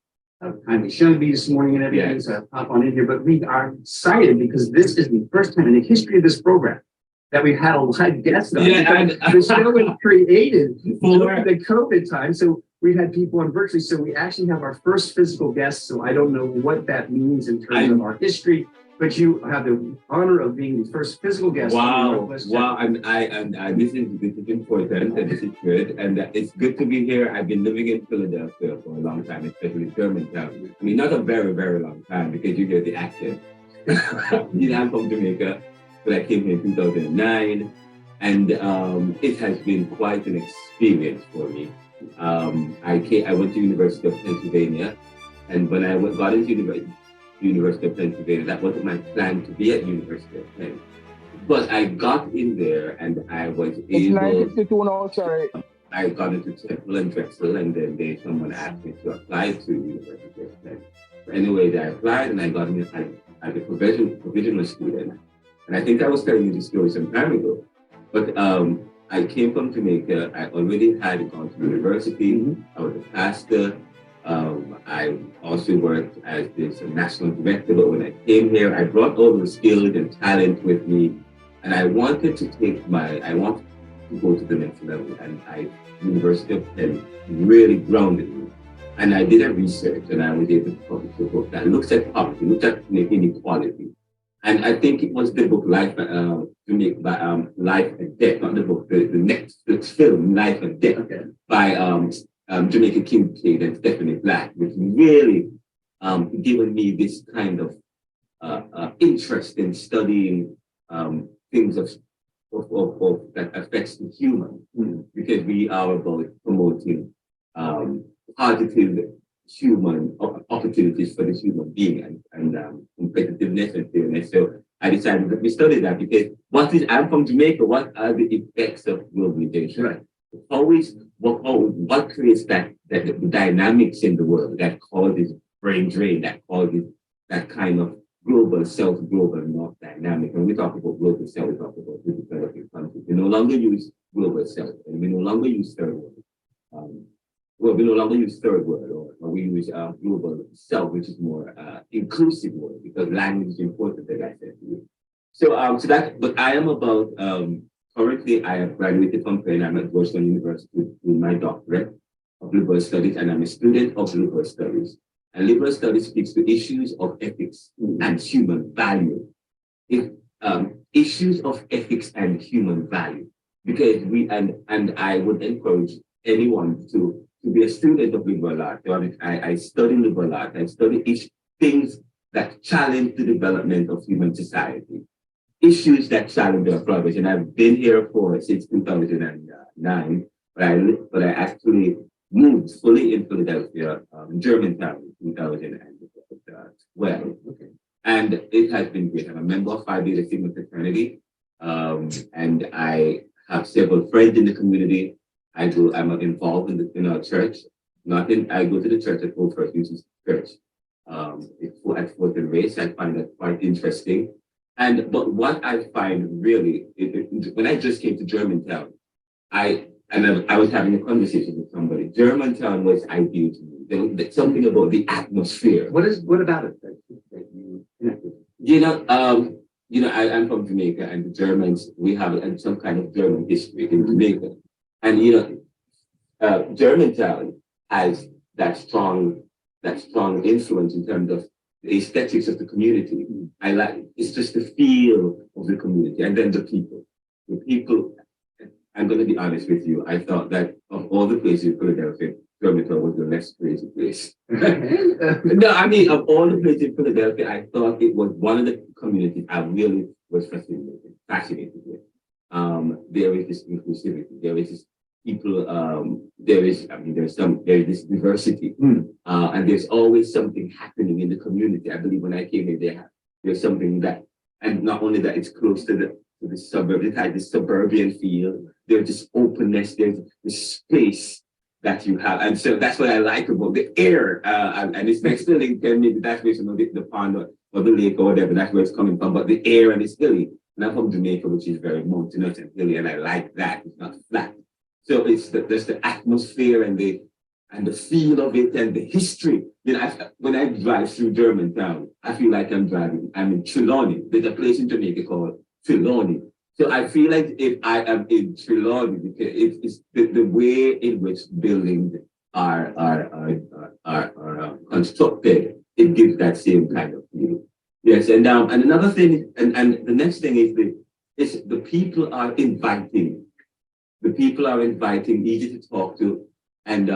S10: kindly shown me this morning and everything, so I'll pop on in here. But we are excited because this is the first time in the history of this program that we've had a live guest on. The show was created during the COVID time, so we've had people on virtually. So we actually have our first physical guest. So I don't know what that means in terms of our history, but you have the honor of being the first physical guest.
S16: Wow! Wow! And this is important, and this is good, and it's good to be here. I've been living in Philadelphia for a long time, especially Germantown. I mean, not a very, very long time because you get the accent. I'm from Jamaica, but I came here in 2009, and it has been quite an experience for me. I went to University of Pennsylvania, and when I got into University of Pennsylvania, that wasn't my plan to be at University of Penn. But I got in there, and I was able.
S14: 1962 now, sorry.
S16: I got into Temple and Drexel, and then someone asked me to apply to University of Penn. So anyway, I applied, and I got in. as a provisional student. And I think I was telling you this story some time ago. But I came from Jamaica. I already had gone to university. I was a pastor. I also worked as this national director. But when I came here, I brought all the skills and talent with me. And I wanted to go to the next level. And University of Penn really grounded me. And I did a research, and I was able to publish a book that looks at poverty, looks at inequality. And I think it was the book Life and Death, not the book, the Netflix film Life and Death by Jamaica Kincaid and Stephanie Black, which really given me this kind of interest in studying things that affects the human, because we are about promoting positive human opportunities for the human being and competitiveness and fairness. So I decided that we study that because I'm from Jamaica, what are the effects of globalization? Right. What creates that the dynamics in the world that causes brain drain, that causes that kind of global south, global north dynamic. When we talk about global south, we talk about the developing countries. We no longer use global south, and we no longer use third world. We no longer use third world, or we use global south, which is more inclusive word, because language is important, as I said to you. But I am about, currently I have graduated from Penn. I'm at Georgetown University with my doctorate of liberal studies, and I'm a student of liberal studies. And liberal studies speaks to issues of ethics and human value. Issues of ethics and human value, because and I would encourage anyone to be a student of liberal art. I study liberal art. I study things that challenge the development of human society, issues that challenge our progress. And I've been here since 2009, but I actually moved fully in Philadelphia, Germantown, in 2012. And it has been great. I'm a member of Phi Beta Sigma fraternity, and I have several friends in the community. I'm involved in our church. I go to the church at Old First Unity Church. At Fort and Race, I find that quite interesting. But what I find really, when I just came to Germantown, I was having a conversation with somebody. Germantown was ideal to me. There was something about the atmosphere. What about it that you connected? I'm from Jamaica, and the Germans, we have some kind of German history in Jamaica. And Germantown has that strong influence in terms of the aesthetics of the community. It's just the feel of the community, and then the people. The people. I'm going to be honest with you. I thought that of all the places in Philadelphia, Germantown was the less crazy place. No, I mean, of all the places in Philadelphia, I thought it was one of the communities I really was fascinated with. There is this inclusivity. There is this people. There is this diversity, and there's always something happening in the community. I believe when I came here, there's something that, and not only that, it's close to the suburb. It has this suburban feel. There's this openness. There's this space that you have, and so that's what I like about the air. And it's next to Lincoln. Maybe that's where the pond or the lake or whatever. That's where it's coming from. But the air, and it's hilly. And I'm from Jamaica, which is very mountainous and hilly, and I like that. It's not flat. So there's the atmosphere and the feel of it and the history. When I drive through Germantown, I feel like I'm in Trelawney. There's a place in Jamaica called Trelawney. So I feel like if I am in Trelawney, because it's the way in which buildings are constructed, it gives that same kind of feel. Yes, and another thing, and the next thing is the people are inviting. The people are inviting, easy to talk to, and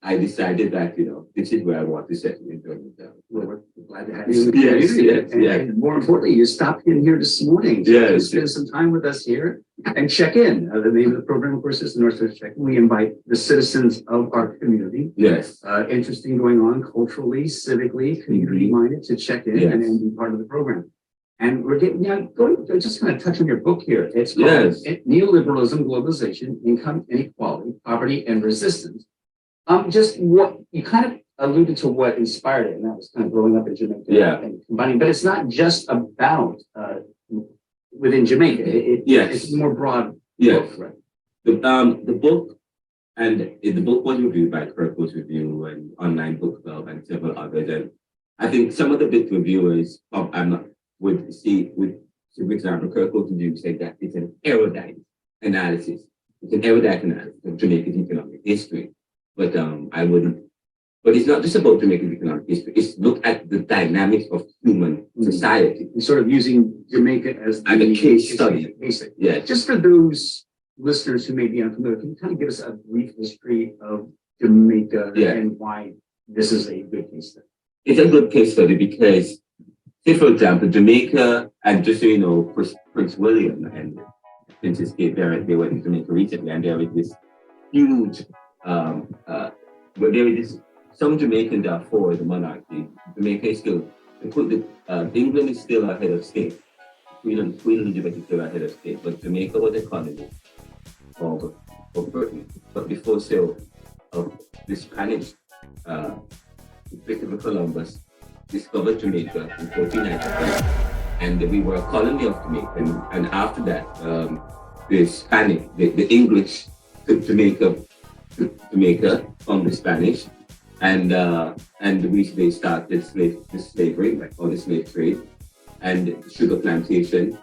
S16: I decided that this is where I want to settle in Germantown.
S17: Well, we're glad to have you in the community. And more importantly, you stopped in here this morning to spend some time with us here and check in. The name of the program, of course, is the Northwest Check-In. We invite the citizens of our community. Yes. Interesting going on culturally, civically, community-minded to check in and be part of the program. And we're just kind of touch on your book here. It's called Neoliberalism, Globalization, Income Inequality, Poverty, and Resistance. Just what you kind of alluded to what inspired it, and that was kind of growing up in Jamaica.
S16: Yeah.
S17: And combining, but it's not just about within Jamaica. It's more broad.
S16: Yes.
S17: Book, right?
S16: The book, and the book was reviewed by Kirkwood's Review and Online Book Club and several others. And I think some of the book reviewers would see, for example, Kirkwood's Review said that it's an erudite analysis. It's an erudite analysis of Jamaica's economic history. But I wouldn't. But it's not just about Jamaican economic history. It's look at the dynamics of human society.
S17: And sort of using Jamaica as
S16: a case study.
S17: Yeah. Just for those listeners who may be unfamiliar, can you kind of give us a brief history of Jamaica and why this is a good case study?
S16: It's a good case study because, say for example, Jamaica, and just so you know, Prince William and Princess Kate Barrett, they were in Jamaica recently, and there was this huge, some Jamaicans are for the monarchy. Jamaica is still, England is still a head of state. Queen Elizabeth is still a head of state, but Jamaica was a colony of Britain. But before so, the Spanish, Christopher Columbus discovered Jamaica in 1493, and we were a colony of Jamaica. And after that, the English took Jamaica from the Spanish, and they started slavery, or the slave trade, and sugar plantation.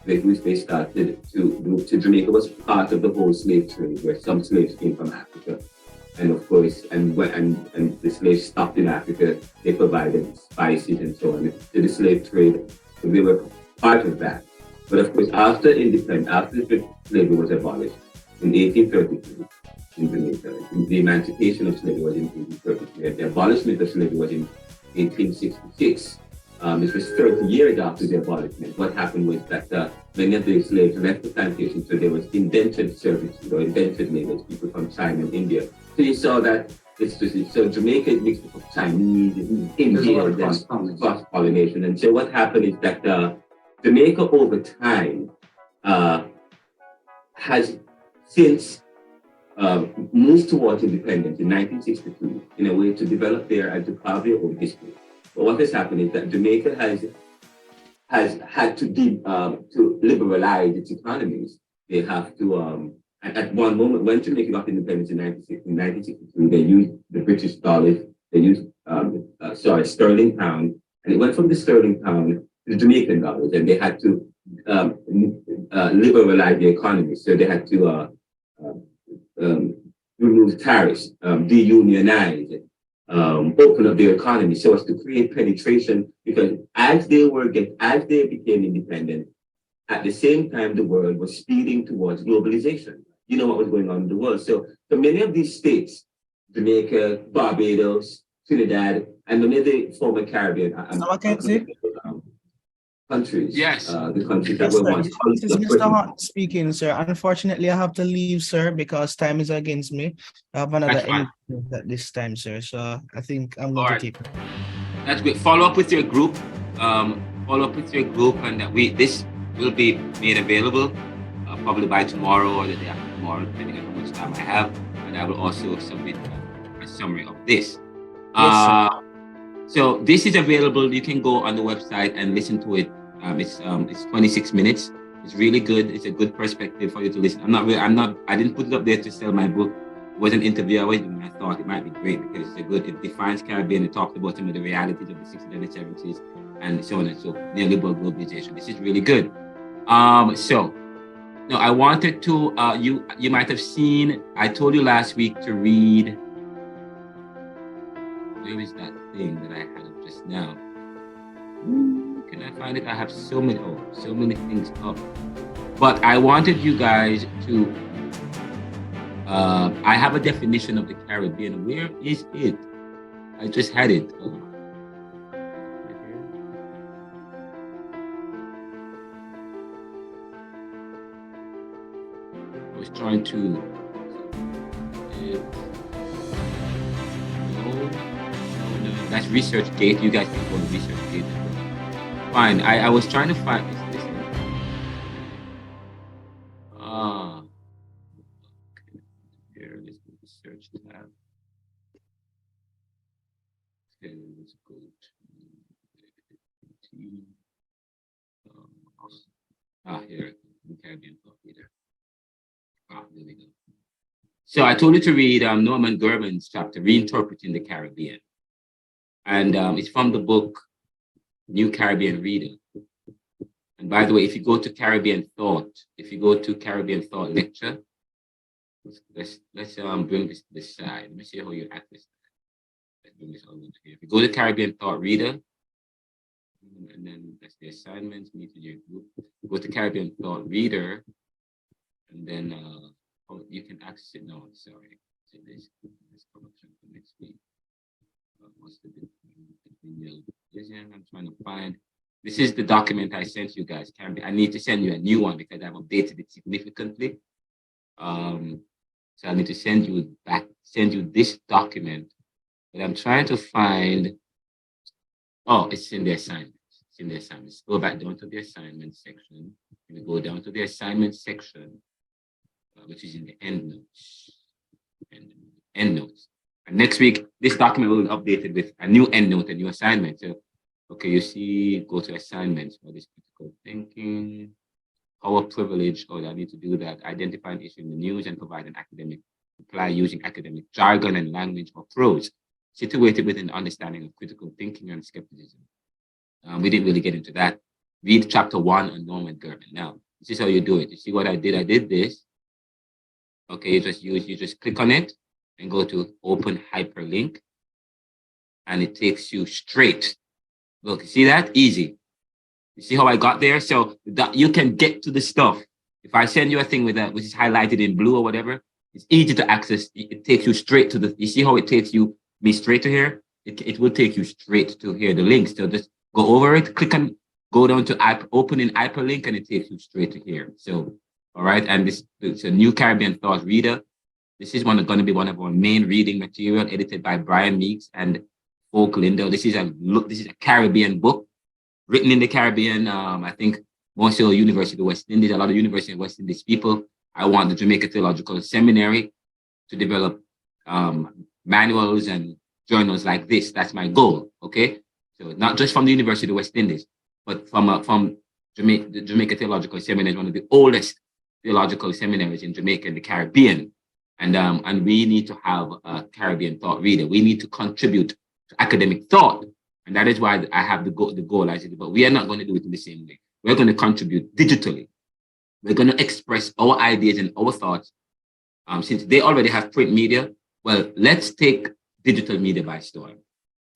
S16: They started to Jamaica was part of the whole slave trade, where some slaves came from Africa, and of course, and the slaves stopped in Africa. They provided spices and so on to the slave trade. So they were part of that. But of course, after slavery was abolished in 1833 in Jamaica, the emancipation of slavery was in 1833. The abolishment of slavery was in 1866. It was 30 years after the abolishment. What happened was that many of the slaves left the plantation, so there was indentured servitude or indentured laborers, people from China and India. So you saw that so Jamaica is mixed up of Chinese, Indians, and cross-pollination. And so what happened is that Jamaica over time has since moved towards independence in 1962 in a way to develop and to carve their own history. But what has happened is that Jamaica has had to liberalize its economies. They have to, at one moment, when Jamaica got independence in 1962, they used the British dollars, they used, sterling pound, and it went from the sterling pound to the Jamaican dollars, and they had to liberalize the economy. So they had to remove tariffs, deunionize, open up their economy so as to create penetration, because as they became independent, at the same time the world was speeding towards globalization. You know what was going on in the world. So many of these states, Jamaica, Barbados, Trinidad, and many of the former Caribbean countries.
S12: Yes.
S16: The countries that were once.
S12: This is Mr. Hunt speaking, sir. Unfortunately, I have to leave, sir, because time is against me. I have another interview at this time, sir. So I think I'm going to take it.
S2: That's great. Follow up with your group. And this will be made available probably by tomorrow or the day after tomorrow, depending on how much time I have. And I will also submit a summary of this. So this is available. You can go on the website and listen to it. It's 26 minutes. It's really good. It's a good perspective for you to listen. I didn't put it up there to sell my book. It was an interview I was doing. I thought it might be great because it defines Caribbean. It talks about some of the realities of the 60s and the 70s and so on and so forth. Neoliberal globalization. This is really good. I wanted to, you might have seen, I told you last week to read, where is that thing that I had up just now? Can I find it? I have so many things up. But I wanted you guys to, I have a definition of the Caribbean. Where is it? I just had it. I was trying to, no, that's ResearchGate. You guys can go to ResearchGate. Fine. I was trying to find this. Here, let's do this search tab. Okay, let's go to here, the Caribbean thought leader. There we go. So I told you to read Norman Gurman's chapter, Reinterpreting the Caribbean. And it's from the book, New Caribbean Reader. And by the way, if you go to Caribbean Thought lecture, let's bring this side. Let me see how you access that. Let's bring this over here. If you go to Caribbean Thought Reader, and then that's the assignments, meet in your group. Go to Caribbean Thought Reader, and then you can access it now. Sorry, so this production for next week. What's the I'm trying to find. This is the document I sent you guys. I need to send you a new one because I've updated it significantly. So I need to send you this document. But I'm trying to find. Oh, it's in the assignments. It's in the assignments. Go back down to the assignment section. We go down to the assignment section, which is in the end notes. End notes. And next week, this document will be updated with a new end note, a new assignment. So, okay, you see, go to assignments for this critical thinking, power privilege. Oh, I need to do that. Identify an issue in the news and provide an academic reply using academic jargon and language or prose, situated within understanding of critical thinking and skepticism. We didn't really get into that. Read chapter 1 on Norman Gurman. Now, this is how you do it. You see what I did? I did this. Okay, you just click on it and go to open hyperlink, and it takes you straight. Look, you see that? Easy. You see how I got there? So that you can get to the stuff. If I send you a thing with that, which is highlighted in blue or whatever, it's easy to access. It takes you straight to the, you see how it takes me straight to here? It will take you straight to here, the links. So just go over it, click on, go down to open in hyperlink, and it takes you straight to here. So, all right. And it's a New Caribbean Thought Reader. This is going to be one of our main reading material, edited by Brian Meeks and Folk Lindo. This is a Caribbean book written in the Caribbean. I think mostly University of West Indies, a lot of University of West Indies people. I want the Jamaica Theological Seminary to develop manuals and journals like this. That's my goal. Okay, so not just from the University of West Indies, but from Jamaica, the Jamaica Theological Seminary is one of the oldest theological seminaries in Jamaica and the Caribbean. And we need to have a Caribbean thought reader. We need to contribute to academic thought. And that is why I have the goal I said, but we are not going to do it in the same way. We're going to contribute digitally. We're going to express our ideas and our thoughts. Since they already have print media, well, let's take digital media by storm.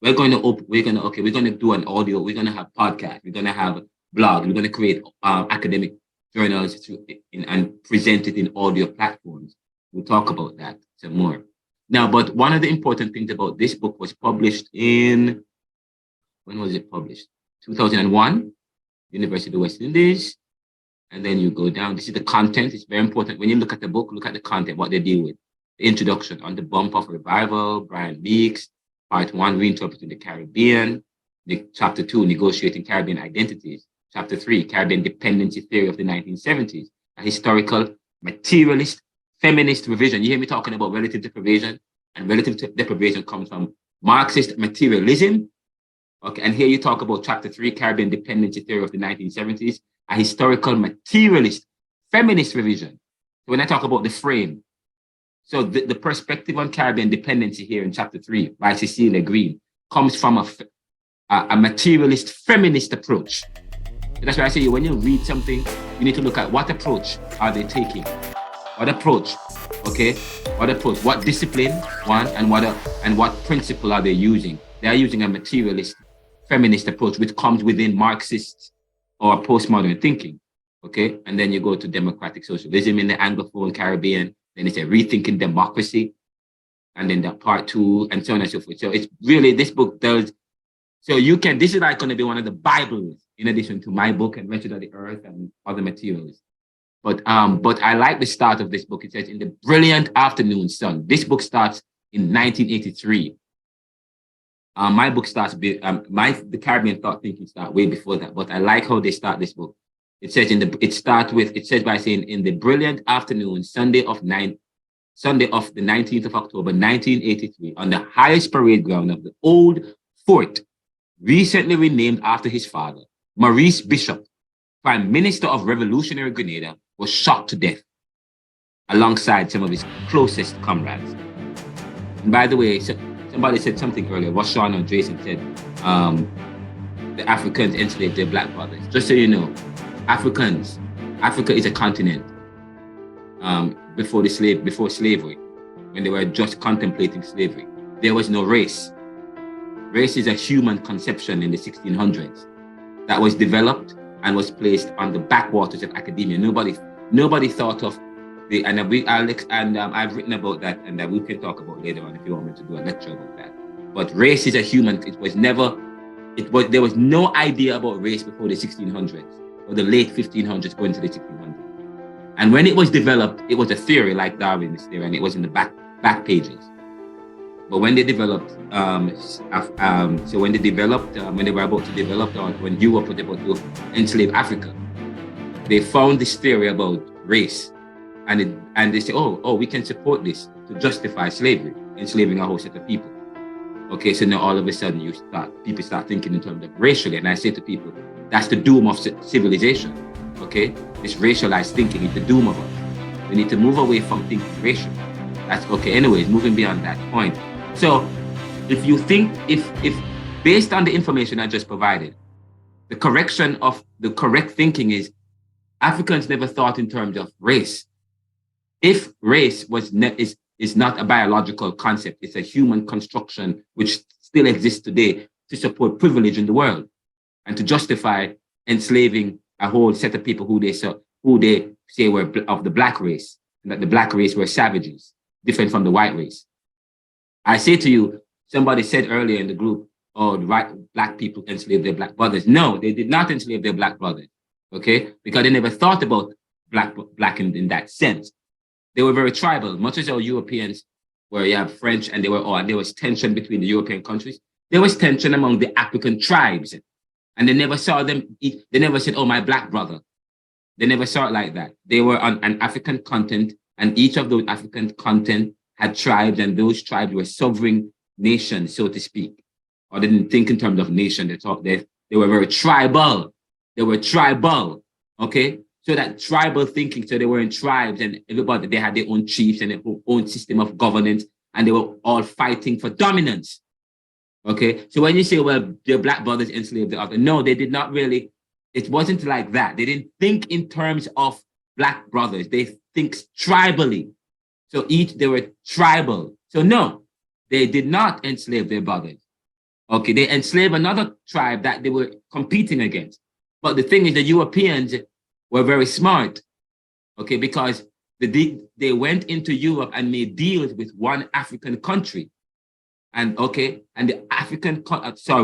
S2: We're going to do an audio. We're going to have podcasts. We're going to have blogs. We're going to create academic journals and present it in audio platforms. We'll talk about that some more. Now, but one of the important things about this book was published in, when was it published? 2001, University of West Indies. And then you go down, this is the content. It's very important. When you look at the book, look at the content, what they deal with. The introduction, On the Bump of Revival, Brian Meeks. Part 1, Reinterpreting the Caribbean. Chapter 2, Negotiating Caribbean Identities. Chapter 3, Caribbean Dependency Theory of the 1970s. A historical, materialist, feminist revision. You hear me talking about relative deprivation, and relative deprivation comes from Marxist materialism. Okay, and here you talk about chapter 3, Caribbean Dependency Theory of the 1970s, a historical materialist feminist revision. So when I talk about the frame, so the perspective on Caribbean dependency here in chapter 3 by Cecilia Green comes from a materialist feminist approach. So that's why I say when you read something, you need to look at what approach are they taking. What approach, okay? What approach, what discipline, one, and what principle are they using? They are using a materialist feminist approach, which comes within Marxist or postmodern thinking, okay? And then you go to democratic socialism in the Anglophone Caribbean, then it's a rethinking democracy, and then that part 2, and so on and so forth. So it's really, this book does, so you can, this is like going to be one of the Bibles, in addition to my book and Wretched of the Earth and other materials. But I like the start of this book. It says, in the brilliant afternoon sun. This book starts in 1983. My book starts, the Caribbean thought thinking start way before that. But I like how they start this book. It says by saying, in the brilliant afternoon, Sunday of Sunday of the 19th of October, 1983, on the highest parade ground of the old fort, recently renamed after his father, Maurice Bishop, Prime Minister of Revolutionary Grenada, was shot to death alongside some of his closest comrades. And by the way, somebody said something earlier, Rashawn or Jason said, the Africans enslaved their black brothers. Just so you know, Africa is a continent. Before slavery, when they were just contemplating slavery, there was no race. Race is a human conception in the 1600s that was developed and was placed on the backwaters of academia. Nobody thought of the, and I've written about that, and that we can talk about later on if you want me to do a lecture about that. But race is a human. There was no idea about race before the 1600s or the late 1500s going to the 1600s. And when it was developed, it was a theory like Darwin's theory, and it was in the back pages. But when they developed, when they were about to develop, or when Europe was about to enslave Africa, they found this theory about race, and they said, oh, we can support this to justify slavery, enslaving a whole set of people. Okay, so now all of a sudden people start thinking in terms of racially, and I say to people, that's the doom of civilization. Okay, this racialized thinking is the doom of us. We need to move away from thinking racial. That's okay. Anyways, moving beyond that point. So, if you think, if based on the information I just provided, the correction of the correct thinking is Africans never thought in terms of race. If race is not a biological concept, it's a human construction which still exists today to support privilege in the world and to justify enslaving a whole set of people who they say were of the black race, and that the black race were savages, different from the white race. I say to you, somebody said earlier in the group, oh, black people enslaved their black brothers. No, they did not enslave their black brothers, okay? Because they never thought about black in that sense. They were very tribal, much as our Europeans, where you have French, and there was tension between the European countries. There was tension among the African tribes. And they never saw them, they never said, oh, my black brother. They never saw it like that. They were on an African continent, and each of those African continents had tribes, and those tribes were sovereign nations, so to speak. Or they didn't think in terms of nation, they were very tribal. They were tribal, okay? So that tribal thinking, so they were in tribes, and everybody, they had their own chiefs and their own system of governance, and they were all fighting for dominance. Okay, so when you say, well, their black brothers enslaved the other, no, they did not really. It wasn't like that. They didn't think in terms of black brothers. They think tribally. So they were tribal. So no, they did not enslave their brothers. Okay, they enslaved another tribe that they were competing against. But the thing is, the Europeans were very smart. Okay, because they went into Europe and made deals with one African country. And the African,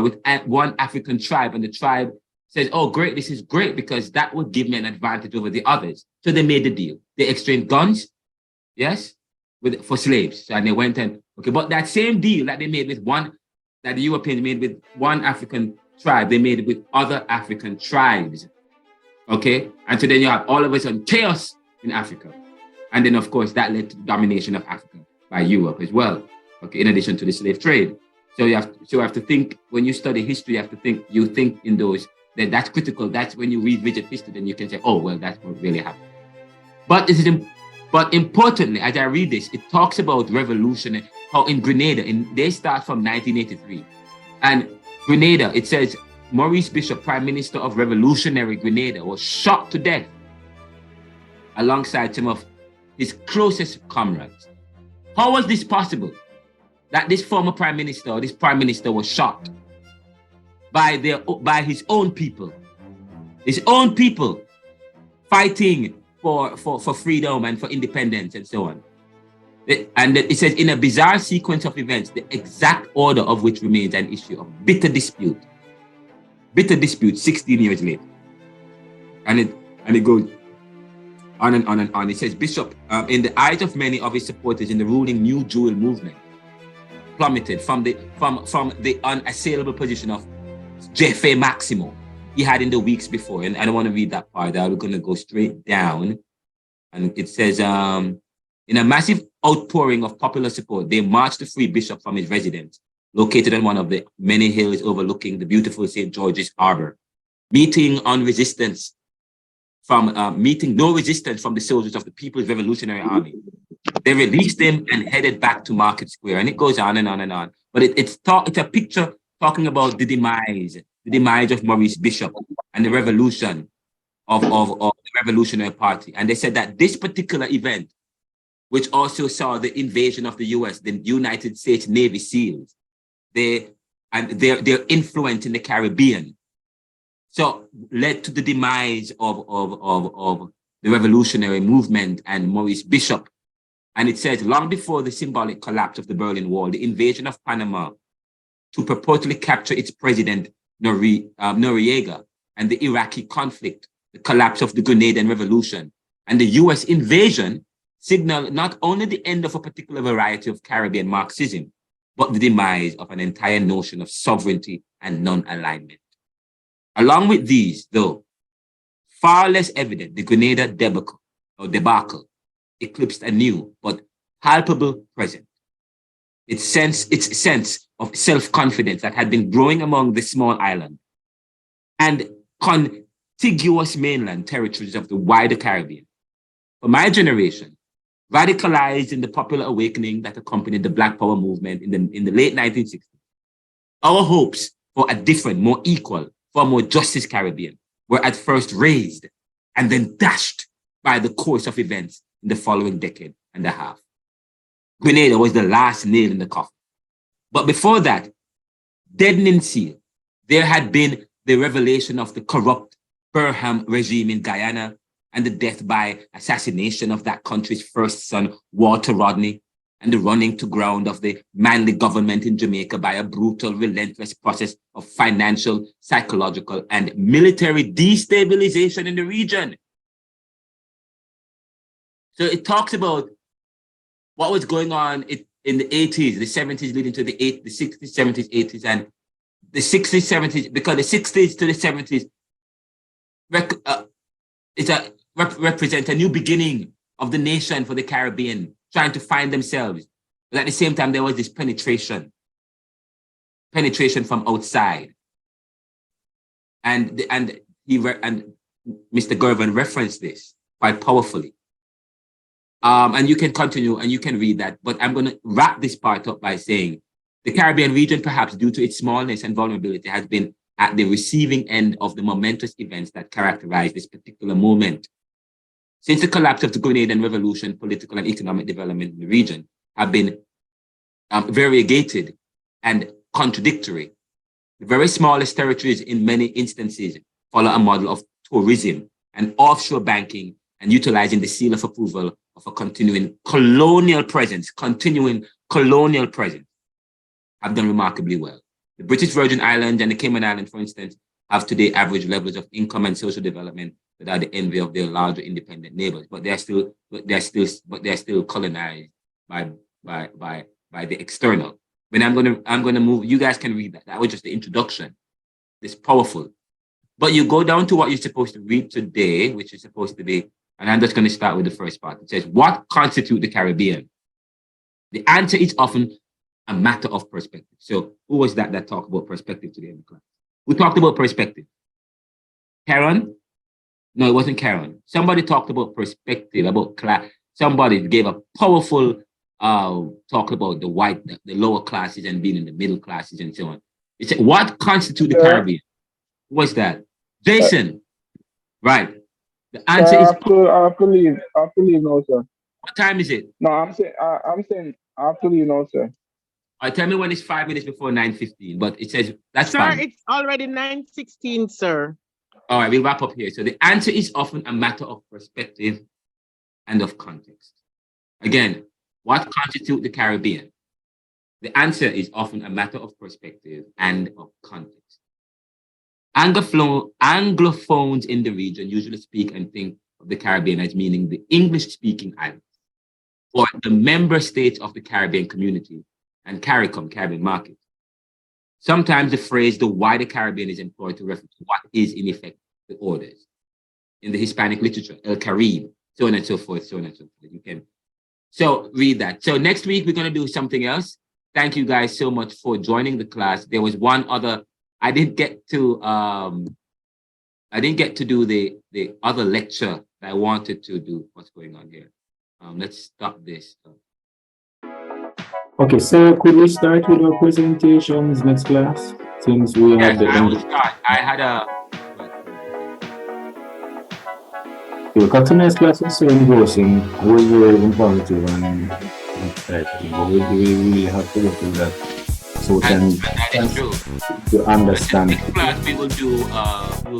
S2: with one African tribe, and the tribe says, oh, great, this is great, because that would give me an advantage over the others. So they made the deal. They exchanged guns, yes, for slaves. And they went and, but that same deal that they made that the Europeans made with one African tribe, they made it with other African tribes, okay? And so then you have all of a sudden chaos in Africa. And then, of course, that led to the domination of Africa by Europe as well. Okay, in addition to the slave trade. So you have to think, when you study history, you think in those, that's critical. That's when you revisit history, then you can say, oh, well, that's what really happened. But importantly, as I read this, it talks about revolution, how in Grenada, they start from 1983. And Grenada, it says, Maurice Bishop, Prime Minister of Revolutionary Grenada, was shot to death alongside some of his closest comrades. How was this possible? That this former prime minister, or this prime minister, was shot by his own people fighting for freedom and for independence and so on. And it says, in a bizarre sequence of events, the exact order of which remains an issue of bitter dispute 16 years later. And it goes on and on and on. It says, Bishop, in the eyes of many of his supporters in the ruling New Jewel movement, plummeted from the unassailable position of Jefe Maximo he had in the weeks before. And I don't want to read that part. I'm going to go straight down. And it says, in In a massive outpouring of popular support, they marched to free Bishop from his residence, located on one of the many hills overlooking the beautiful St. George's Harbor, meeting no resistance from the soldiers of the People's Revolutionary Army. They released him and headed back to Market Square, and it goes on and on and on. But it's a picture talking about the demise of Maurice Bishop and the revolution of the Revolutionary Party. And they said that this particular event, which also saw the invasion of the US, the United States Navy SEALs, their influence in the Caribbean, so led to the demise of the revolutionary movement and Maurice Bishop. And it says, long before the symbolic collapse of the Berlin Wall, the invasion of Panama to purportedly capture its president, Noriega, and the Iraqi conflict, the collapse of the Grenadian Revolution, and the US invasion signaled not only the end of a particular variety of Caribbean Marxism, but the demise of an entire notion of sovereignty and non-alignment. Along with these, though, far less evident, the Grenada debacle eclipsed a new but palpable present. Its sense of self-confidence that had been growing among the small island and contiguous mainland territories of the wider Caribbean. For my generation, radicalized in the popular awakening that accompanied the Black Power movement in the late 1960s, our hopes for a different, more equal, for a more justice Caribbean were at first raised and then dashed by the course of events in the following decade and a half. Grenada was the last nail in the coffin. But before that, deadening seal, there had been the revelation of the corrupt Burham regime in Guyana and the death by assassination of that country's first son, Walter Rodney, and the running to ground of the manly government in Jamaica by a brutal, relentless process of financial, psychological, and military destabilization in the region. So it talks about what was going on in the 80s, the 70s, leading to the 60s, 70s, 80s, and the 60s, 70s, because the 60s to the 70s represent a new beginning of the nation for the Caribbean, trying to find themselves. But at the same time, there was this penetration from outside. And Mr. Gervin referenced this quite powerfully. And you can continue and you can read that, but I'm going to wrap this part up by saying the Caribbean region, perhaps due to its smallness and vulnerability, has been at the receiving end of the momentous events that characterize this particular moment. Since the collapse of the Grenadian Revolution, political and economic development in the region have been variegated and contradictory. The very smallest territories in many instances follow a model of tourism and offshore banking and utilizing the seal of approval of a continuing colonial presence, have done remarkably well. The British Virgin Islands and the Cayman Islands, for instance, have today average levels of income and social development that are the envy of their larger independent neighbors, but they're still colonized by the external. When I'm gonna move, you guys can read that. That was just the introduction. It's powerful. But you go down to what you're supposed to read today, which is supposed to be, and I'm just going to start with the first part. It says, what constitutes the Caribbean? The answer is often a matter of perspective. So who was that talked about perspective today in the class? Who talked about perspective? Karen? No, it wasn't Karen. Somebody talked about perspective, about class. Somebody gave a powerful talk about the lower classes and being in the middle classes and so on. It said, what constitutes the Caribbean? What's that? Jason. Right. The answer is.
S14: I have to leave now, sir.
S2: What time is it?
S14: No, I'm saying I have to leave now, sir.
S2: Tell me when it's 5 minutes before 9:15, but it says that's
S9: sir,
S2: fine.
S9: It's already 9:16, sir.
S2: All right, we'll wrap up here. So the answer is often a matter of perspective and of context. Again, what constitutes the Caribbean? The answer is often a matter of perspective and of context. Anglophones in the region usually speak and think of the Caribbean as meaning the English-speaking islands, or the member states of the Caribbean community and CARICOM, Caribbean market. Sometimes the phrase the wider Caribbean is employed to refer to what is in effect the orders. In the Hispanic literature, El Caribe, so on and so forth, so on and so forth. You can So read that. So next week, we're going to do something else. Thank you guys so much for joining the class. There was one other, I didn't get to do the other lecture that I wanted to do. What's going on here? Let's stop this.
S10: Okay, so could we start with our presentations next class? Since we
S2: Yes,
S10: had
S2: I will start. I had a...
S10: Because tonight's class was so engrossing, it was very informative and exciting, but we really have to go through that so we can to understand.
S2: Next class we will do, we're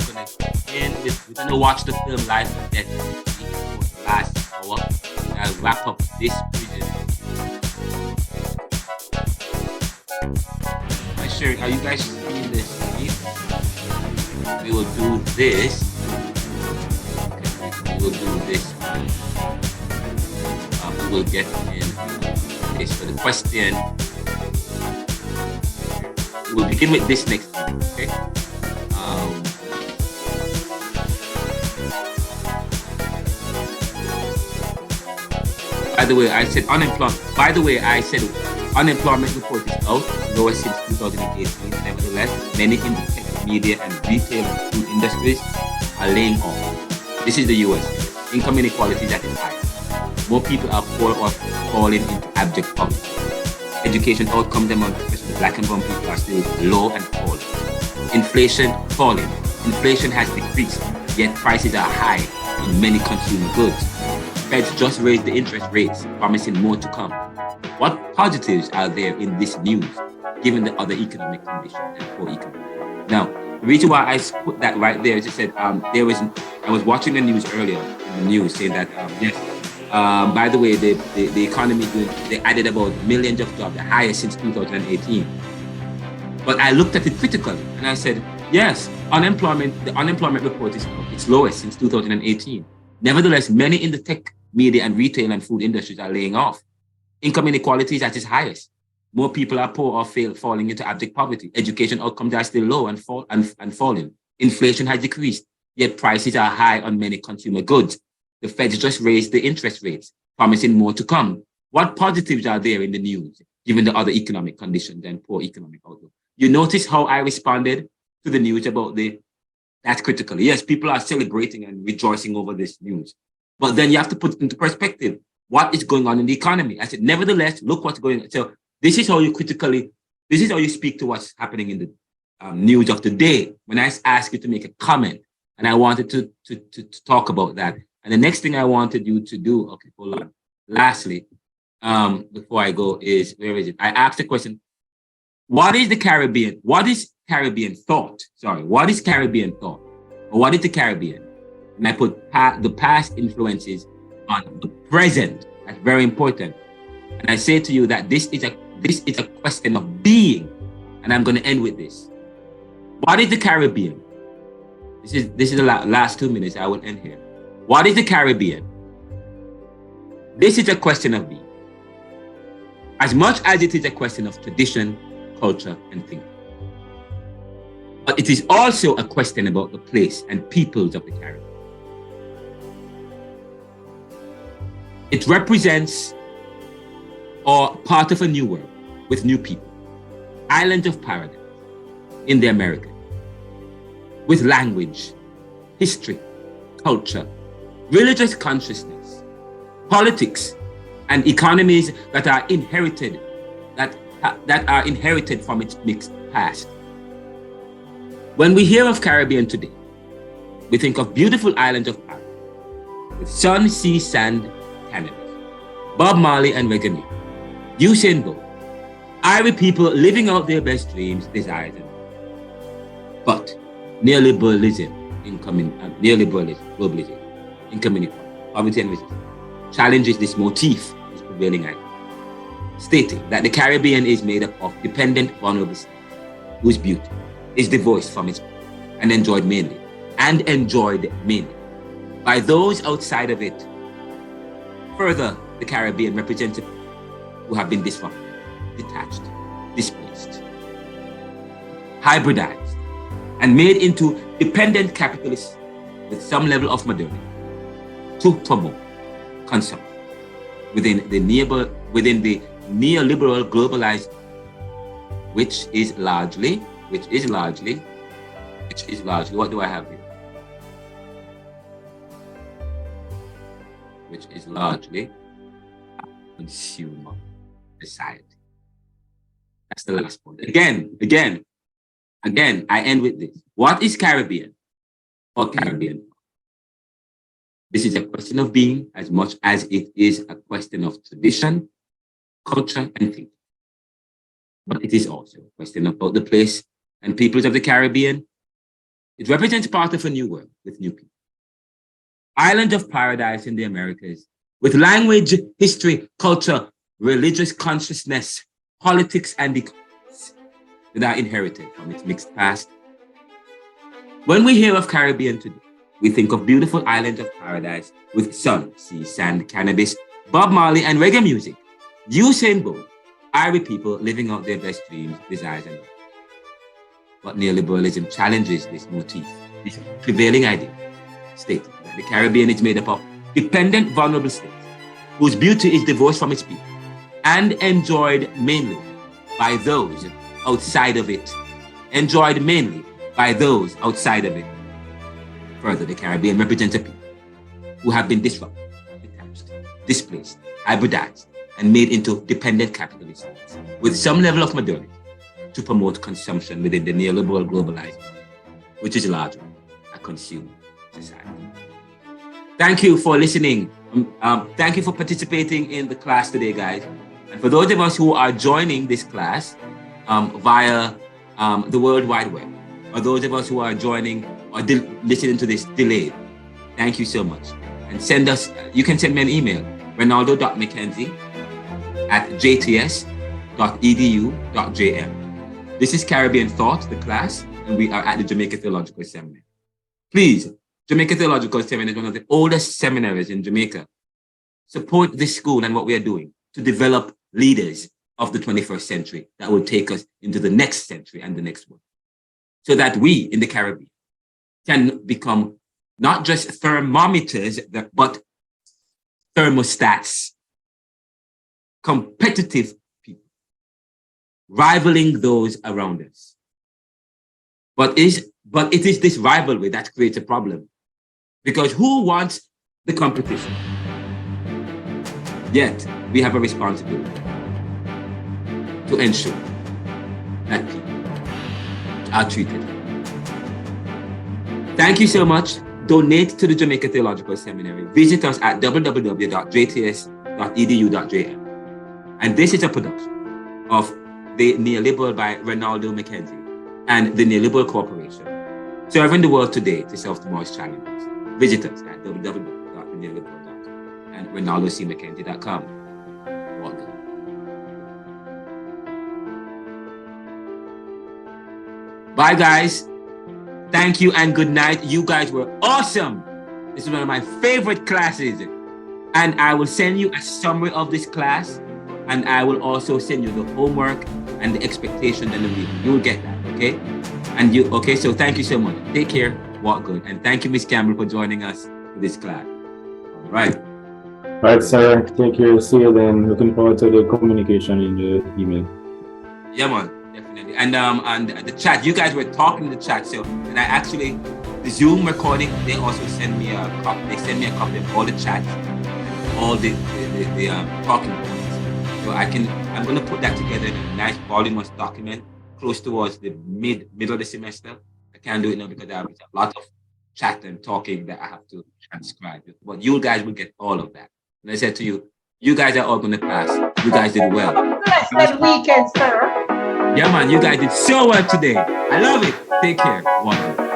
S2: gonna watch the film Life and Death for the last hour. I'll wrap up this presentation. Are you guys seeing this? We will do this. We will do this. We will get in this for the question. We'll begin with this next time, okay? By the way, I said unemployment. Unemployment report is out, lowest since 2018. Nevertheless, many in the tech, media, and retail and food industries are laying off. This is the US. Income inequality that is high. More people are poor or falling into abject poverty. Education outcomes among especially Black and brown people are still low and falling. Inflation falling. Inflation has decreased, yet prices are high in many consumer goods. Feds just raised the interest rates, promising more to come. What positives are there in this news, given the other economic conditions and poor economy? Now, the reason why I put that right there is I said I was watching the news earlier in the news saying that by the way, the economy they added about millions of jobs, the highest since 2018. But I looked at it critically and I said, yes, the unemployment report is its lowest since 2018. Nevertheless, many in the tech, media, and retail and food industries are laying off. Income inequality is at its highest. More people are poor or falling into abject poverty. Education outcomes are still low and falling. Inflation has decreased, yet prices are high on many consumer goods. The Feds just raised the interest rates, promising more to come. What positives are there in the news, given the other economic conditions and poor economic outlook? You notice how I responded to the news about that's critical. Yes, people are celebrating and rejoicing over this news. But then you have to put it into perspective. What is going on in the economy? I said, nevertheless, look what's going on. So this is how you speak to what's happening in the news of the day. When I ask you to make a comment, and I wanted to talk about that. And the next thing I wanted you to do, okay, hold on. Lastly, before I go is, where is it? I asked the question, what is the Caribbean? What is Caribbean thought? Sorry, what is Caribbean thought? Or what is the Caribbean? And I put the past influences on the present. That's very important. And I say to you that this is a question of being. And I'm going to end with this. What is the Caribbean? This is the last 2 minutes. I will end here. What is the Caribbean? This is a question of being. As much as it is a question of tradition, culture, and thinking. But it is also a question about the place and peoples of the Caribbean. It represents or part of a new world with new people, islands of paradise in the Americas, with language, history, culture, religious consciousness, politics, and economies that are inherited, that are inherited from its mixed past. When we hear of Caribbean today, we think of beautiful islands of paradise with sun, sea, sand, cannabis, Bob Marley and reggae music, Usain Bolt, Irish people living out their best dreams, desires, and but neoliberalism, globalization, income inequality, poverty and resistance challenges this motif, this prevailing idea, stating that the Caribbean is made up of dependent, vulnerable states whose beauty is divorced from its people and enjoyed mainly by those outside of it. Further, the Caribbean represents people who have been disrupted, detached, displaced, hybridized, and made into dependent capitalists with some level of modernity to promote consumption. within the neoliberal globalized, which is largely, what do I have here? Which is largely a consumer society. That's the last point. Again, I end with this. What is Caribbean or Caribbean? This is a question of being as much as it is a question of tradition, culture, and thinking. But it is also a question about the place and peoples of the Caribbean. It represents part of a new world with new people. Island of paradise in the Americas, with language, history, culture, religious consciousness, politics, and economics that are inherited from its mixed past. When we hear of Caribbean today, we think of beautiful islands of paradise with sun, sea, sand, cannabis, Bob Marley, and reggae music. Usain Bolt, Irish people living out their best dreams, desires, and lives. But neoliberalism challenges this motif, this prevailing idea, stating that the Caribbean is made up of dependent, vulnerable states, whose beauty is divorced from its people and enjoyed mainly by those outside of it. Further, the Caribbean represents a people who have been disrupted, detached, displaced, hybridized, and made into dependent capitalists with some level of modernity to promote consumption within the neoliberal globalized, which is largely a consumer society. Thank you for listening. Thank you for participating in the class today, guys. And for those of us who are joining this class via the World Wide Web, or those of us who are joining or listening to this delayed, thank you so much. And you can send me an email, renaldo.mckenzie@jts.edu.jm. This is Caribbean Thought, the class, and we are at the Jamaica Theological Seminary. Please, Jamaica Theological Seminary is one of the oldest seminaries in Jamaica. Support this school and what we are doing to develop leaders of the 21st century that will take us into the next century and the next one, so that we in the Caribbean can become not just thermometers, but thermostats, competitive people, rivaling those around us. But it is this rivalry that creates a problem, because who wants the competition? Yet we have a responsibility to ensure that people are treated. Thank you so much. Donate to the Jamaica Theological Seminary. Visit us at www.jts.edu.jm. And this is a production of the Neoliberal by Renaldo McKenzie and the Neoliberal Corporation, serving the world today to solve tomorrow's challenges. Visit us at www.neoliberal.com and renaldocmckenzie.com. Welcome. Bye, guys. Thank you and good night. You guys were awesome. This is one of my favorite classes. And I will send you a summary of this class. And I will also send you the homework and the expectation and the reading. You'll get that, okay? Okay, so thank you so much. Take care, walk good. And thank you, Miss Campbell, for joining us for this class. All right.
S10: All right, sir. Take care. See you then. Looking forward to the communication in the email.
S2: Yeah, man. Definitely. And the chat, you guys were talking in the chat. So, and I actually, the Zoom recording, they also send me a copy. They send me a copy of all the chats, all the talking points. So I'm going to put that together in a nice voluminous document close towards the middle of the semester. I can't do it now because I have a lot of chat and talking that I have to transcribe. But you guys will get all of that. And I said to you, you guys are all going to pass. You guys did well.
S8: Blessed weekend, sir.
S2: Yeah, man, you guys did so well today. I love it. Take care. Wonderful.